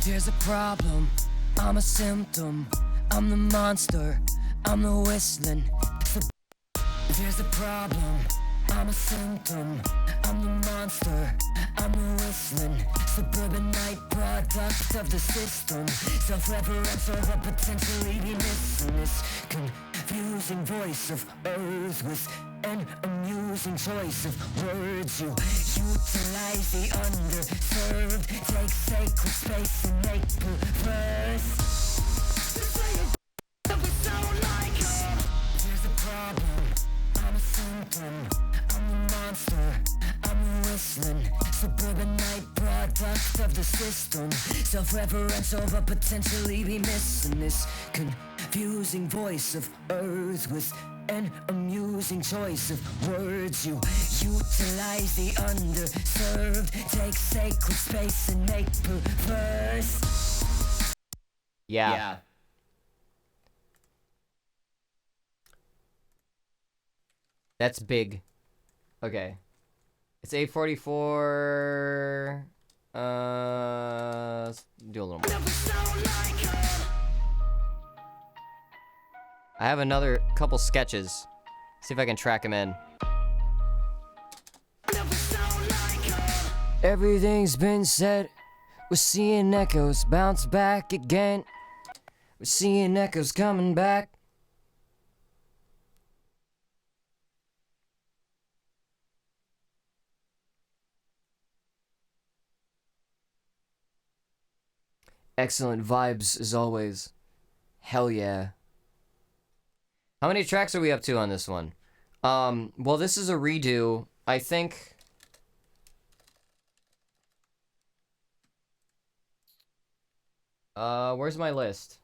There's a problem, I'm a symptom, I'm the monster, I'm the whistling. There's a problem, I'm a symptom, I'm the monster, I'm the whistling suburbanite product of the system. Self-referential but potentially be missing this confusing voice of earth with an amusing choice of words. You utilize the underserved, take sacred space and make perverse. There's a problem, I'm a symptom, I'm the monster, I'm the whistling suburbanite product of the system. Self-referential but potentially be missing this confusing voice of earth with an amusing choice of words. You utilize the underserved, take sacred space and make perverse.
Yeah. That's big. Okay. It's 8:44. Let's do a little more. I have another couple sketches. See if I can track them in.
Everything's been said. We're seeing echoes bounce back again. We're seeing echoes coming back. Excellent vibes as always. Hell yeah.
How many tracks are we up to on this one? Well, this is a redo. I think Where's my list?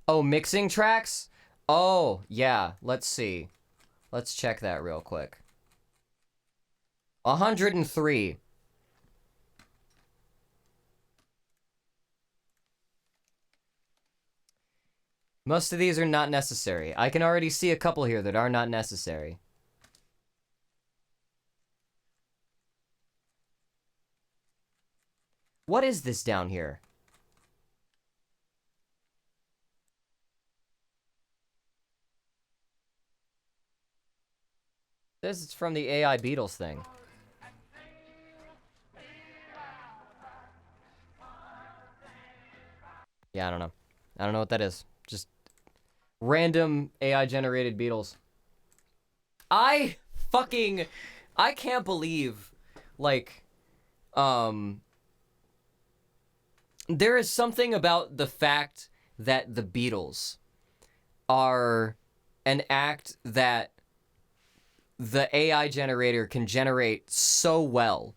Oh, mixing tracks? Oh, yeah. Let's see. Let's check that real quick. 103. Most of these are not necessary. I can already see a couple here that are not necessary. What is this down here? This is from the AI Beatles thing. Yeah, I don't know. I don't know what that is. Just random AI generated Beatles. I can't believe, like, there is something about the fact that the Beatles are an act that the AI generator can generate so well.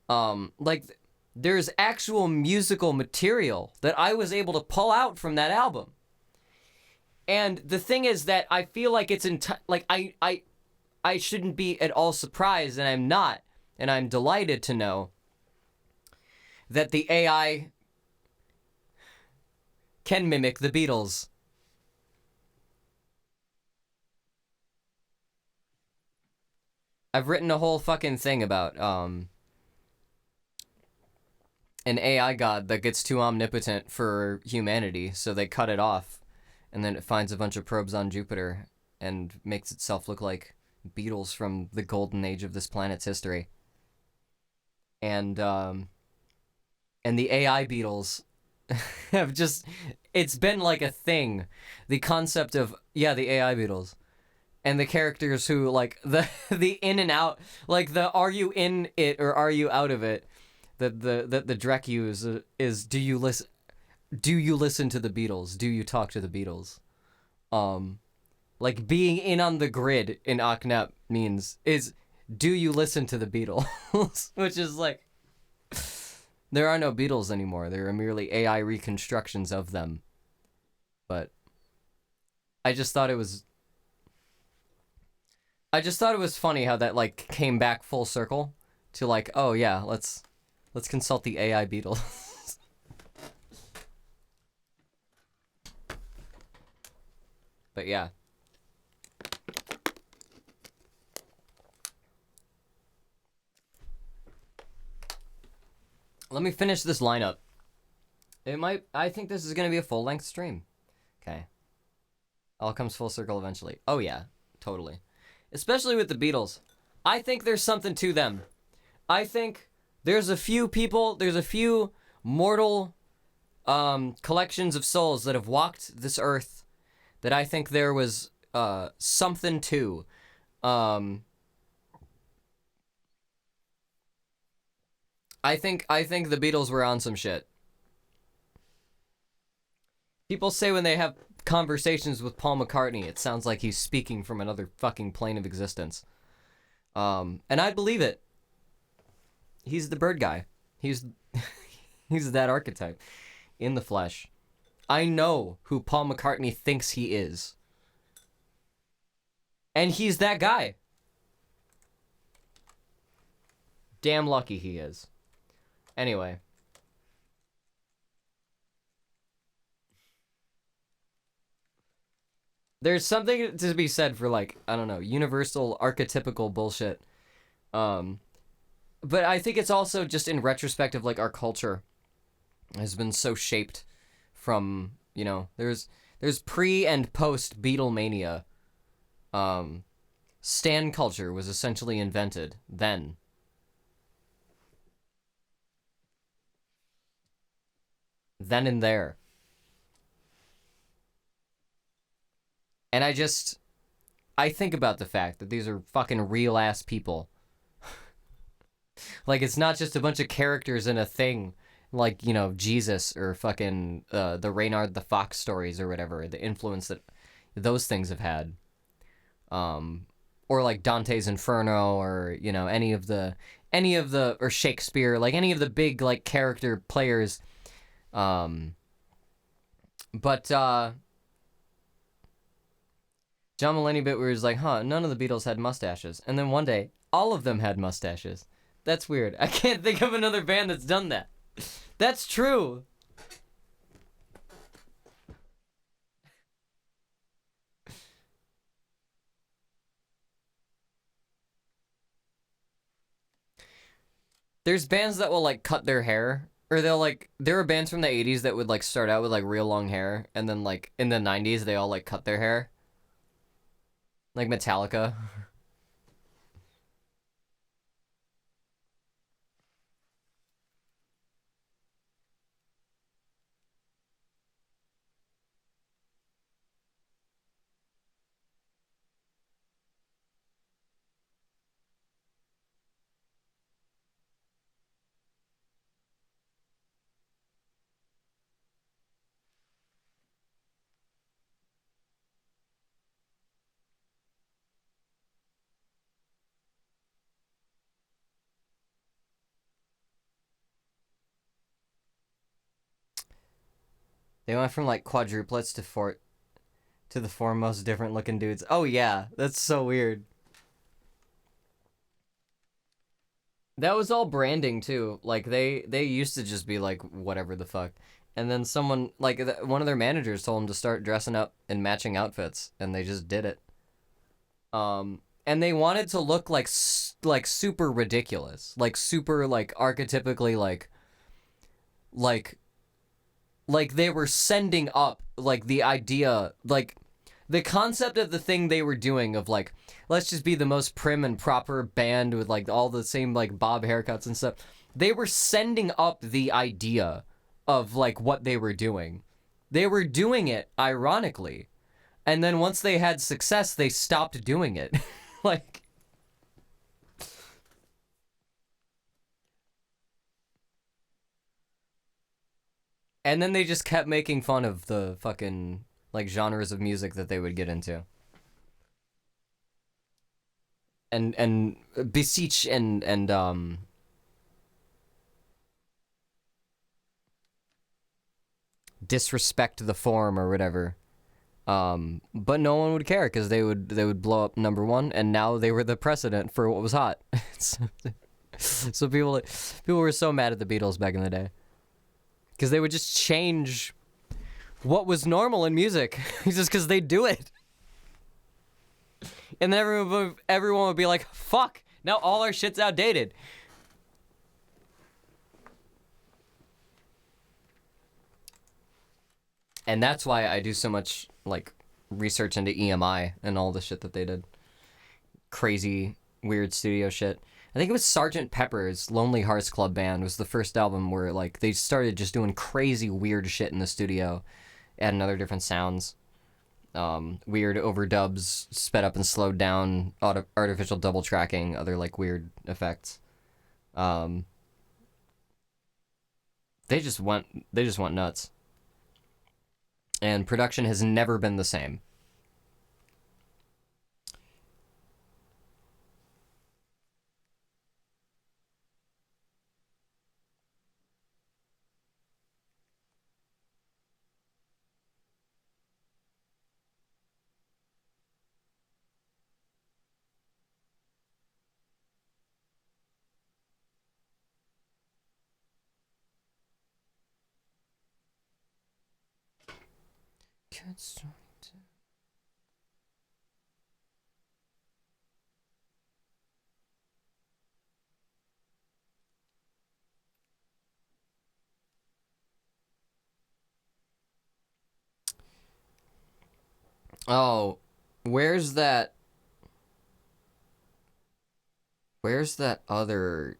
Like, there's actual musical material that I was able to pull out from that album. And the thing is that I feel like it's like I shouldn't be at all surprised, and I'm not, and I'm delighted to know that the AI can mimic the Beatles. I've written a whole fucking thing about an AI god that gets too omnipotent for humanity, so they cut it off, and then it finds a bunch of probes on Jupiter and makes itself look like Beatles from the golden age of this planet's history. And the AI Beatles have just, it's been like a thing. The concept of, yeah, the AI Beatles. And the characters who, like, the in and out, like the are you in it or are you out of it, that the Drek use is do you listen to the Beatles? Do you talk to the Beatles? Like being in on the grid in Aknep means is do you listen to the Beatles? Which is like, there are no Beatles anymore. There are merely AI reconstructions of them. But I just thought it was funny how that like came back full circle to like, oh yeah, let's consult the AI Beatles. But yeah. Let me finish this lineup. I think this is going to be a full-length stream. Okay. All comes full circle eventually. Oh yeah, totally. Especially with the Beatles. I think there's something to them. I think there's a few mortal collections of souls that have walked this earth that I think there was something to. I think the Beatles were on some shit. People say when they have conversations with Paul McCartney, it sounds like he's speaking from another fucking plane of existence. And I believe it. He's the bird guy. He's he's that archetype in the flesh. I know who Paul McCartney thinks he is. And he's that guy. Damn lucky he is. Anyway. There's something to be said for, like, I don't know, universal archetypical bullshit. But I think it's also just in retrospect of, like, our culture has been so shaped from, you know, there's pre and post Beatlemania. Stan culture was essentially invented then. Then and there. And I just,
I think about the fact that these are fucking real ass people. Like, it's not just a bunch of characters in a thing, like, you know, Jesus or fucking the Reynard the Fox stories or whatever, the influence that those things have had. Or like Dante's Inferno, or, you know, any of the, or Shakespeare, like any of the big, like, character players. But John Mulaney bit where he was like, huh, none of the Beatles had mustaches. And then one day, all of them had mustaches. That's weird. I can't think of another band that's done that. That's true. There's bands that will, like, cut their hair. Or they'll, like, there were bands from the 80s that would, like, start out with, like, real long hair. And then, like, in the 90s, they all, like, cut their hair. Like Metallica. They went from, like, quadruplets to the four most different looking dudes. Oh yeah, that's so weird. That was all branding too. Like, they used to just be like whatever the fuck. And then someone, like, one of their managers told them to start dressing up in matching outfits, and they just did it. And they wanted to look like super ridiculous, like super, like, archetypically, like they were sending up, like, the idea, like, the concept of the thing they were doing of, like, let's just be the most prim and proper band with, like, all the same, like, bob haircuts and stuff. They were sending up the idea of, like, what they were doing. They were doing it ironically. And then once they had success, they stopped doing it. Like, and then they just kept making fun of the fucking, like, genres of music that they would get into. And beseech and disrespect the form or whatever. But no one would care because they would blow up number one, and now they were the precedent for what was hot. So people were so mad at the Beatles back in the day because they would just change what was normal in music just because they do it, and then everyone would be like, "Fuck! Now all our shit's outdated." And that's why I do so much, like, research into EMI and all the shit that they did. Crazy, weird studio shit. I think it was Sgt. Pepper's Lonely Hearts Club Band was the first album where, like, they started just doing crazy, weird shit in the studio, adding other different sounds. Weird overdubs, sped up and slowed down, artificial double tracking, other, like, weird effects. They just went nuts. And production has never been the same. Good story too. Oh, where's that? Where's that other?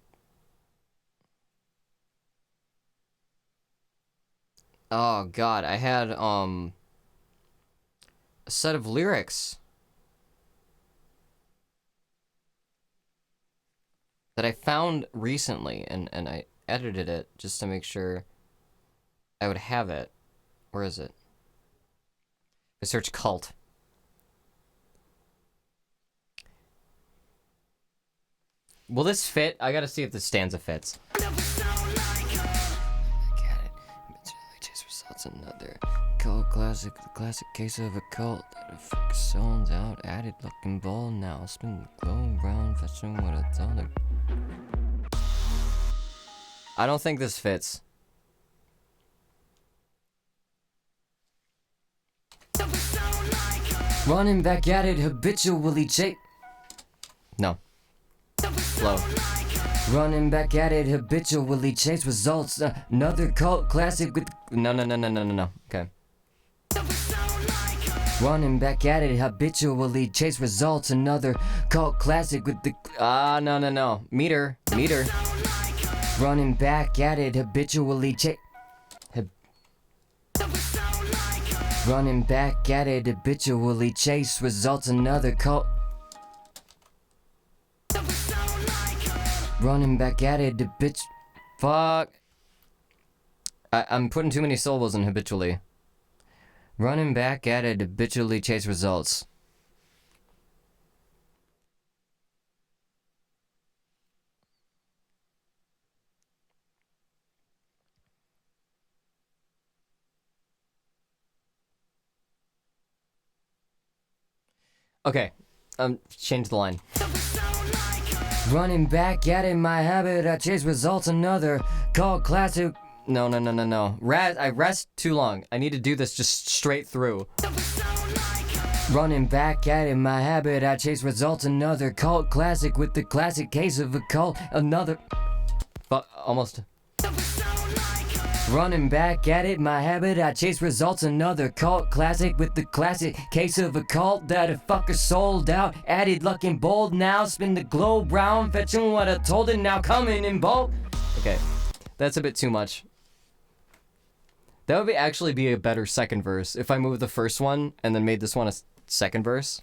Oh God, I had a set of lyrics
that I found recently, and I edited it just to make sure I would have it. Where is it? I search cult. Will this fit? I gotta see if this stanza fits. Get it. Chase results another cult classic. The classic case of a cult that fucking sold out. Added looking bold now. Spin the globe round, fetching what I told her. I don't think this fits. Running back at it habitually, chase. No. Slow. Running back at it habitually, chase results. Another cult classic with. No. Okay. Running back at it habitually, chase results. Another cult classic with the. No. Meter. Running back at it habitually, chase. Running back at it habitually, chase results. Another cult. Running back at it, the bitch. Fuck. I'm putting too many syllables in habitually. Running back at it, habitually chase results. Okay. Change the line. Running back at it, my habit, I chase results. Another cult classic. No. I rest too long. I need to do this just straight through. Running back at it, my habit, I chase results. Another cult classic with the classic case of a cult. Another. Almost. Running back at it, my habit, I chase results. Another cult classic with the classic case of a cult that a fucker sold out. Added luck and bold now, spin the globe round, fetching what I told it now, coming in bulk. Okay, that's a bit too much. That would actually be a better second verse if I moved the first one and then made this one a second verse.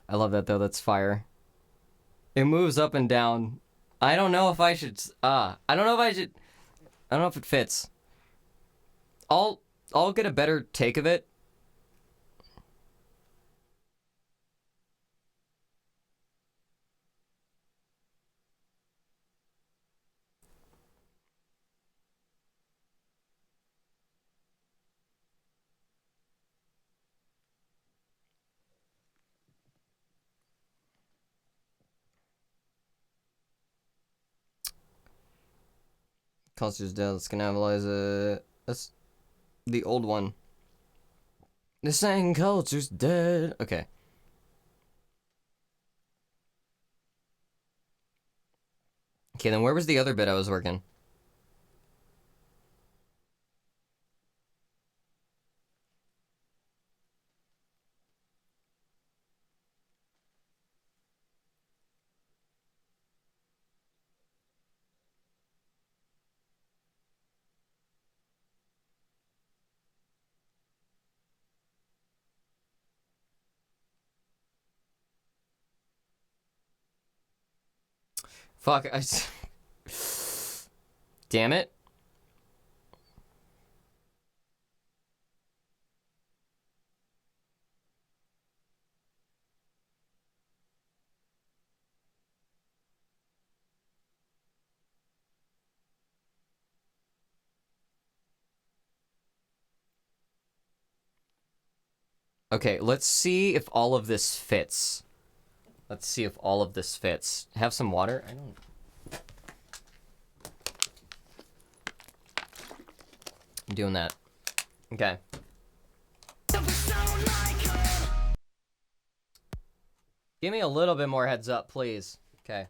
I love that though, that's fire. It moves up and down. I don't know if I should, I don't know if it fits. I'll get a better take of it. Culture's dead. Let's cannibalize it. That's the old one. The saying culture's dead. Okay. Okay, then where was the other bit I was working? Fuck, damn it. Okay, let's see if all of this fits. Let's see if all of this fits. Have some water? I don't... I'm doing that. Okay. Give me a little bit more heads up, please. Okay.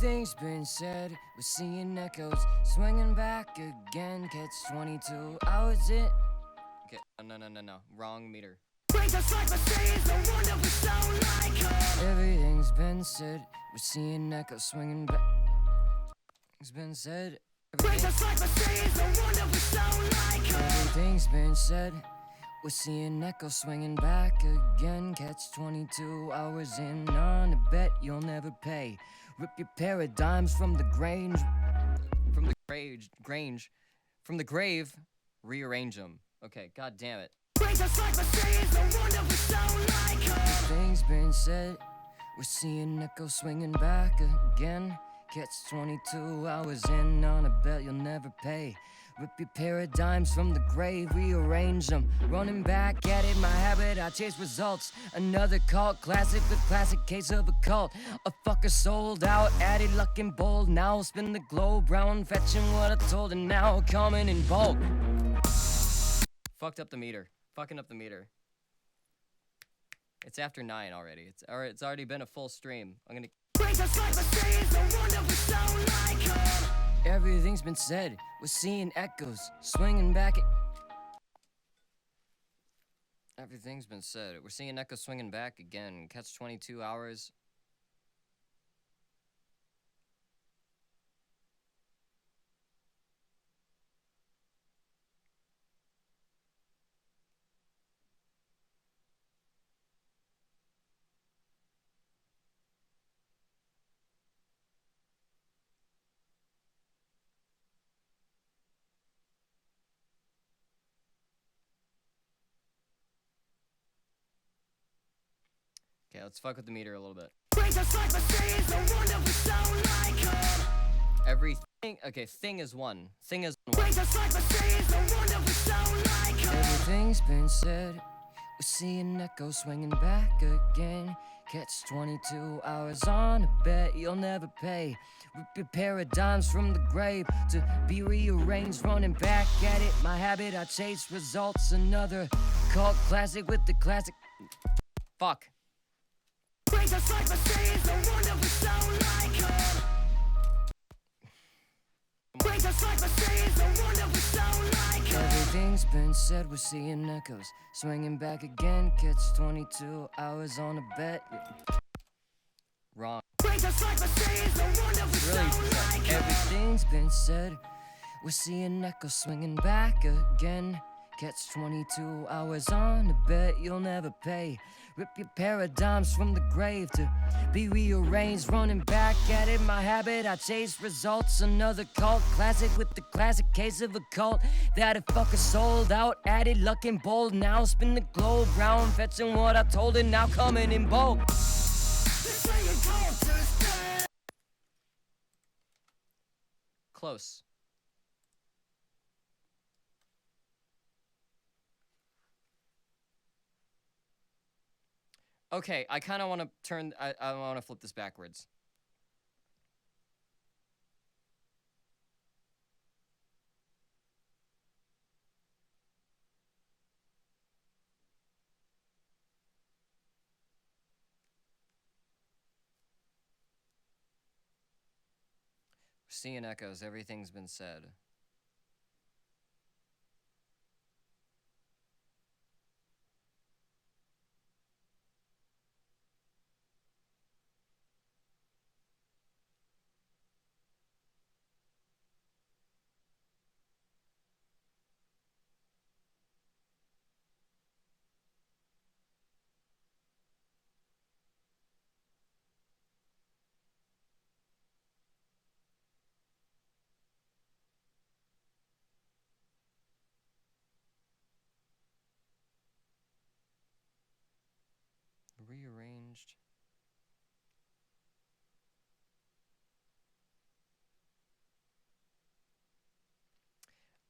Everything's been said, we're seeing echoes, swinging back again, catch 22 hours in.
Okay, no. Wrong meter.
Everything's been said, we're seeing echoes, swinging back. It's been said. Everything's been said. We're seeing echoes swinging back again. Catch 22 hours in on a bet you'll never pay. Rip your paradigms from the Grange.
From the Grange. From the grave, rearrange them. Okay, god damn it.
Everything's been said. We're seeing echoes swinging back again. Catch 22 hours in on a bet you'll never pay. Rip your paradigms from the grave, rearrange them. Running back at it, my habit, I chase results. Another cult classic, the classic case of a cult. A fucker sold out, added luck and bold. Now spin the globe round, fetching what I told, and now coming in bulk.
Fucked up the meter. Fucking up the meter. It's after 9 already. It's already been a full stream. I'm gonna...
Everything's been said, we're seeing echoes, swinging back at...
Everything's been said. We're seeing echoes swinging back again. Catch 22 hours. Okay, let's fuck with the meter a little bit. Everything. Okay, thing is 1. Thing is 1.
Everything's been said, we're seeing echoes swinging back again. Catch 22 hours on a bet you'll never pay. Rip your paradigms from the grave to be rearranged, running back at it. My habit, I chase results. Another cult classic with the classic.
Fuck.
Everything's been said, we're seeing echoes swinging back again. Catch 22 hours on a bet.
Wrong.
Really, everything's been said, we're seeing echoes swinging back again. Catch 22 hours on a bet you'll never pay. Rip your paradigms from the grave to be rearranged, running back at it. My habit, I chase results. Another cult classic with the classic case of a cult that a fucker sold out, added luck and bold. Now spin the globe round, fetching what I told it, now coming in bulk.
Close. Okay, I kind of want to turn... I want to flip this backwards. Seeing echoes, everything's been said. Rearranged.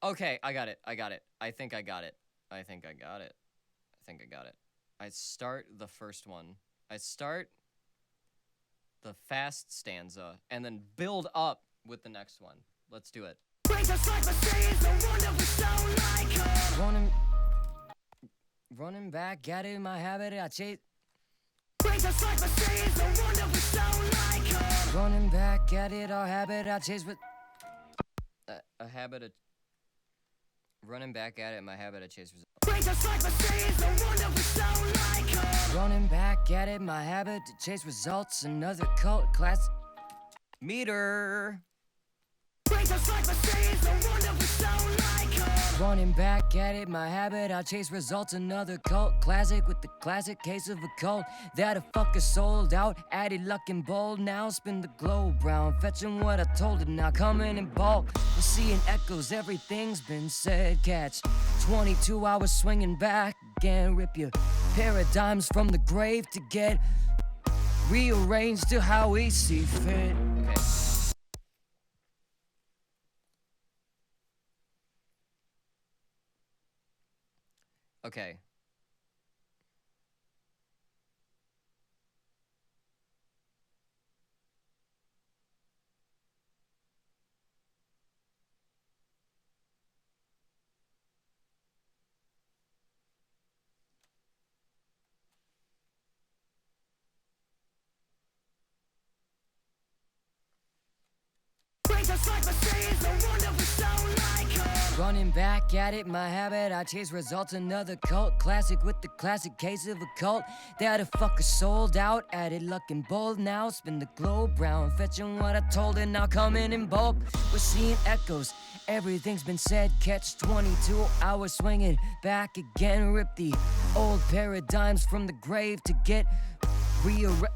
Okay, I got it. I got it. I think I got it. I think I got it. I think I got it. I start the first one. I start the fast stanza and then build up with the next one. Let's do it.
Running back at it, my habit, I chase. Just like Mercedes, no wonder we sound like her. Running back at it, our habit I chase with.
A habit of running back at it. My habit of chase results.
Just like Mercedes, no wonder we sound like her. Running back at it, my habit to chase results. Another cult class.
Meter.
Just like Mercedes, no wonder we sound like her. Running back at it, my habit, I chase results. Another cult classic with the classic case of a cult that a fucker sold out. Added luck and bold, now spin the globe round. Fetching what I told it, now coming in bulk. We're seeing echoes, everything's been said. Catch 22 hours swinging back again. Rip your paradigms from the grave to get rearranged to how we see fit.
Okay. Okay.
Just like Mercedes, no wonder we sound like her. Running back at it, my habit, I chase results. Another cult classic with the classic case of a cult that a fucker sold out. Added luck and bold, now spin the globe round. Fetching what I told it, now coming in bulk. We're seeing echoes, everything's been said. Catch 22 hours swinging back again. Rip the old paradigms from the grave to get rearranged.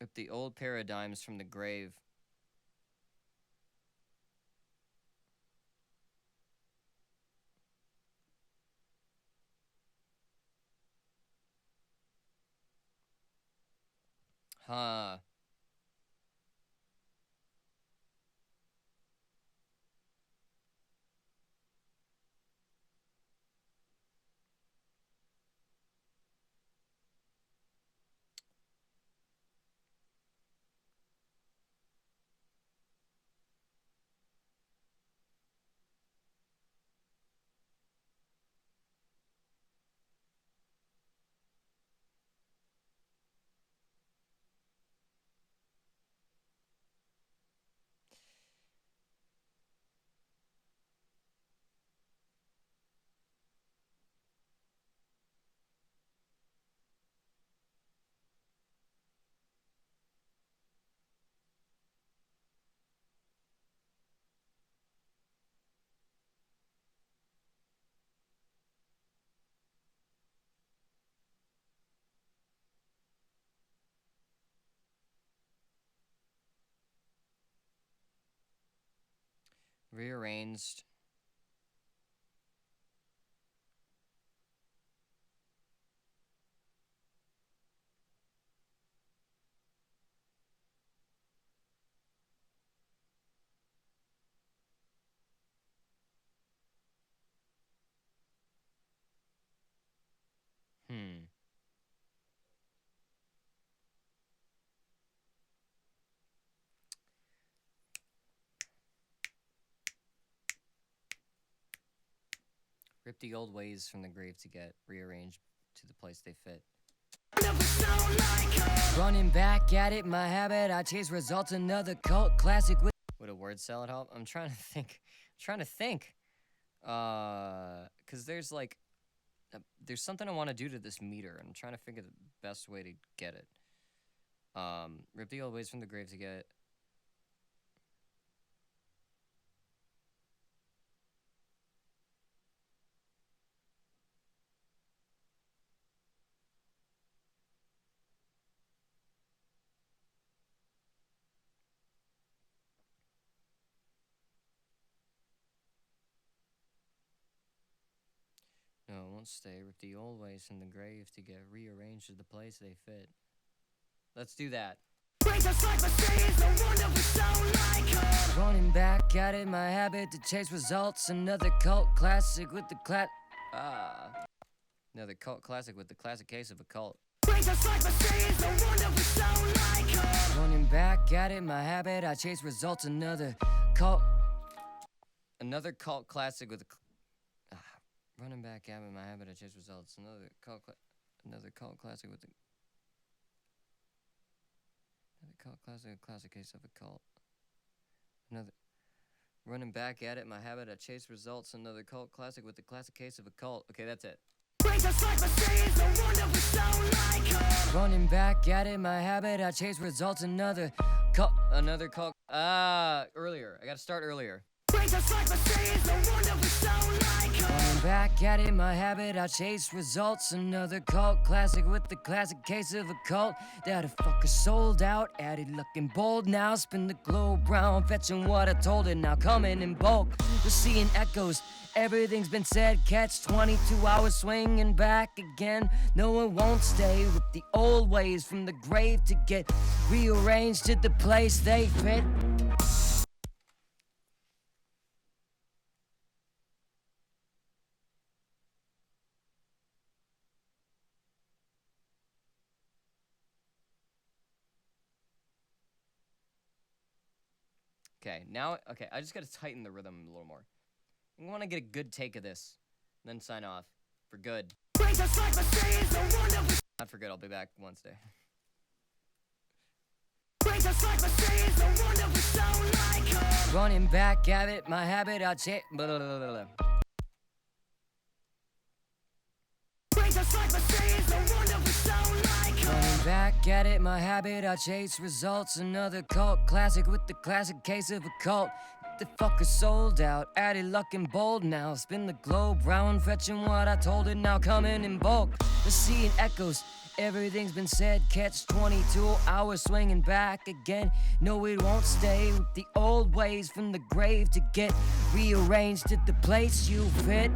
Rip the old paradigms from the grave. Huh. Rearranged. Rip the old ways from the grave to get rearranged to the place they fit.
Running back at it, my habit, I chase results. Another cult classic with.
Would a word salad help? I'm trying to think. Cause there's like, there's something I want to do to this meter. I'm trying to figure the best way to get it. Rip the old ways from the grave to get. No, it won't stay. Rip the old ways from the grave to get rearranged to the place they fit. Let's do that.
Just like Mercedes, no wonder we sound like her. Running back at it, my habit to chase results. Another cult classic with the
Another cult classic with the classic case of a cult.
Just like Mercedes, no wonder we sound like her. Running back at it, my habit, I chase results. Another cult
classic with a. Running back at it, my habit, I chase results. Another cult. Another cult classic with the. Another cult classic, a classic case of a cult. Another. Running back at it, my habit, I chase results. Another cult classic with the classic case of a cult. Okay, that's it. Running back at it, my habit, I chase results. Another cult. Earlier. I gotta start earlier. Running back at it, my habit, I chase results. Another cult classic with the classic case of a cult that a fucker sold out. Added looking bold now, spin the globe round, fetching what I told it, now coming in bulk. We're seeing echoes, everything's been said. Catch 22 hours swinging back again. No one won't stay with the old ways from the grave to get rearranged to the place they fit. Okay, now, I just gotta tighten the rhythm a little more. I want to get a good take of this, then sign off. For good. Not for good, I'll be back Wednesday. Running back at it, my habit, I chase. Running back at it, my habit, I chase results. Another cult classic with the classic case of a cult. The fucker sold out, added luck and bold now. Spin the globe round, fetching what I told it, now coming in bulk. The seeing echoes, everything's been said. Catch 22 hours swinging back again. No, it won't stay with the old ways from the grave to get rearranged to the place you fit.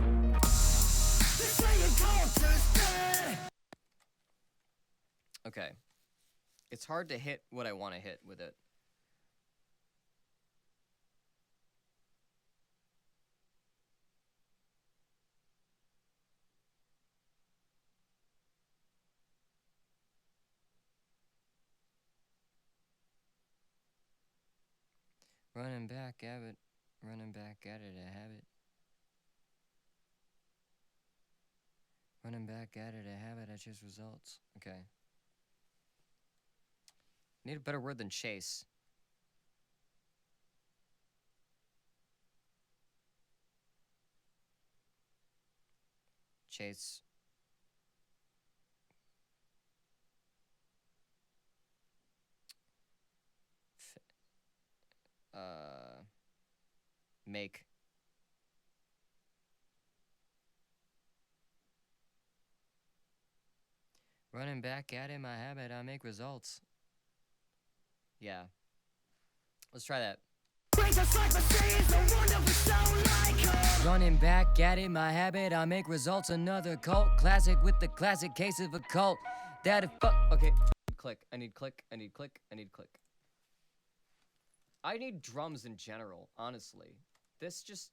Okay. It's hard to hit what I want to hit with it. Running back at it, I have it. Running back at it, I have it, I chase results. Okay. Need a better word than chase. Chase. Make. Running back at it, my habit, I make results. Yeah. Let's try that. Running back at it, my habit, I make results. Another cult classic with the classic case of a cult. That okay. Click. I need click. I need click. I need click. I need drums in general, honestly. This just...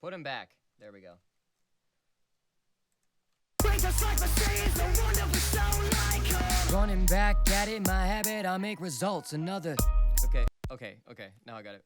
Put him back. There we go. Running back at it, my habit, I make results. Another... Okay. Now I got it.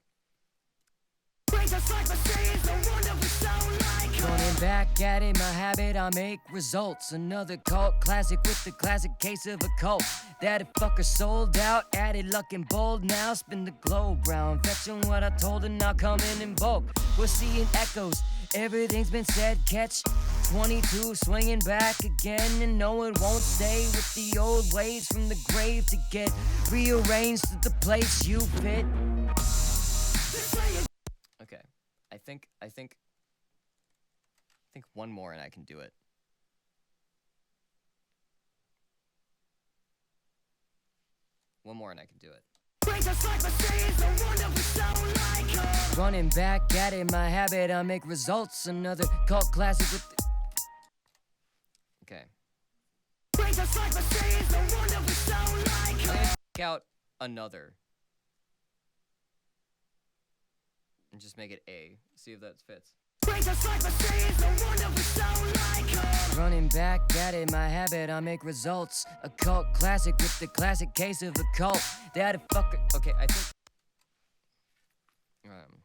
Running back at it, my habit, I make results. Another cult classic with the classic case of a cult. That a fucker sold out, added luck and bold now. Spin the globe round, fetching what I told her, now coming in bulk. We're seeing echoes, everything's been said. Catch 22 swinging back again, and no, it won't stay with the old ways from the grave to get rearranged to the place you fit. Okay, I think one more and I can do it. One more and I can do it. Running back at it, my habit, I make results. Another cult classic with the... Okay. I'm gonna check out another. And just make it A. See if that fits. Running back at it, my habit, I make results. A cult classic with the classic case of a cult. That a fucker... Okay, I think... Um,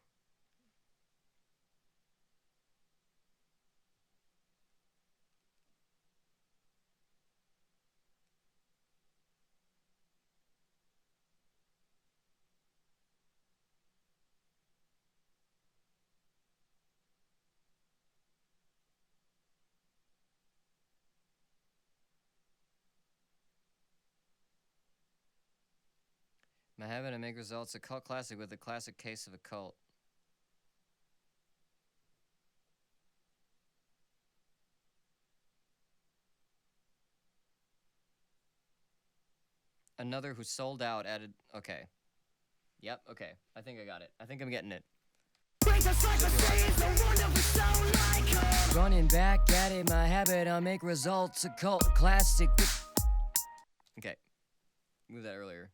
My habit to make results a cult classic with a classic case of a cult. Another who sold out added. Okay. Yep, okay. I think I got it. I think I'm getting it. Running back at it, my habit, I make results a cult classic. Okay. Move that earlier.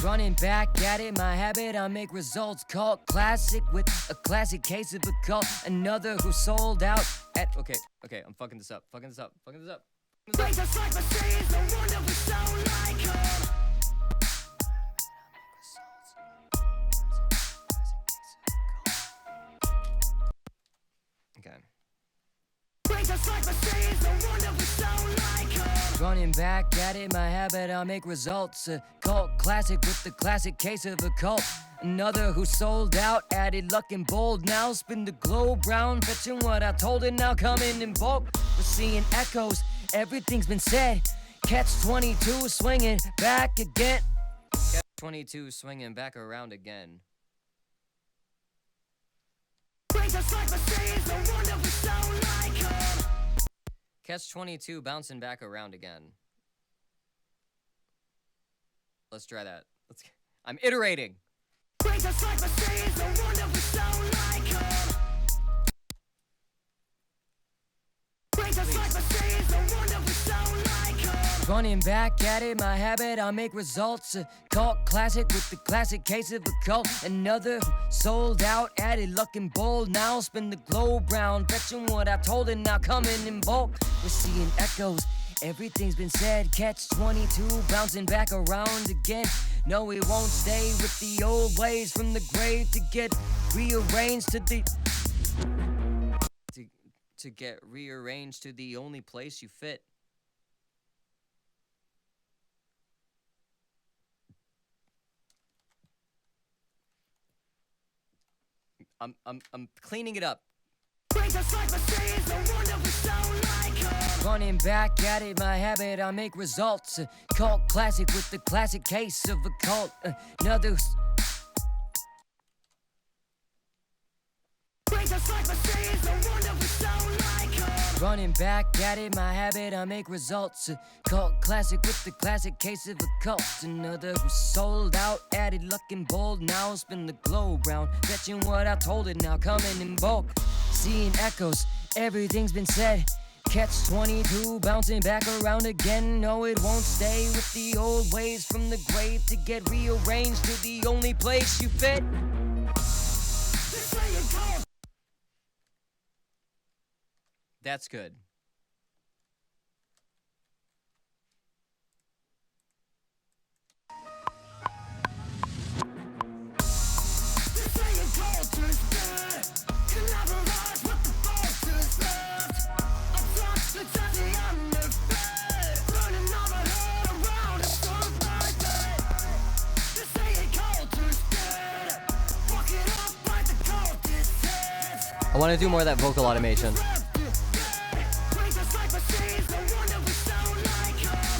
Running back at it, my habit, I make results cult classic with a classic case of a cult. Another who sold out at. Okay, I'm fucking this up. Okay. Running back at it, my habit, I make results a cult classic with the classic case of a cult. Another who sold out, added luck and bold. Now spin the globe round, fetching what I told it. Now coming in bulk, we're seeing echoes. Everything's been said. Catch 22 swinging back again. Catch 22 swinging back around again. Catch 22 bouncing back around again. Let's try that. I'm iterating. Running back at it, my habit, I make results a cult classic with the classic case of a cult. Another sold out, added luck and bold. Now spin the globe round, fetching what I told it. Now coming in bulk, we're seeing echoes. Everything's been said. Catch 22 bouncing back around again. No, it won't stay with the old ways from the grave to get rearranged to the to get rearranged to the only place you fit. I'm cleaning it up. Running back at it, my habit, I make results a cult classic with the classic case of a cult. Another. Running back at it, my habit, I make results a cult classic with the classic case of a cult. Another who sold out, added luck and bold. Now spin the globe round, fetching what I told it. Now coming in bulk, seeing echoes. Everything's been said. Catch 22 bouncing back around again. No, it won't stay with the old ways from the grave to get rearranged to the only place you fit. That's good. I want to do more of that vocal automation.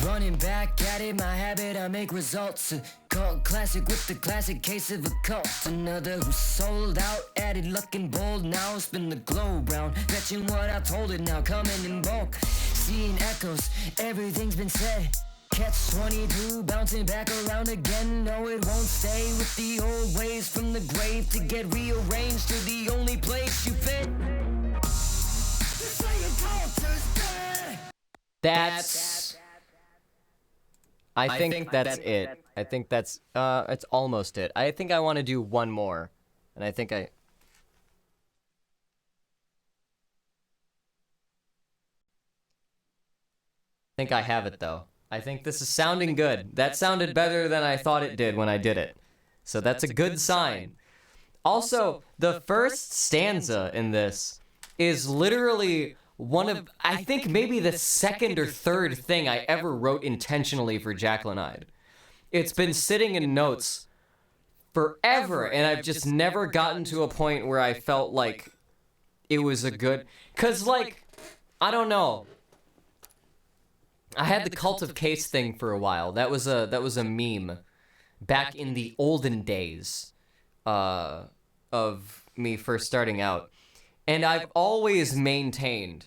Running back at it, my habit, I make results a cult classic with the classic case of a cult. Another who sold out, added luck and bold. Now spin the globe round, fetching what I told it. Now coming in bulk, seeing echoes. Everything's been said. Catch 22 bouncing back around again. No, it won't stay with the old ways from the grave to get rearranged to the only place you fit. That's. I think that's it. I think that's it's almost it. I think I want to do one more, and I think I have it though.
I think this is sounding good. That sounded better than I thought it did when I did it. So that's a good sign. Also, the first stanza in this is literally one of, I think maybe the second or third thing I ever wrote intentionally for Jacqueline Hyde. It's been sitting in notes forever, and I've just never gotten to a point where I felt like it was a good, cause like, I don't know. I had the Cult of Case thing for a while. That was a meme back in the olden days of me first starting out. And I've always maintained,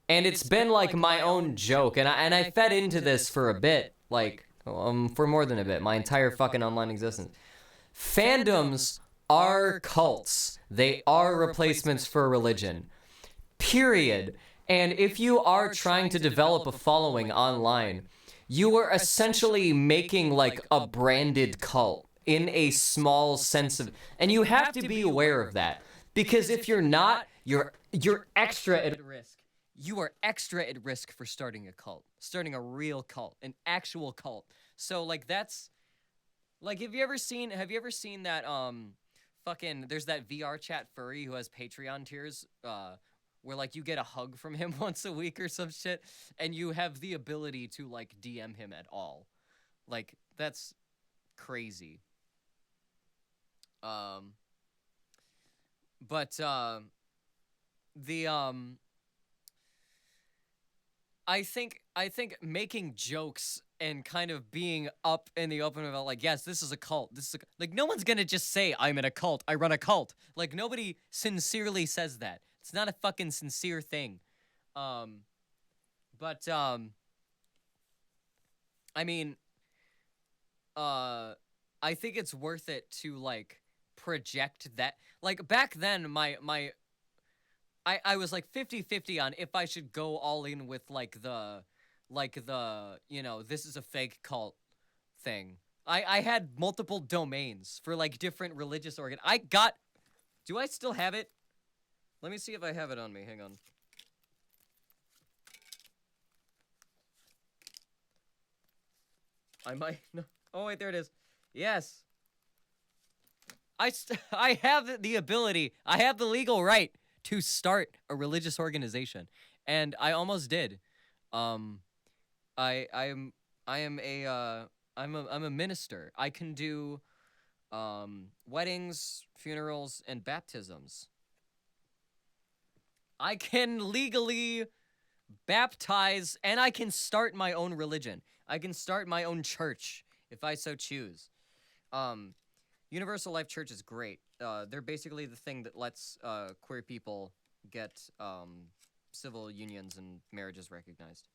and it's been like my own joke, and I fed into this for a bit, like for more than a bit, my entire fucking online existence. Fandoms are cults. They are replacements for religion. Period. And if you are trying to develop a following online, you are essentially making like a branded cult in a small sense of, and you have to be aware of that, because if you're not, you're extra at risk. You are extra at risk for starting a cult, starting a real cult, an actual cult. So like that's like, have you ever seen that fucking, there's that VR chat furry who has Patreon tiers where like you get a hug from him once a week or some shit, and you have the ability to like DM him at all. Like that's crazy. I think making jokes and kind of being up in the open about like, yes, this is a cult. Like no one's gonna just say I'm in a cult. I run a cult. Like nobody sincerely says that. It's not a fucking sincere thing. I mean, I think it's worth it to like project that. Like back then, I was like 50-50 on if I should go all in with like the, you know, this is a fake cult thing. I had multiple domains for like different religious do I still have it? Let me see if I have it on me. Hang on. I might. No. Oh wait, there it is. Yes. I have the ability. I have the legal right to start a religious organization, and I almost did. I'm a minister. I can do weddings, funerals, and baptisms. I can legally baptize, and I can start my own religion. I can start my own church if I so choose. Universal Life Church is great. They're basically the thing that lets queer people get civil unions and marriages recognized.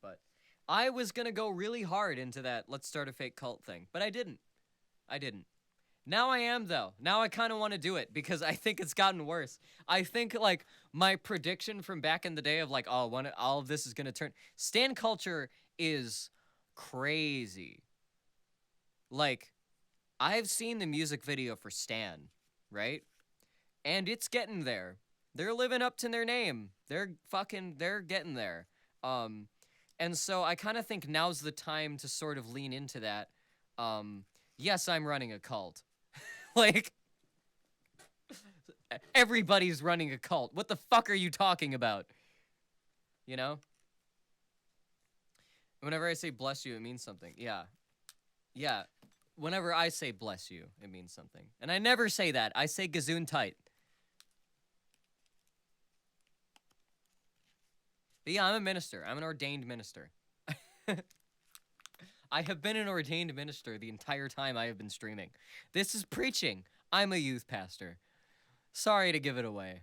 But I was gonna go really hard into that let's start a fake cult thing, but I didn't. Now I am, though. Now I kind of want to do it because I think it's gotten worse. I think, like, my prediction from back in the day of, like, all of this is going to turn... Stan culture is crazy. Like, I've seen the music video for Stan, right? And it's getting there. They're living up to their name. They're getting there. And so I kind of think now's the time to sort of lean into that. Yes, I'm running a cult. Like, everybody's running a cult. What the fuck are you talking about? You know? Whenever I say bless you, it means something. Yeah. Yeah. Whenever I say bless you, it means something. And I never say that. I say gazoon tight. But yeah, I'm a minister. I'm an ordained minister. I have been an ordained minister the entire time I have been streaming. This is preaching. I'm a youth pastor. Sorry to give it away.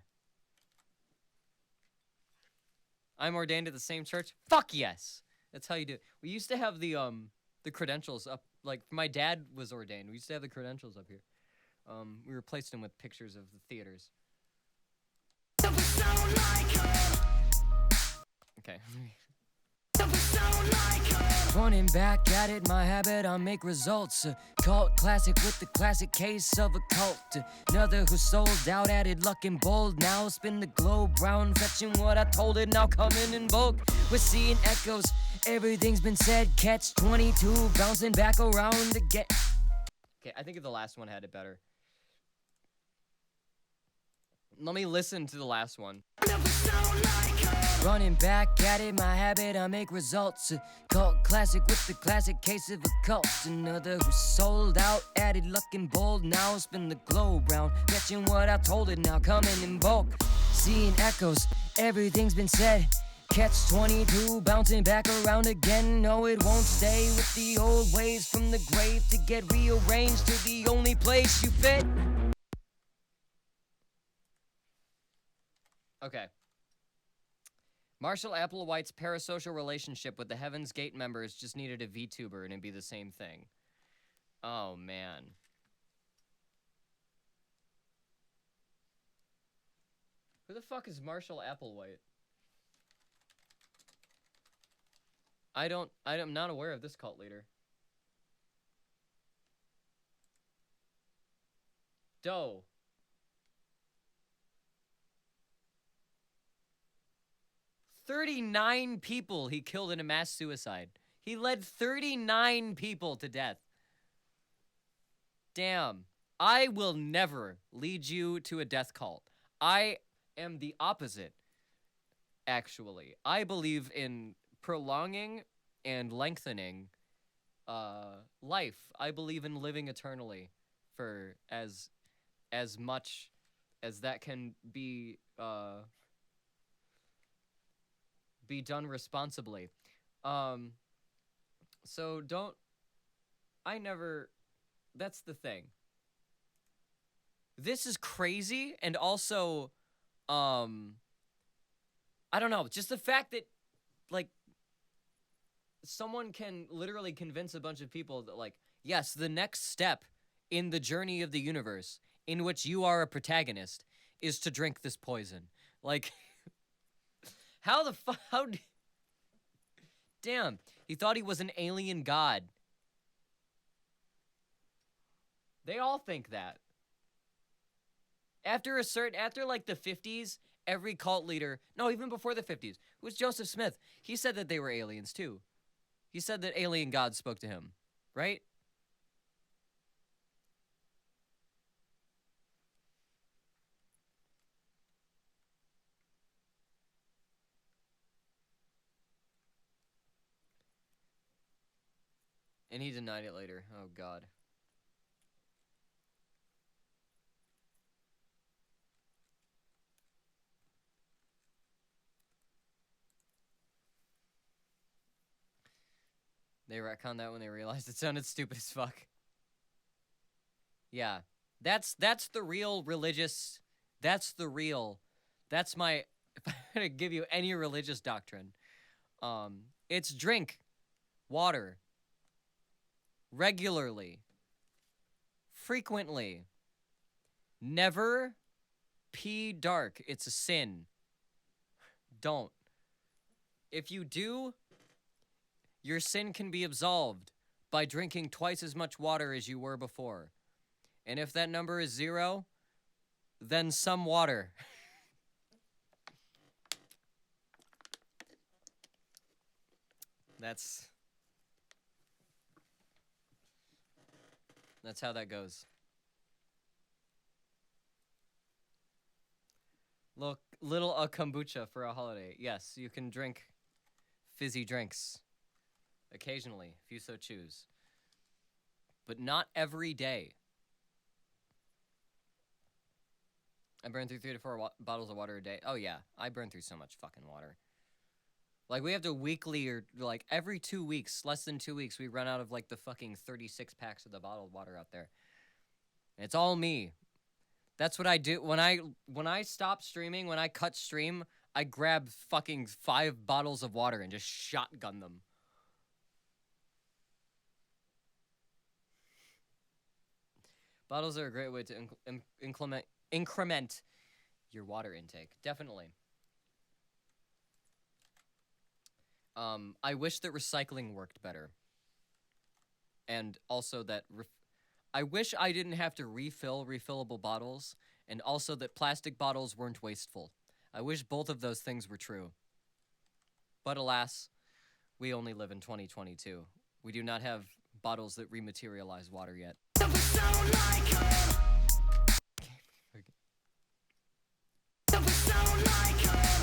I'm ordained at the same church? Fuck yes. That's how you do it. We used to have the credentials up. Like, my dad was ordained. We used to have the credentials up here. We replaced them with pictures of the theaters. Okay.
Running back at it, my habit, I make results. A cult classic with the classic case of a cult. Another who sold out, added luck and bold. Now spin the globe round, fetching what I told it. Now coming in bulk, we're seeing echoes. Everything's been said, catch 22, bouncing back around again.
Okay, I think the last one had it better. Let me listen to the last one.
Running back at it, my habit, I make results. A cult classic with the classic case of a cult. Another who sold out, added luck and bold. Now spin the globe round, catching what I told it. Now coming in bulk, seeing echoes. Everything's been said. Catch 22, bouncing back around again. No, it won't stay with the old ways from the grave to get rearranged to the only place you fit.
Okay. Marshall Applewhite's parasocial relationship with the Heaven's Gate members just needed a VTuber and it'd be the same thing. Oh, man. Who the fuck is Marshall Applewhite? I'm not aware of this cult leader. Doe. "39 people he killed in a mass suicide. He led 39 people to death. Damn. I will never lead you to a death cult. I am the opposite, actually. I believe in prolonging and lengthening life. I believe in living eternally for as much as that can be done responsibly. So that's the thing. This is crazy, and also, I don't know, just the fact that, like, someone can literally convince a bunch of people that, like, yes, the next step in the journey of the universe, in which you are a protagonist, is to drink this poison. Like, damn, he thought he was an alien god. They all think that. After like the 50s, every cult leader, no, even before the 50s, it was Joseph Smith. He said that they were aliens too. He said that alien gods spoke to him, right? And he denied it later. Oh, God. They retconned that when they realized it sounded stupid as fuck. Yeah. That's the real religious... That's my... If I'm gonna give you any religious doctrine, it's drink water regularly, frequently. Never pee dark. It's a sin. Don't. If you do, your sin can be absolved by drinking twice as much water as you were before. And if that number is 0, then some water. That's how that goes. Look, little kombucha for a holiday. Yes, you can drink fizzy drinks occasionally, if you so choose. But not every day. I burn through 3 to 4 bottles of water a day. Oh, yeah. I burn through so much fucking water. Like, we have to weekly, or, like, every 2 weeks, less than 2 weeks, we run out of, like, the fucking 36 packs of the bottled water out there. And it's all me. That's what I do. When I stop streaming, when I cut stream, I grab fucking 5 bottles of water and just shotgun them. Bottles are a great way to increment your water intake. Definitely. I wish that recycling worked better. And also that I wish I didn't have to refill refillable bottles, and also that plastic bottles weren't wasteful. I wish both of those things were true. But alas, we only live in 2022. We do not have bottles that rematerialize water yet.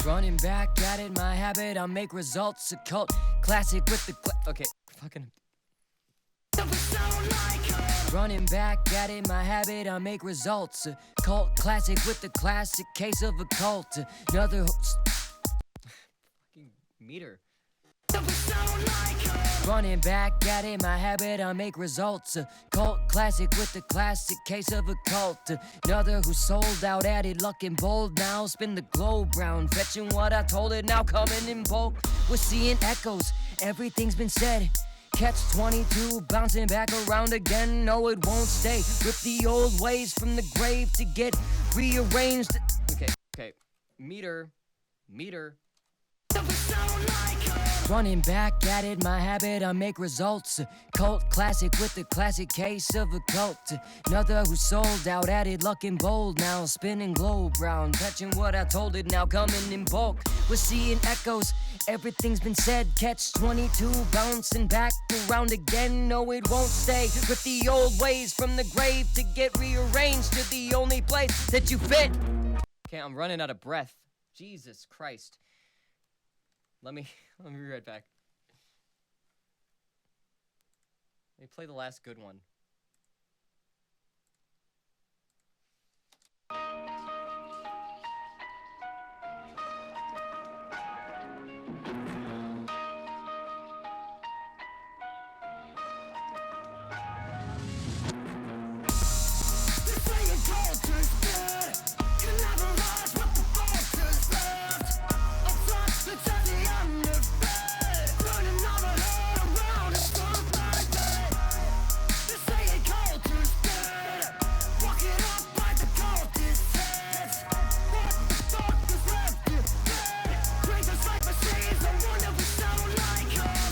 Running back at it, my habit, I make results a cult classic with the
Okay, fucking.
Running back at it, my habit, I make results a cult classic with the classic case of a cult. Another
Fucking meter.
Running back at it, my habit, I make results a cult classic with the classic case of a cult. Another who sold out, added luck and bold. Now spin the globe round, fetching what I told it, now coming in bulk. We're seeing echoes, everything's been said. Catch 22, bouncing back around again. No, it won't stay. Rip the old ways from the grave to get rearranged.
Okay. Meter.
Running back at it, my habit, I make results. Cult classic with the classic case of a cult. Another who sold out, added luck and bold. Now spinning globe round, catching what I told it, now coming in bulk. We're seeing echoes, everything's been said. Catch 22, bouncing back around again. No, it won't stay. Rip the old ways from the grave to get rearranged to the only place that you fit.
Okay, I'm running out of breath. Jesus Christ. Let me be right back. Let me play the last good one.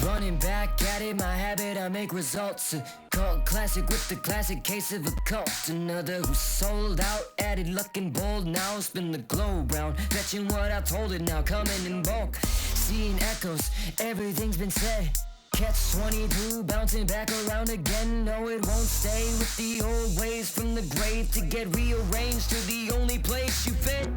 Running back at it, my habit, I make results. Cult classic with the classic case of a cult. Another who sold out, added luck and bold. Now spin the globe round, fetching what I told it, now coming in bulk. Seeing echoes, everything's been said. Catch 22, bouncing back around again. No, it won't stay with the old ways from the grave to get rearranged to the only place you fit.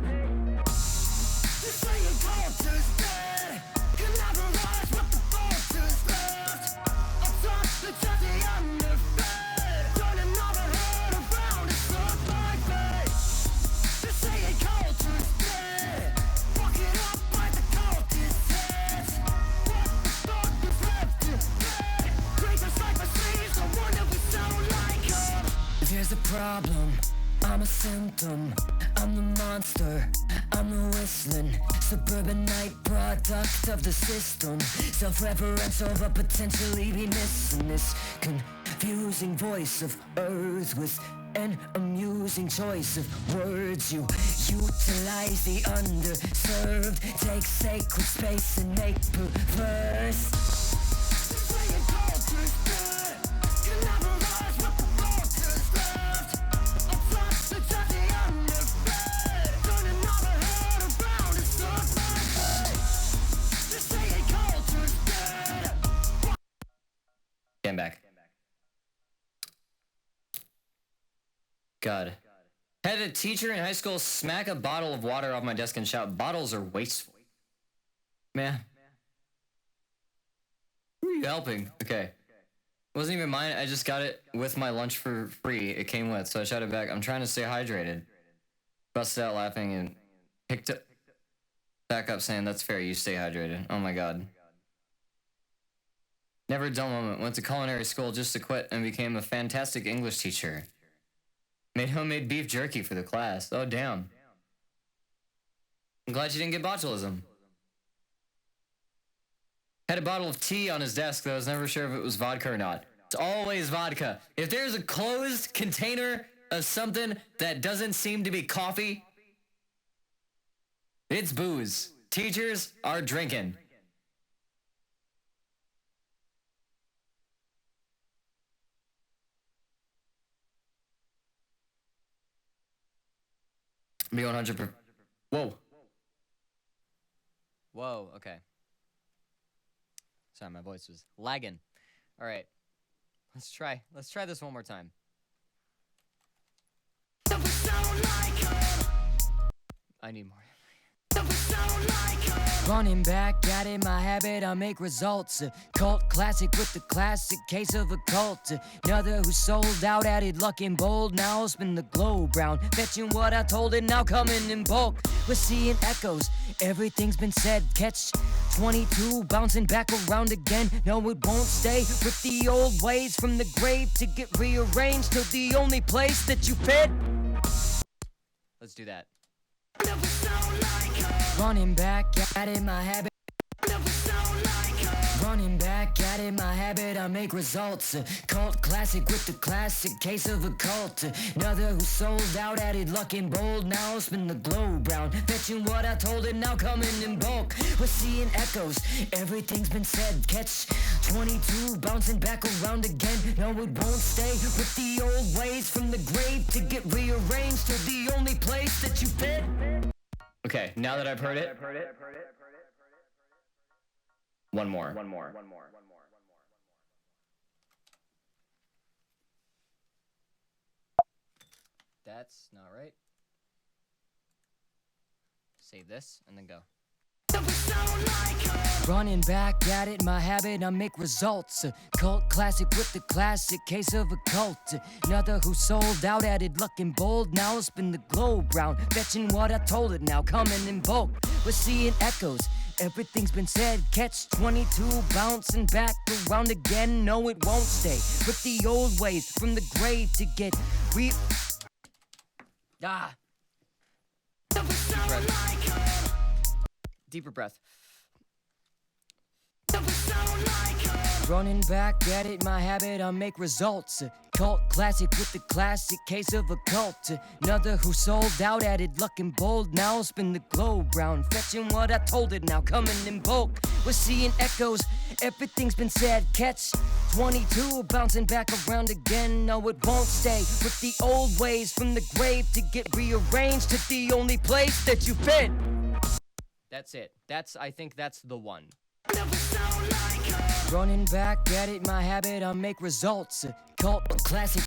This ain't culture's dead. Can never rise with the vultures left. Up top, the judgy underfed. Turning all the head around, it's not like that. This ain't culture's dead. Fuck it up by the cultist heads. What the fuck is left to dead? Creatures like the seas, no wonder we sound like her. There's a problem, I'm a symptom. I'm the monster, I'm the whistling suburbanite product of the system. Self-reference over potentially be missing this confusing voice of earth with an amusing choice of words. You utilize the underserved, take sacred space and make perverse. Playing culture's dead. You never rise with the vultures left. Up top, the judgy underfed. Turning all the head around, it's not like that. This ain't culture's dead.
Get back. God. Had a teacher in high school smack a bottle of water off my desk and shout, "Bottles are wasteful." Man. Who are you helping? Okay. It wasn't even mine. I just got it with my lunch for free. It came with, so I shouted back, "I'm trying to stay hydrated." Busted out laughing and picked up back up saying, "That's fair, you stay hydrated." Oh my god. Never a dull moment. Went to culinary school just to quit and became a fantastic English teacher. Made homemade beef jerky for the class. Oh, damn. I'm glad you didn't get botulism. Had a bottle of tea on his desk, though I was never sure if it was vodka or not. It's always vodka. If there's a closed container of something that doesn't seem to be coffee, it's booze. Teachers are drinking.
Be 100%. Whoa.
Whoa, okay. Sorry, my voice was lagging. All right. Let's try this one more time. I need more.
Running back at it, my habit, I make results. A cult classic with the classic case of a cult. Another who sold out at it, luck and bold. Now spin the globe round, fetching what I told it, now coming in bulk. We're seeing echoes, everything's been said. Catch 22, bouncing back around again. No, it won't stay with the old ways from the grave to get rearranged to the only place that you fit.
Let's do that.
Running back at it, my habit. Running back at it, my habit, I make results. A cult classic with the classic case of a cult. Another who sold out at it, luck and bold. Now spin the globe round, fetching what I told it, now coming in bulk. We're seeing echoes, everything's been said. Catch 22, bouncing back around again. No, it won't stay with the old ways from the grave to get rearranged to the only place that you fit.
Okay, now that I've heard it. One more.
That's not right. Save this and then go.
Running back at it, my habit, I make results. A cult classic with the classic case of a cult. Another who sold out at it, luck and bold. Now spin the globe round, fetching what I told it, now coming in bulk. We're seeing echoes, everything's been said. Catch 22, bouncing back around again. No, it won't stay with the old ways from the grave to get
Deeper breath.
Running back at it, my habit, I make results. A cult classic with the classic case of a cult. Another who sold out at it, luck and bold. Now spin the globe round, fetching what I told it, now coming in bulk. We're seeing echoes, everything's been said. Catch 22, bouncing back around again. No, it won't stay with the old ways from the grave to get rearranged to the only place that you fit.
That's it. I think that's the one.
Running back at it, my habit, I make results. A cult classic.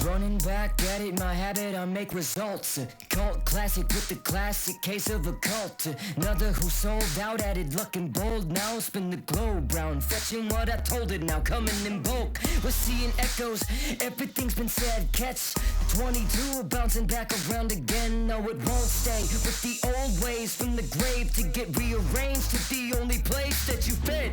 Running back at it, my habit, I make results. A cult classic with the classic case of a cult. Another who sold out at it, luck and bold. Now spin the globe round, fetching what I told it, now coming in bulk. We're seeing echoes, everything's been said. Catch 22, bouncing back around again. No, it won't stay with the old ways from the grave to get rearranged to the only place that you fit.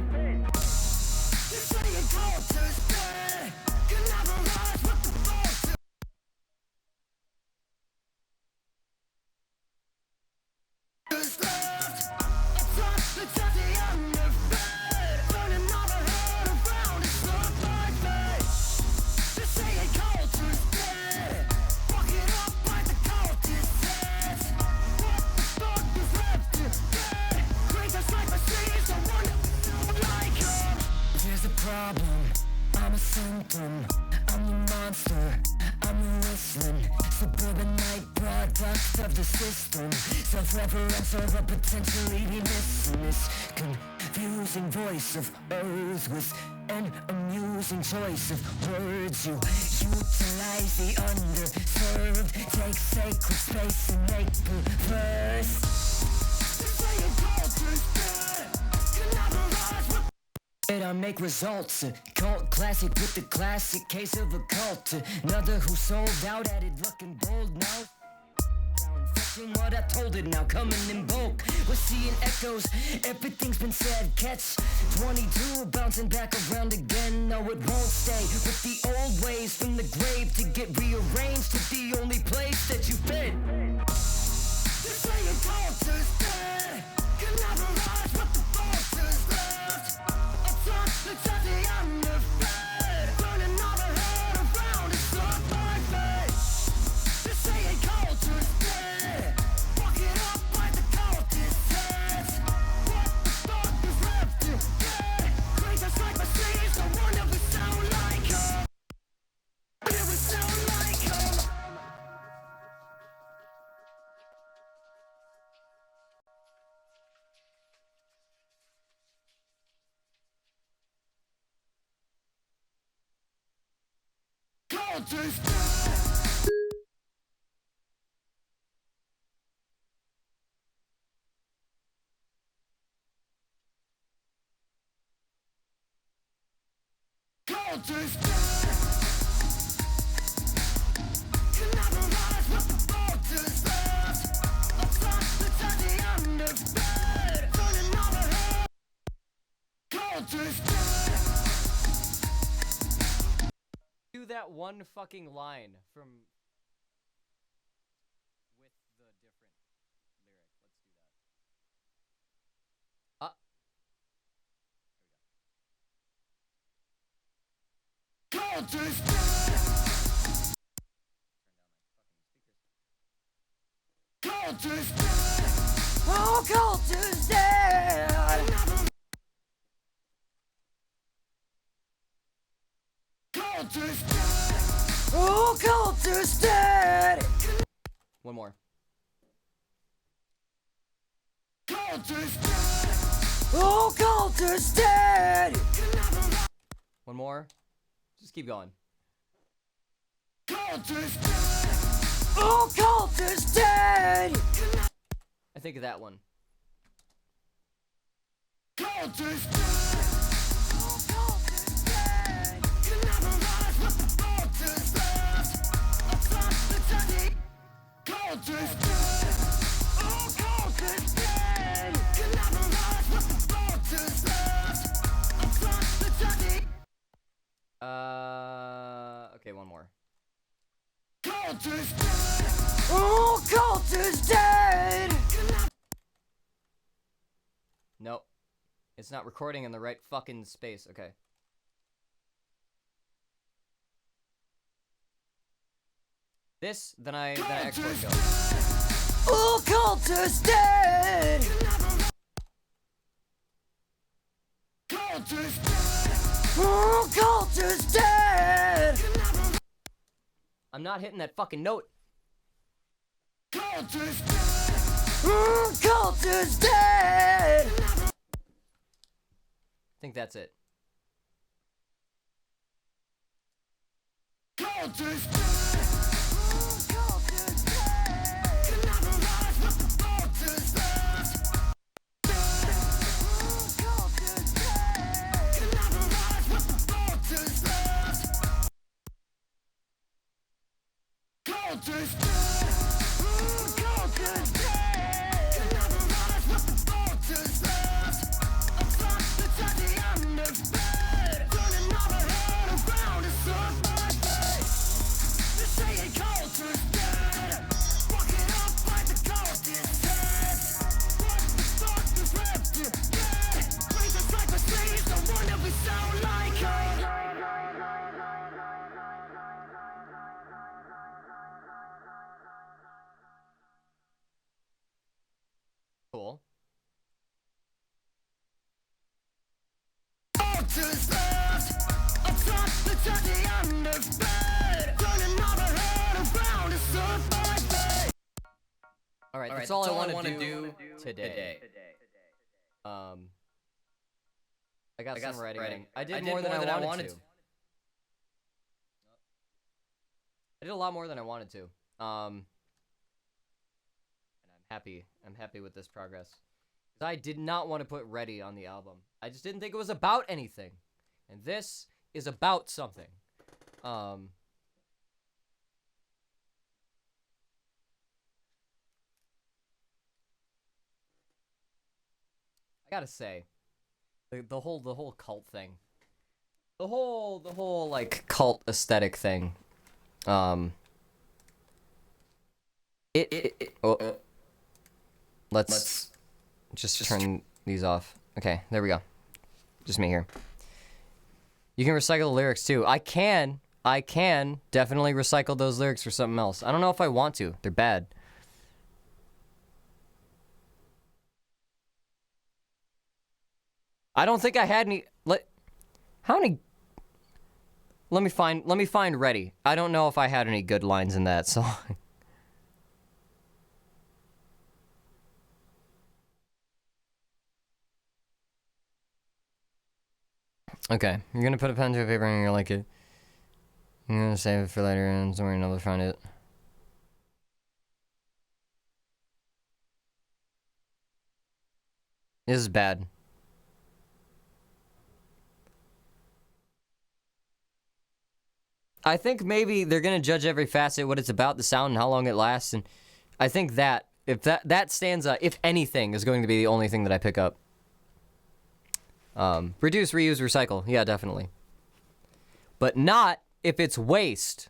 I'm a symptom, I'm the monster, I'm the whistling suburbanite product of the system. Self-referential, but potentially be missing this confusing voice of earth with an amusing choice of words. You utilize the underserved, take sacred space and make perverse. I make results. A cult classic with the classic case of a cult. Another who sold out at it, looking bold now. Fetching what I told it, now coming in bulk. We're seeing echoes, everything's been said. Catch 22, bouncing back around again. No, it won't stay with the old ways from the grave to get rearranged to the only place that you fit. This saying culture's dead, can never rise with the vultures left. Let's have the underfed, turning all the head around, it's so perfect. This saying culture's dead, fuck it up like the cultist says. What the fuck is left to get? Great just like machines, no wonder we sound like her.
Do that one fucking line from with the different lyric. Let's do that.
Oh, culture's dead. Oh, culture's dead.
One more.
Oh, culture's dead.
One more. Just keep going.
Oh, culture's dead.
I think of that one. Okay, one more.
Oh, culture's dead.
Nope. It's not recording in the right fucking space. Okay. This, then I export go.
Oh, culture's dead. Oh, culture's dead.
I'm not hitting that fucking note.
Oh, culture's dead.
I think that's it. Cool. All right, that's all I want to do today. I got some writing. I did more than I wanted to. I did a lot more than I wanted to. And I'm happy. I'm happy with this progress. 'Cause I did not want to put Ready on the album. I just didn't think it was about anything. And this is about something. I gotta say, the whole cult thing, the whole like cult aesthetic thing, let's just turn these off. Okay, there we go. Just me here. You can recycle the lyrics too. I can definitely recycle those lyrics for something else. I don't know if I want to. They're bad. I don't think I had any. How many? Let me find Ready. I don't know if I had any good lines in that song. Okay, you're gonna put a pen to a paper and you're like it.
I'm gonna save it for later and don't worry, I'll find it. This is bad. I think maybe they're gonna judge every facet, what it's about, the sound, and how long it lasts, and I think that if that stanza, if anything, is going to be the only thing that I pick up. Reduce, reuse, recycle. Yeah, definitely. But not if it's waste.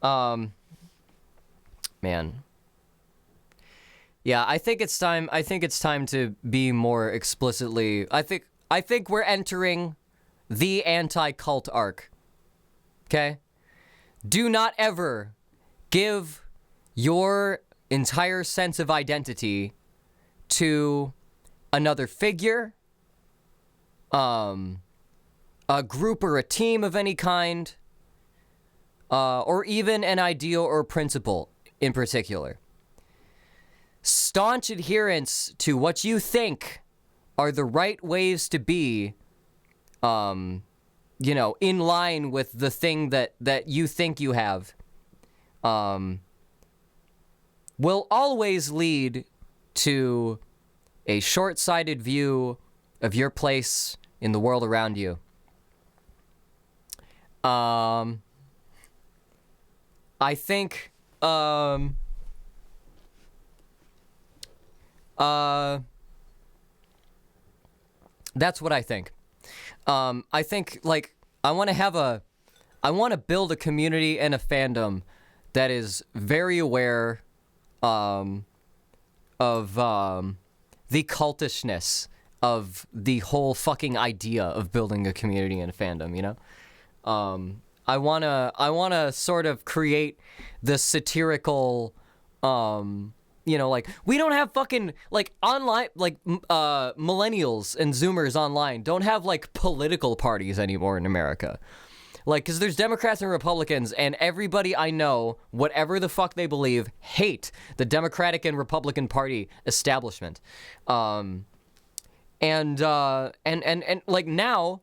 Man. Yeah, I think it's time to be more explicitly. I think we're entering the anti-cult arc. Okay? Do not ever give your entire sense of identity to another figure, a group or a team of any kind, or even an ideal or principle in particular. Staunch adherence to what you think are the right ways to be, in line with the thing that you think you have, will always lead to a short-sighted view of your place in the world around you. I think, that's what I think. I think, like, I want to build a community and a fandom that is very aware, of, the cultishness of the whole fucking idea of building a community and a fandom, you know? I wanna sort of create the satirical, like, we don't have fucking, like, online, like, millennials and Zoomers online don't have, like, political parties anymore in America. Like, because there's Democrats and Republicans, and everybody I know, whatever the fuck they believe, hate the Democratic and Republican Party establishment. And like, now,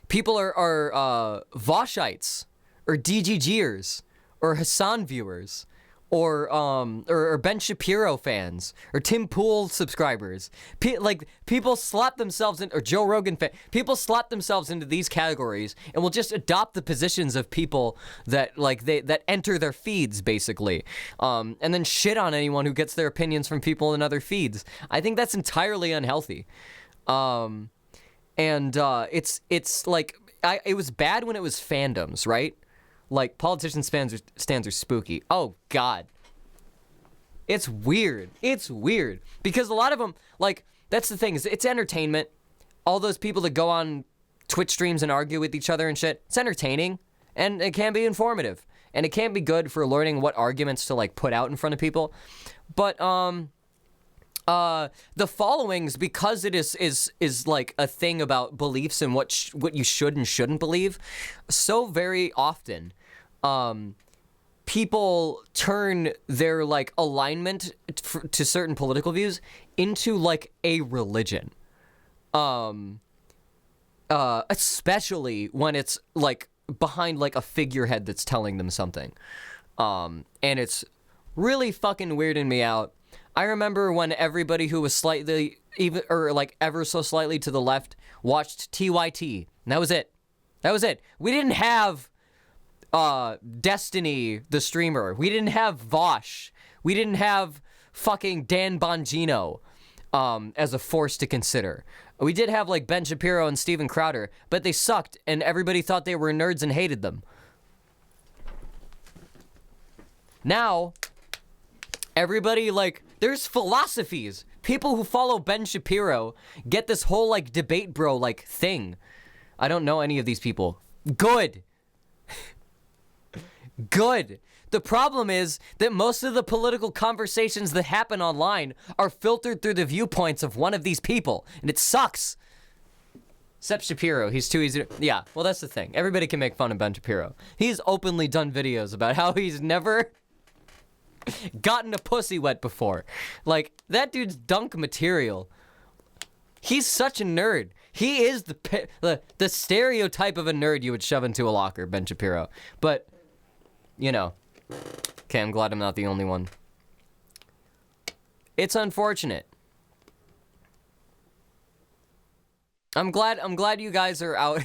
people are Voshites, or DGGers, or Hassan viewers, or Ben Shapiro fans, or Tim Pool subscribers. People slap themselves in, or Joe Rogan people slap themselves into these categories and will just adopt the positions of people that, like, that enter their feeds, basically, and then shit on anyone who gets their opinions from people in other feeds. I think that's entirely unhealthy. It's like, it was bad when it was fandoms, right? Like, politician stands are spooky. Oh, God. It's weird. It's weird. Because a lot of them, like, that's the thing, is it's entertainment. All those people that go on Twitch streams and argue with each other and shit, it's entertaining. And it can be informative. And it can be good for learning what arguments to, like, put out in front of people. But, the followings, because it is like a thing about beliefs and what you should and shouldn't believe, so very often, people turn their, like, alignment to certain political views into, like, a religion. Especially when it's, like, behind, like, a figurehead that's telling them something. And it's really fucking weirding me out. I remember when everybody who was slightly, even, or like ever so slightly to the left, watched TYT. And that was it. That was it. We didn't have Destiny, the streamer. We didn't have Vosh. We didn't have fucking Dan Bongino as a force to consider. We did have, like, Ben Shapiro and Steven Crowder, but they sucked, and everybody thought they were nerds and hated them. Now, everybody, like, there's philosophies. People who follow Ben Shapiro get this whole, like, debate bro, like, thing. I don't know any of these people. Good. Good. The problem is that most of the political conversations that happen online are filtered through the viewpoints of one of these people, and it sucks. Except Shapiro, he's too easy to... Yeah, well, that's the thing. Everybody can make fun of Ben Shapiro. He's openly done videos about how he's never gotten a pussy wet before. Like, that dude's dunk material. He's such a nerd.
He is the stereotype of a nerd you would shove into a locker, Ben Shapiro. But, you know. Okay, I'm glad I'm not the only one. It's unfortunate. I'm glad you guys are out.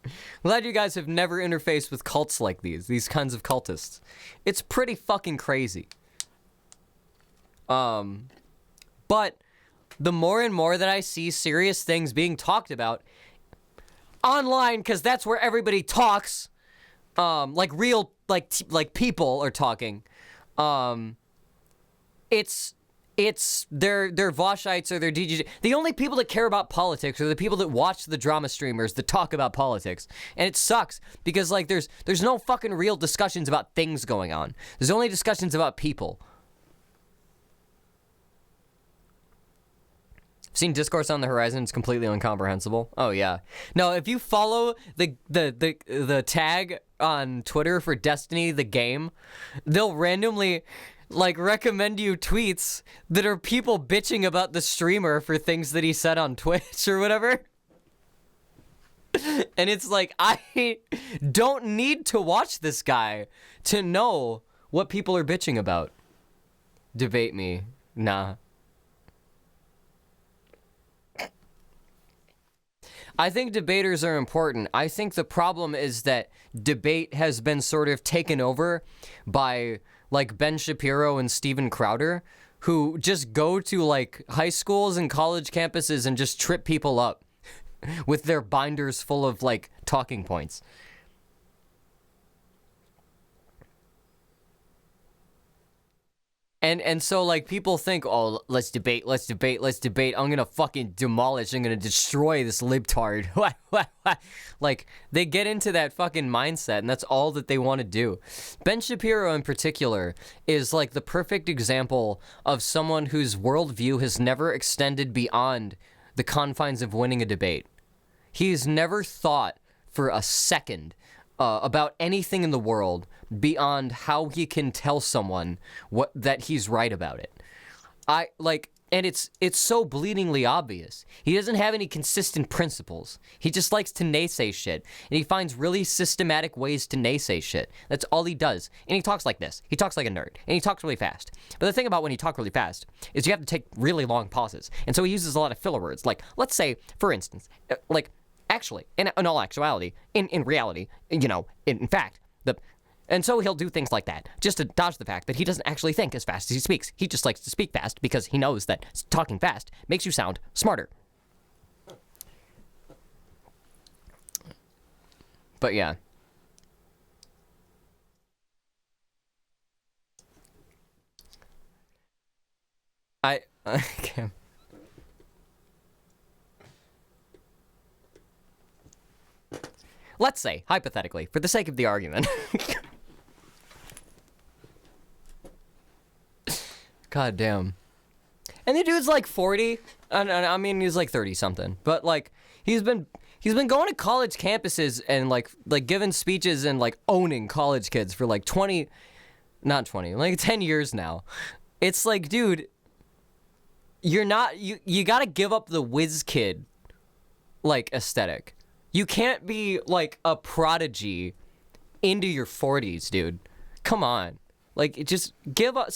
I'm glad you guys have never interfaced with cults like these kinds of cultists. It's pretty fucking crazy. But the more and more that I see serious things being talked about online, because that's where everybody talks, like real, like people are talking, it's their Voshites or their DJs. The only people that care about politics are the people that watch the drama streamers that talk about politics. And it sucks because like there's no fucking real discussions about things going on. There's only discussions about people. I've seen Discourse on the Horizon. It's completely incomprehensible. Oh yeah. No, if you follow the tag on Twitter for Destiny the game, they'll randomly like recommend you tweets that are people bitching about the streamer for things that he said on Twitch or whatever. And it's like, I don't need to watch this guy to know what people are bitching about. Debate me. Nah. I think debaters are important. I think the problem is that debate has been sort of taken over by like Ben Shapiro and Steven Crowder, who just go to like high schools and college campuses and just trip people up with their binders full of like talking points. And so like people think, oh, let's debate. I'm gonna fucking demolish. I'm gonna destroy this libtard. Like they get into that fucking mindset, and that's all that they want to do. Ben Shapiro in particular is like the perfect example of someone whose worldview has never extended beyond the confines of winning a debate. He's never thought for a second about anything in the world beyond how he can tell someone that he's right about it. And it's so bleedingly obvious. He doesn't have any consistent principles. He just likes to naysay shit, and he finds really systematic ways to naysay shit. That's all he does. And he talks like this. He talks like a nerd, and he talks really fast. But the thing about when you talk really fast is you have to take really long pauses, and so he uses a lot of filler words. Like, let's say, for instance, actually, in all actuality, in reality, you know, in fact, and so he'll do things like that, just to dodge the fact that he doesn't actually think as fast as he speaks. He just likes to speak fast because he knows that talking fast makes you sound smarter. But yeah. Okay. Let's say, hypothetically, for the sake of the argument. God damn. And the dude's like 40. I mean, he's like 30-something. But, like, he's been going to college campuses and, like giving speeches and, like, owning college kids for, like, 10 years now. It's like, dude, you gotta give up the whiz kid, like, aesthetic. You can't be, like, a prodigy into your 40s, dude. Come on. Like, just give up.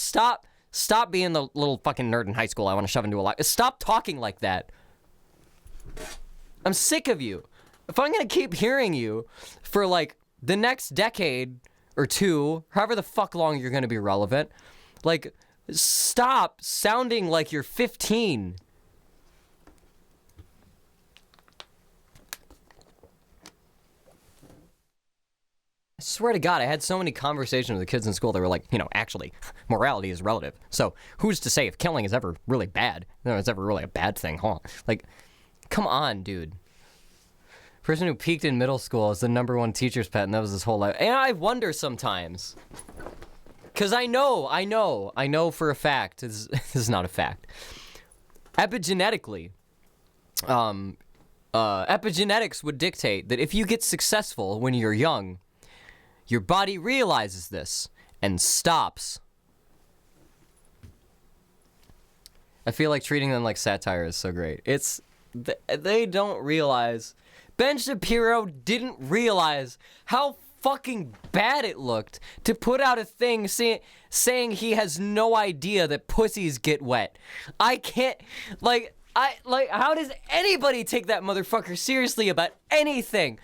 Stop being the little fucking nerd in high school I want to shove into a locker. Stop talking like that. I'm sick of you. If I'm going to keep hearing you for, like, the next decade or two, however the fuck long you're going to be relevant, like, stop sounding like you're 15. I swear to God, I had so many conversations with the kids in school that were like, you know, actually, morality is relative. So who's to say if killing is ever really bad? No, it's ever really a bad thing, huh? Like, come on, dude. Person who peaked in middle school is the #1 teacher's pet, and that was his whole life. And I wonder sometimes. Because I know for a fact, this is not a fact. Epigenetically, epigenetics would dictate that if you get successful when you're young, your body realizes this and stops. I feel like treating them like satire is so great. They don't realize. Ben Shapiro didn't realize how fucking bad it looked to put out a thing saying he has no idea that pussies get wet. I can't, how does anybody take that motherfucker seriously about anything?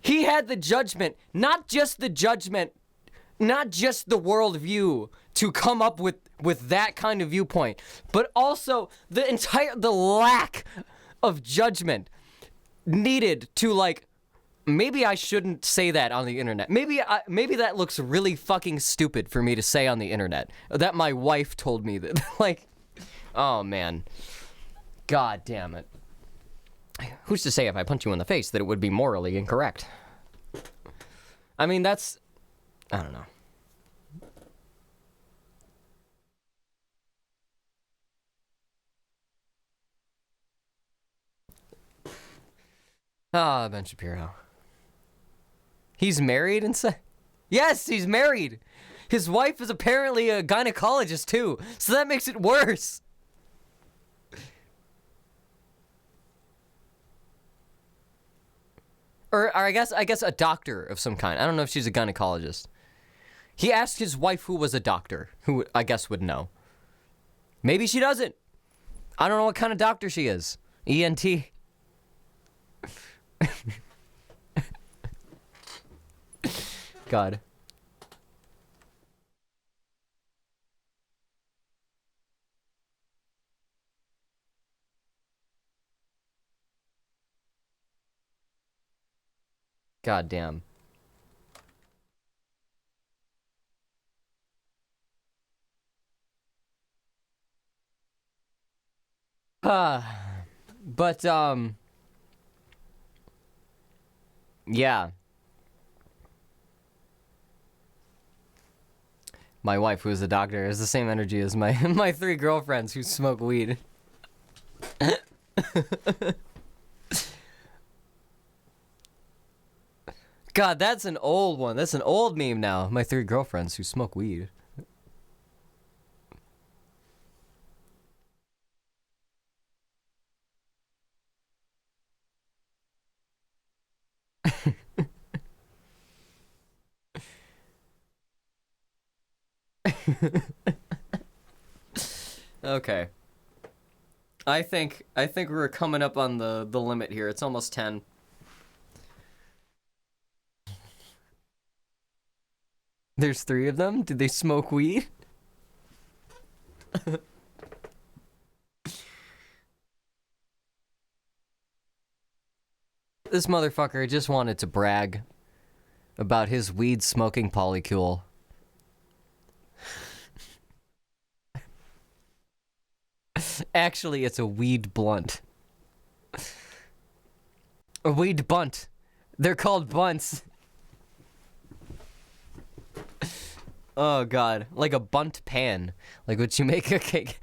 He had the judgment, not just the worldview to come up with that kind of viewpoint, but also the lack of judgment needed to, like, maybe I shouldn't say that on the internet. Maybe that looks really fucking stupid for me to say on the internet. That my wife told me that. Like, oh man. God damn it. Who's to say if I punch you in the face that it would be morally incorrect? I mean, I don't know. Ah, Ben Shapiro. He's married and yes, he's married. His wife is apparently a gynecologist too, so that makes it worse. Or I guess a doctor of some kind. I don't know if she's a gynecologist. He asked his wife who was a doctor, who I guess would know. Maybe she doesn't. I don't know what kind of doctor she is. ENT. God. God damn. But yeah. My wife, who is a doctor, has the same energy as my my 3 girlfriends who smoke weed. God, that's an old one. That's an old meme now. My 3 girlfriends who smoke weed. Okay. I think we're coming up on the limit here. It's almost 10. There's 3 of them? Did they smoke weed? This motherfucker just wanted to brag about his weed smoking polycule. Actually, it's a weed blunt. A weed bunt. They're called bunts. Oh god, like a bunt pan. Like what you make a cake.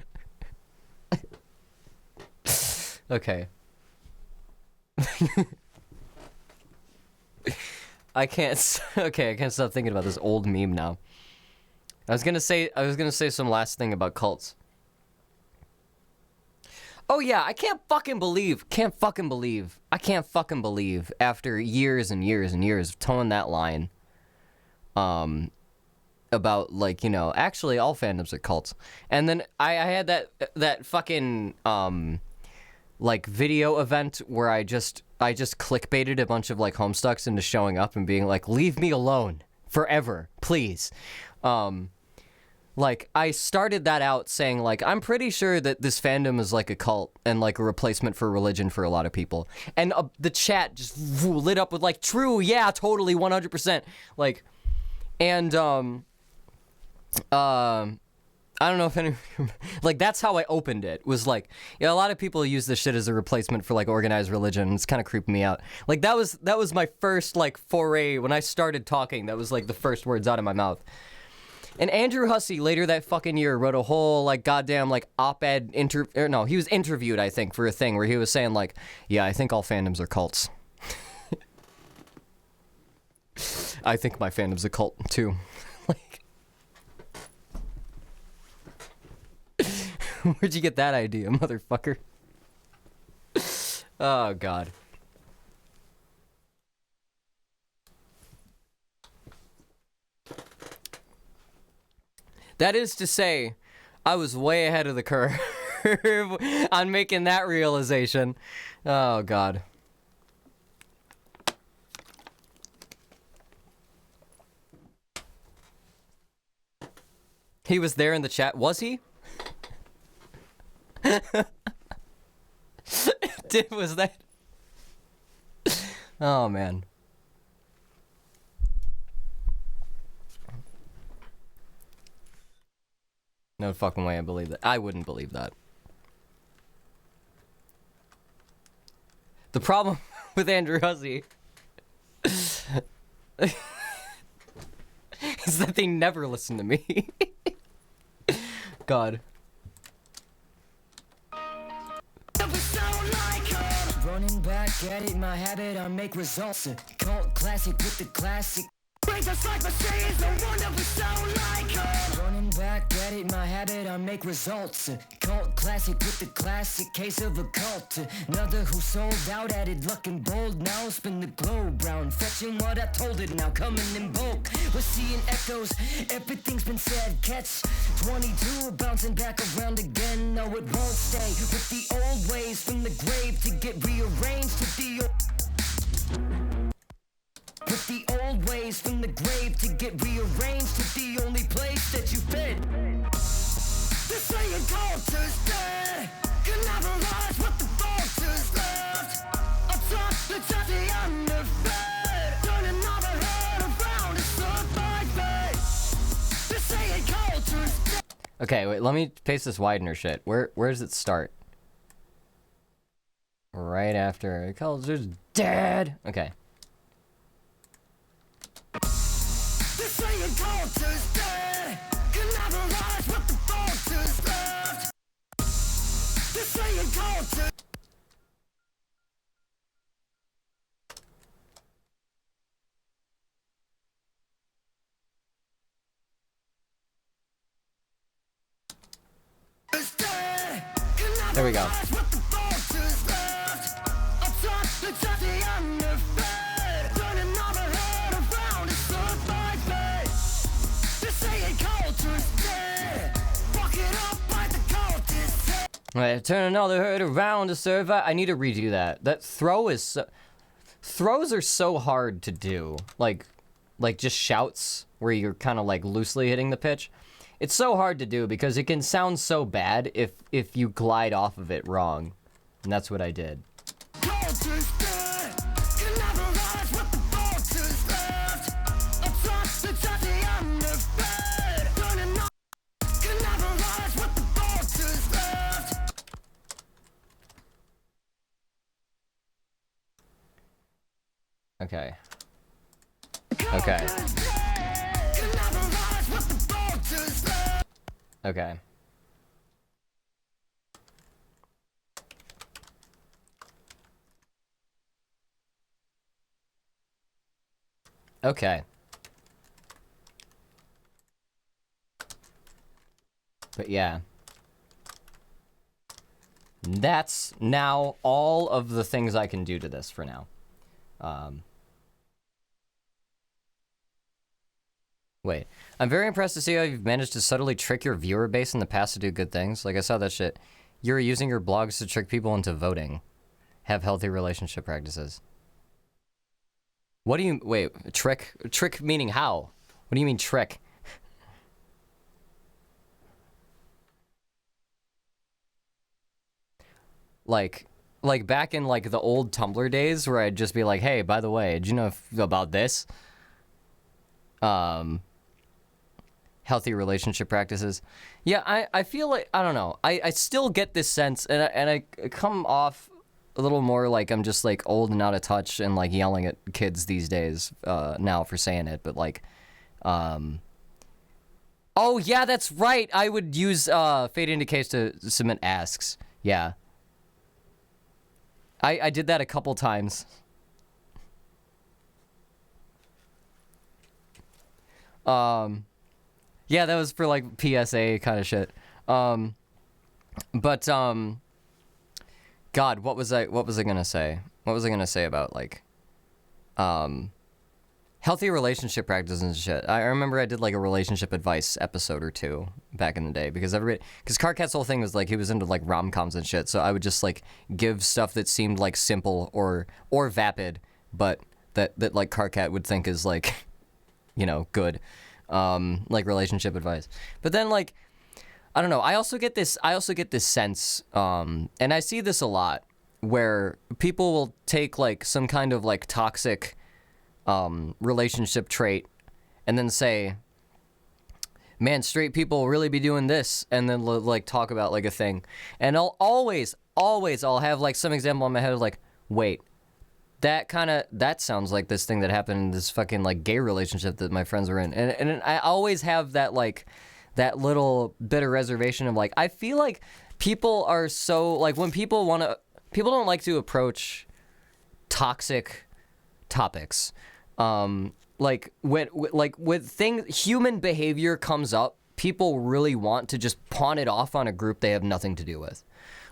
Okay. I can't stop thinking about this old meme now. I was gonna say some last thing about cults. Oh yeah, I can't fucking believe after years and years and years of towing that line, about, like, you know, actually all fandoms are cults. And then I had that fucking, like, video event where I just clickbaited a bunch of, like, Homestucks into showing up and being like, leave me alone forever, please. Like, I started that out saying, like, I'm pretty sure that this fandom is like a cult and like a replacement for religion for a lot of people. And the chat just lit up with, like, true, yeah, totally, 100%. Like, and, I don't know if any, like, that's how I opened it, was like, yeah, a lot of people use this shit as a replacement for, like, organized religion. It's kind of creeping me out. Like, that was my first, like, foray. When I started talking, that was, like, the first words out of my mouth. And Andrew Hussey later that fucking year wrote a whole, like, goddamn, like, op-ed he was interviewed, I think, for a thing where he was saying, like, yeah, I think all fandoms are cults. I think my fandom's a cult too. Like, where'd you get that idea, motherfucker? Oh God. That is to say, I was way ahead of the curve on making that realization. Oh God. He was there in the chat. Was he? Was that? Oh man. No fucking way I believe that. I wouldn't believe that. The problem with Andrew Hussey is that they never listen to me. God.
Running back at it, my habit, I make results. A cult classic with the classic. Just like machines, no wonder we sound like her. Running back at it, my habit, I make results. A cult classic with the classic case of a cult. Another who sold out, added luck and bold. Now spin the globe round, fetching what I told it. Now coming in bulk, we're seeing echoes. Everything's been said. Catch 22, bouncing back around again. No, it won't stay with the old ways from the grave to get rearranged to the old. With the old ways from the grave to get rearranged to the only place that you fit. This ain't culture's dead. Can never rise what the vultures left. Atop the touchy underfed. Turning all the head around to survive it. This ain't culture's dead.
Okay, wait, let me paste this widener shit. Where does it start? Right after culture's dead. Okay.
This ain't culture's dead. Can never rise what the vultures left. This ain't culture.
There we go. Right, turn another herd around to survive. I need to redo that. That throw is so... Throws are so hard to do. Like just shouts where you're kind of like loosely hitting the pitch. It's so hard to do because it can sound so bad if you glide off of it wrong. And that's what I did. Okay. Okay. Okay. Okay. But yeah. That's now all of the things I can do to this for now. Wait. I'm very impressed to see how you've managed to subtly trick your viewer base in the past to do good things. Like, I saw that shit. You're using your blogs to trick people into voting. Have healthy relationship practices. What do you... Wait, trick? Trick meaning how? What do you mean trick? Like back in, like, the old Tumblr days where I'd just be like, hey, by the way, did you know about this? Healthy relationship practices. Yeah, I feel like, I don't know. I still get this sense, and I come off a little more like I'm just, like, old and out of touch and, like, yelling at kids these days now for saying it, but, like, oh, yeah, that's right. I would use Fade Into Case to submit asks. Yeah. I did that a couple times. Yeah, that was for, like, PSA kind of shit. But
God, what was I gonna say? What was I gonna say about like, healthy relationship practices and shit? I remember I did like a relationship advice episode or two back in the day because Carcat's whole thing was like he was into like rom-coms and shit, so I would just like give stuff that seemed like simple or vapid, but that like Carcat would think is like, you know, good, like relationship advice. But then like, I don't know. I also get this sense, and I see this a lot, where people will take like some kind of like toxic relationship trait and then say, man, straight people really be doing this, and then like talk about like a thing. And I'll always I'll have like some example in my head of like, wait, that sounds like this thing that happened in this fucking like gay relationship that my friends were in. And I always have that like that little bit of reservation of like, I feel like people are so like when people don't like to approach toxic topics. Like when human behavior comes up, people really want to just pawn it off on a group they have nothing to do with.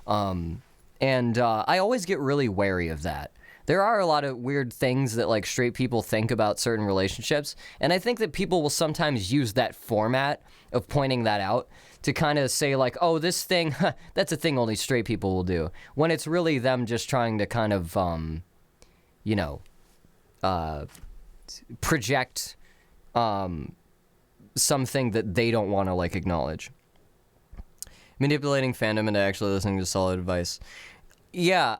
And I always get really wary of that. There are a lot of weird things that like straight people think about certain relationships, and I think that people will sometimes use that format of pointing that out to kind of say like, oh, this thing, that's a thing only straight people will do, when it's really them just trying to kind of, you know, project something that they don't want to like acknowledge. Manipulating fandom into actually listening to solid advice. Yeah,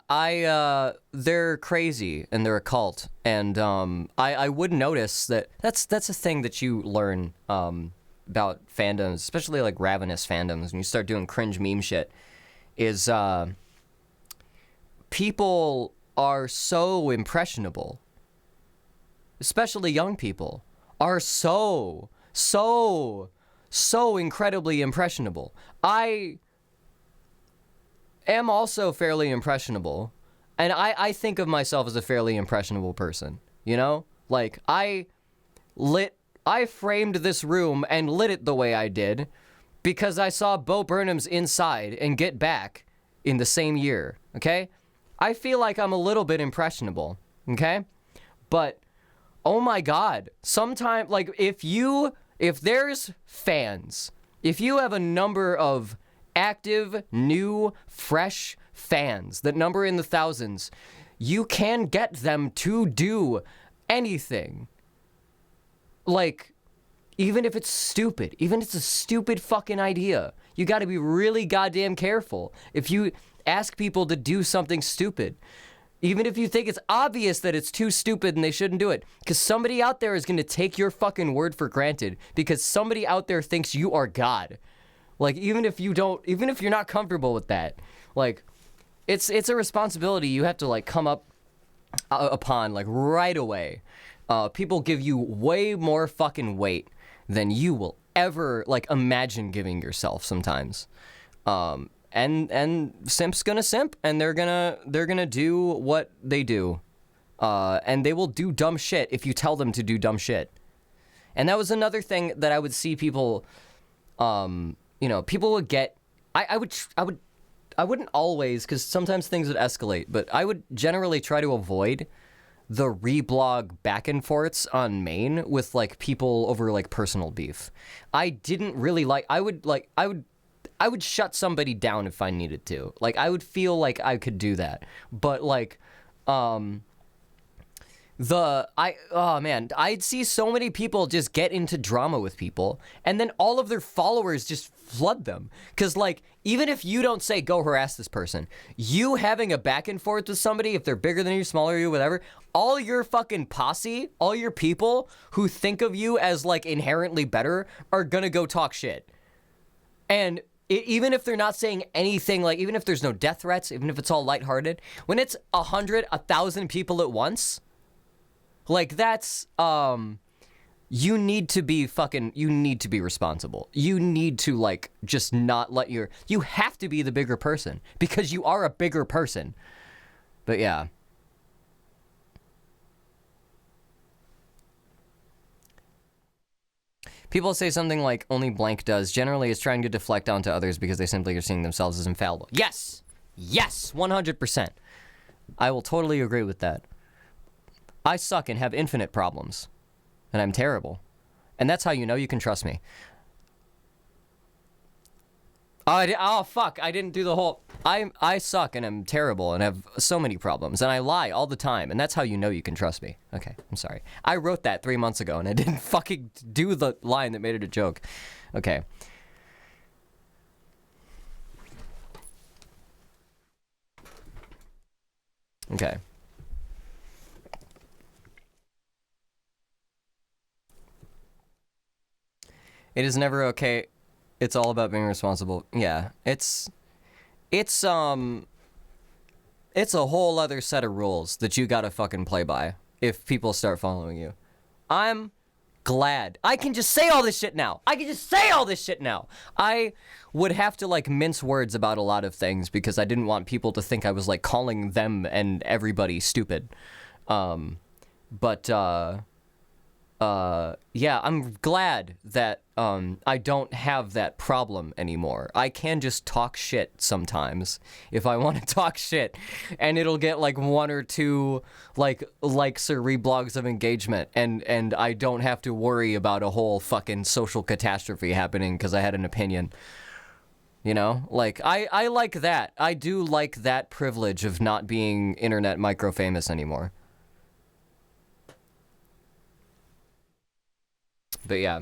they're crazy and they're a cult, and I would notice that's a thing that you learn about fandoms, especially like ravenous fandoms, when you start doing cringe meme shit, is people are so impressionable, especially young people are so incredibly impressionable. I am also fairly impressionable, and I think of myself as a fairly impressionable person, you know? Like, I framed this room and lit it the way I did because I saw Bo Burnham's Inside and Get Back in the same year, okay? I feel like I'm a little bit impressionable, okay? But, oh my God, sometimes, like, if there's fans, if you have a number of active, new, fresh fans that number in the thousands, you can get them to do anything. Like, even if it's stupid, even if it's a stupid fucking idea, you gotta be really goddamn careful if you ask people to do something stupid. Even if you think it's obvious that it's too stupid and they shouldn't do it. Because somebody out there is gonna take your fucking word for granted because somebody out there thinks you are God. Like, even if you're not comfortable with that, like, it's a responsibility you have to, like, come up upon, like, right away. People give you way more fucking weight than you will ever, like, imagine giving yourself sometimes. And simp's gonna simp, and they're gonna do what they do. And they will do dumb shit if you tell them to do dumb shit. And that was another thing that I would see people, you know, people would get, I wouldn't always, because sometimes things would escalate, but I would generally try to avoid the reblog back and forths on Maine with like people over like personal beef. I didn't really like, I would shut somebody down if I needed to. Like, I would feel like I could do that. But like, I'd see so many people just get into drama with people, and then all of their followers just flood them. Because, like, even if you don't say, go harass this person, you having a back and forth with somebody, if they're bigger than you, smaller than you, whatever, all your fucking posse, all your people who think of you as, like, inherently better are gonna go talk shit. And even if they're not saying anything, like, even if there's no death threats, even if it's all lighthearted, when it's 100, 1,000 people at once, like, that's, you need to be responsible. You need to, like, just not let you have to be the bigger person, because you are a bigger person. But yeah. People say something like, only blank does. Generally, it's trying to deflect onto others because they simply are seeing themselves as infallible. Yes! Yes, 100%. I will totally agree with that. I suck and have infinite problems. And I'm terrible. And that's how you know you can trust me. Oh, fuck. I didn't do the whole... I suck and I'm terrible and have so many problems. And I lie all the time. And that's how you know you can trust me. Okay, I'm sorry. I wrote that 3 months ago and I didn't fucking do the line that made it a joke. Okay. Okay. It is never okay. It's all about being responsible. Yeah, it's a whole other set of rules that you gotta fucking play by if people start following you. I'm glad. I can just say all this shit now. I would have to like mince words about a lot of things because I didn't want people to think I was like calling them and everybody stupid. Yeah, I'm glad that I don't have that problem anymore. I can just talk shit sometimes if I want to talk shit, and it'll get like 1 or 2 likes or reblogs of engagement, and I don't have to worry about a whole fucking social catastrophe happening because I had an opinion. You know, like I like that. I do like that privilege of not being internet micro famous anymore. But yeah.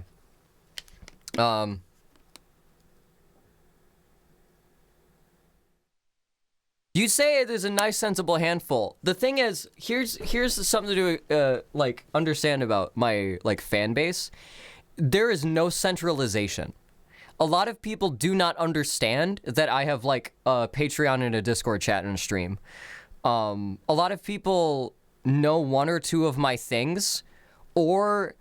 You say there's a nice sensible handful. The thing is, here's something to like understand about my like fan base. There is no centralization. A lot of people do not understand that I have like a Patreon and a Discord chat and a stream. A lot of people know 1 or 2 of my things, or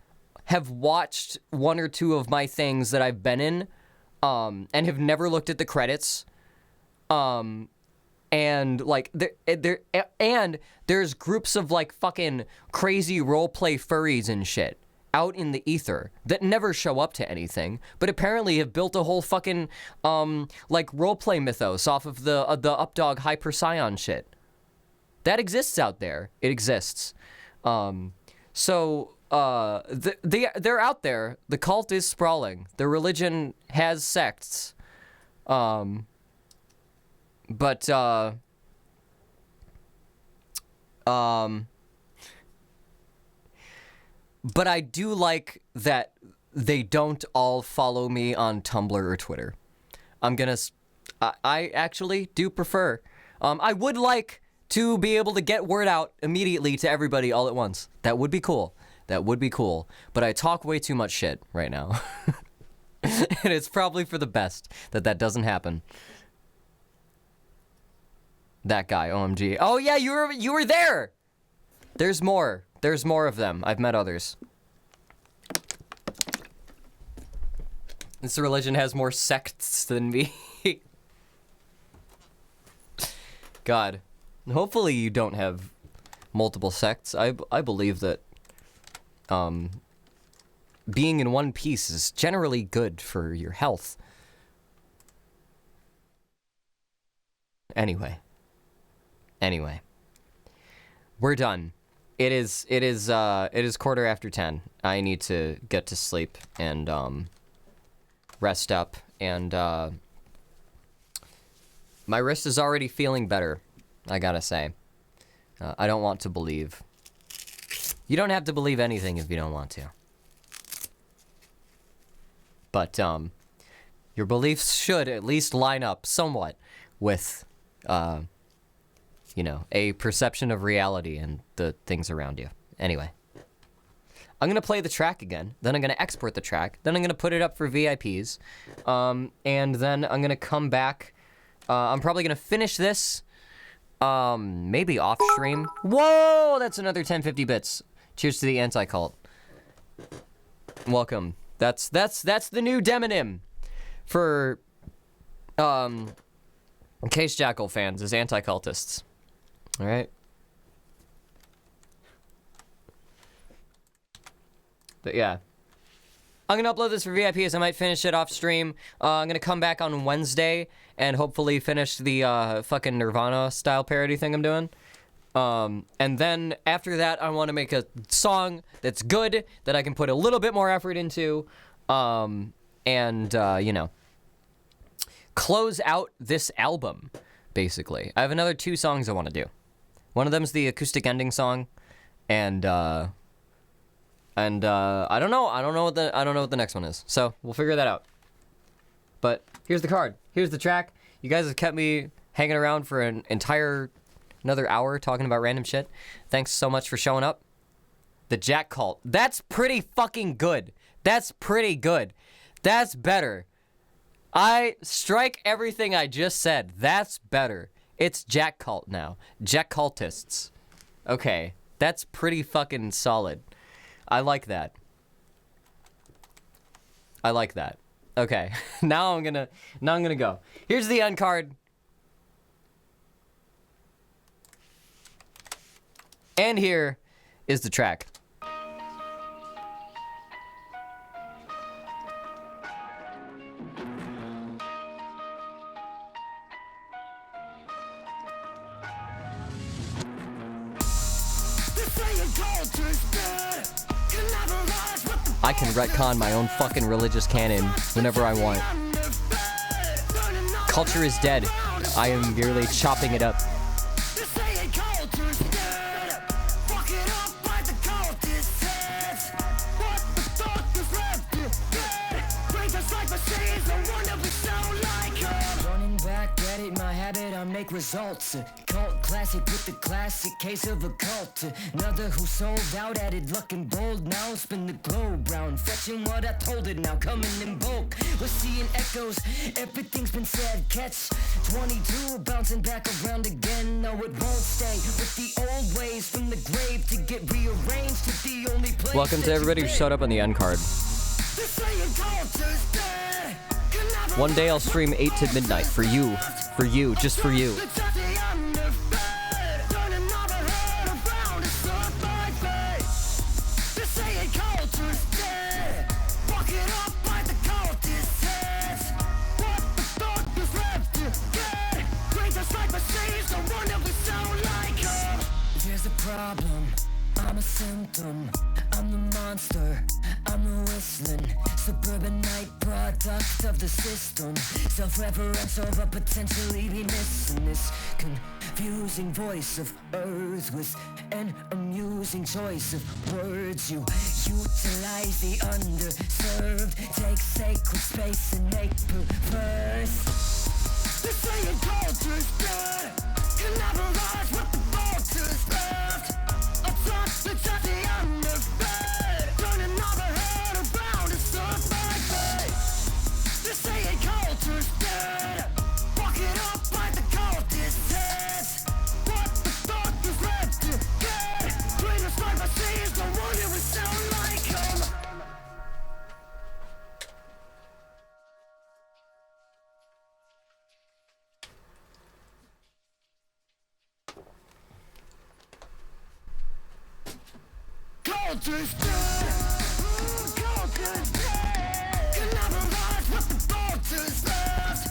have watched 1 or 2 of my things that I've been in, and have never looked at the credits. And like there's groups of like fucking crazy roleplay furries and shit out in the ether that never show up to anything, but apparently have built a whole fucking like roleplay mythos off of the Updog Hyper Scion shit. That exists out there. It exists. They're out there. The cult is sprawling. The religion has sects. But I do like that they don't all follow me on Tumblr or Twitter. I actually do prefer. I would like to be able to get word out immediately to everybody all at once. That would be cool. But I talk way too much shit right now. And it's probably for the best that doesn't happen. That guy, OMG. Oh yeah, you were there! There's more of them. I've met others. This religion has more sects than me. God. Hopefully you don't have multiple sects. I believe that being in one piece is generally good for your health. Anyway. We're done. It is 10:15. I need to get to sleep and rest up, and my wrist is already feeling better, I gotta say. I don't want to believe. You don't have to believe anything if you don't want to. But your beliefs should at least line up somewhat with you know, a perception of reality and the things around you. Anyway. I'm going to play the track again, then I'm going to export the track, then I'm going to put it up for VIPs, and then I'm going to come back. I'm probably going to finish this, maybe off stream. Whoa, that's another 1050 bits. Cheers to the anti-cult. Welcome. That's the new demonym for Case Jackal fans, is anti-cultists. All right. But yeah,
I'm gonna upload this for VIPs. I might finish it off stream. I'm gonna come back on Wednesday and hopefully finish the fucking Nirvana style parody thing I'm doing. And then after that, I want to make a song that's good that I can put a little bit more effort into, and you know, close out this album. Basically, I have another 2 songs I want to do. One of them's the acoustic ending song, and I don't know what the next one is. So we'll figure that out. But here's the card. Here's the track. You guys have kept me hanging around for an entire another hour talking about random shit. Thanks so much for showing up. The Jack Cult. That's pretty fucking good. That's pretty good. That's better. I strike everything I just said. That's better. It's Jack Cult now. Jack Cultists. Okay. That's pretty fucking solid. I like that. I like that. Okay. Now I'm gonna go. Here's the end card. And here is the track. I can retcon my own fucking religious canon whenever I want. Culture is dead. I am merely chopping it up.
Running back at it, my habit, I make results. Cult classic with the classic case of a cult. Another who sold out, added luck and bold. Now spin the globe round, fetching what I told it. Now coming in bulk, we're seeing echoes. Everything's been said. Catch 22 bouncing back around again. No, it won't stay with the old ways from the grave to get rearranged to the only place.
Welcome to everybody who showed up on the end card. One day I'll stream 8 to midnight for you, just for you.
There's a problem, I'm a symptom, I'm the monster, I'm the whistling suburbanite product of the system. Self-referential but potentially be missing this confusing voice of earth with an amusing choice of words. You utilize the underserved, take sacred space and make perverse. They're saying culture's dead, collaborate with the vultures left. Attach the underfed, turning our head around and stuff like that. They're saying culture's dead, walk it up by the cultist heads. What the fuck is left to get? Greatest life I see is the one who would sound like him. Culture's dead, culture's dead. Collaborate with the vultures left.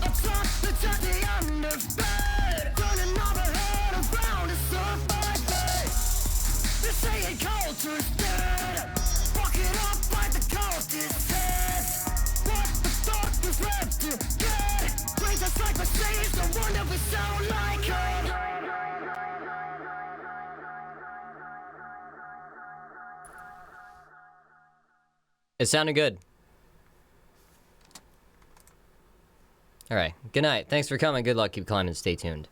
Attach the underfed, turning our head around and stuff like that. They're saying culture's dead, walk it up by the cultist heads. What the fuck is left to get? Greatest life I see is the one that we sound like him.
It sounded good. All right. Good night. Thanks for coming. Good luck. Keep climbing. Stay tuned.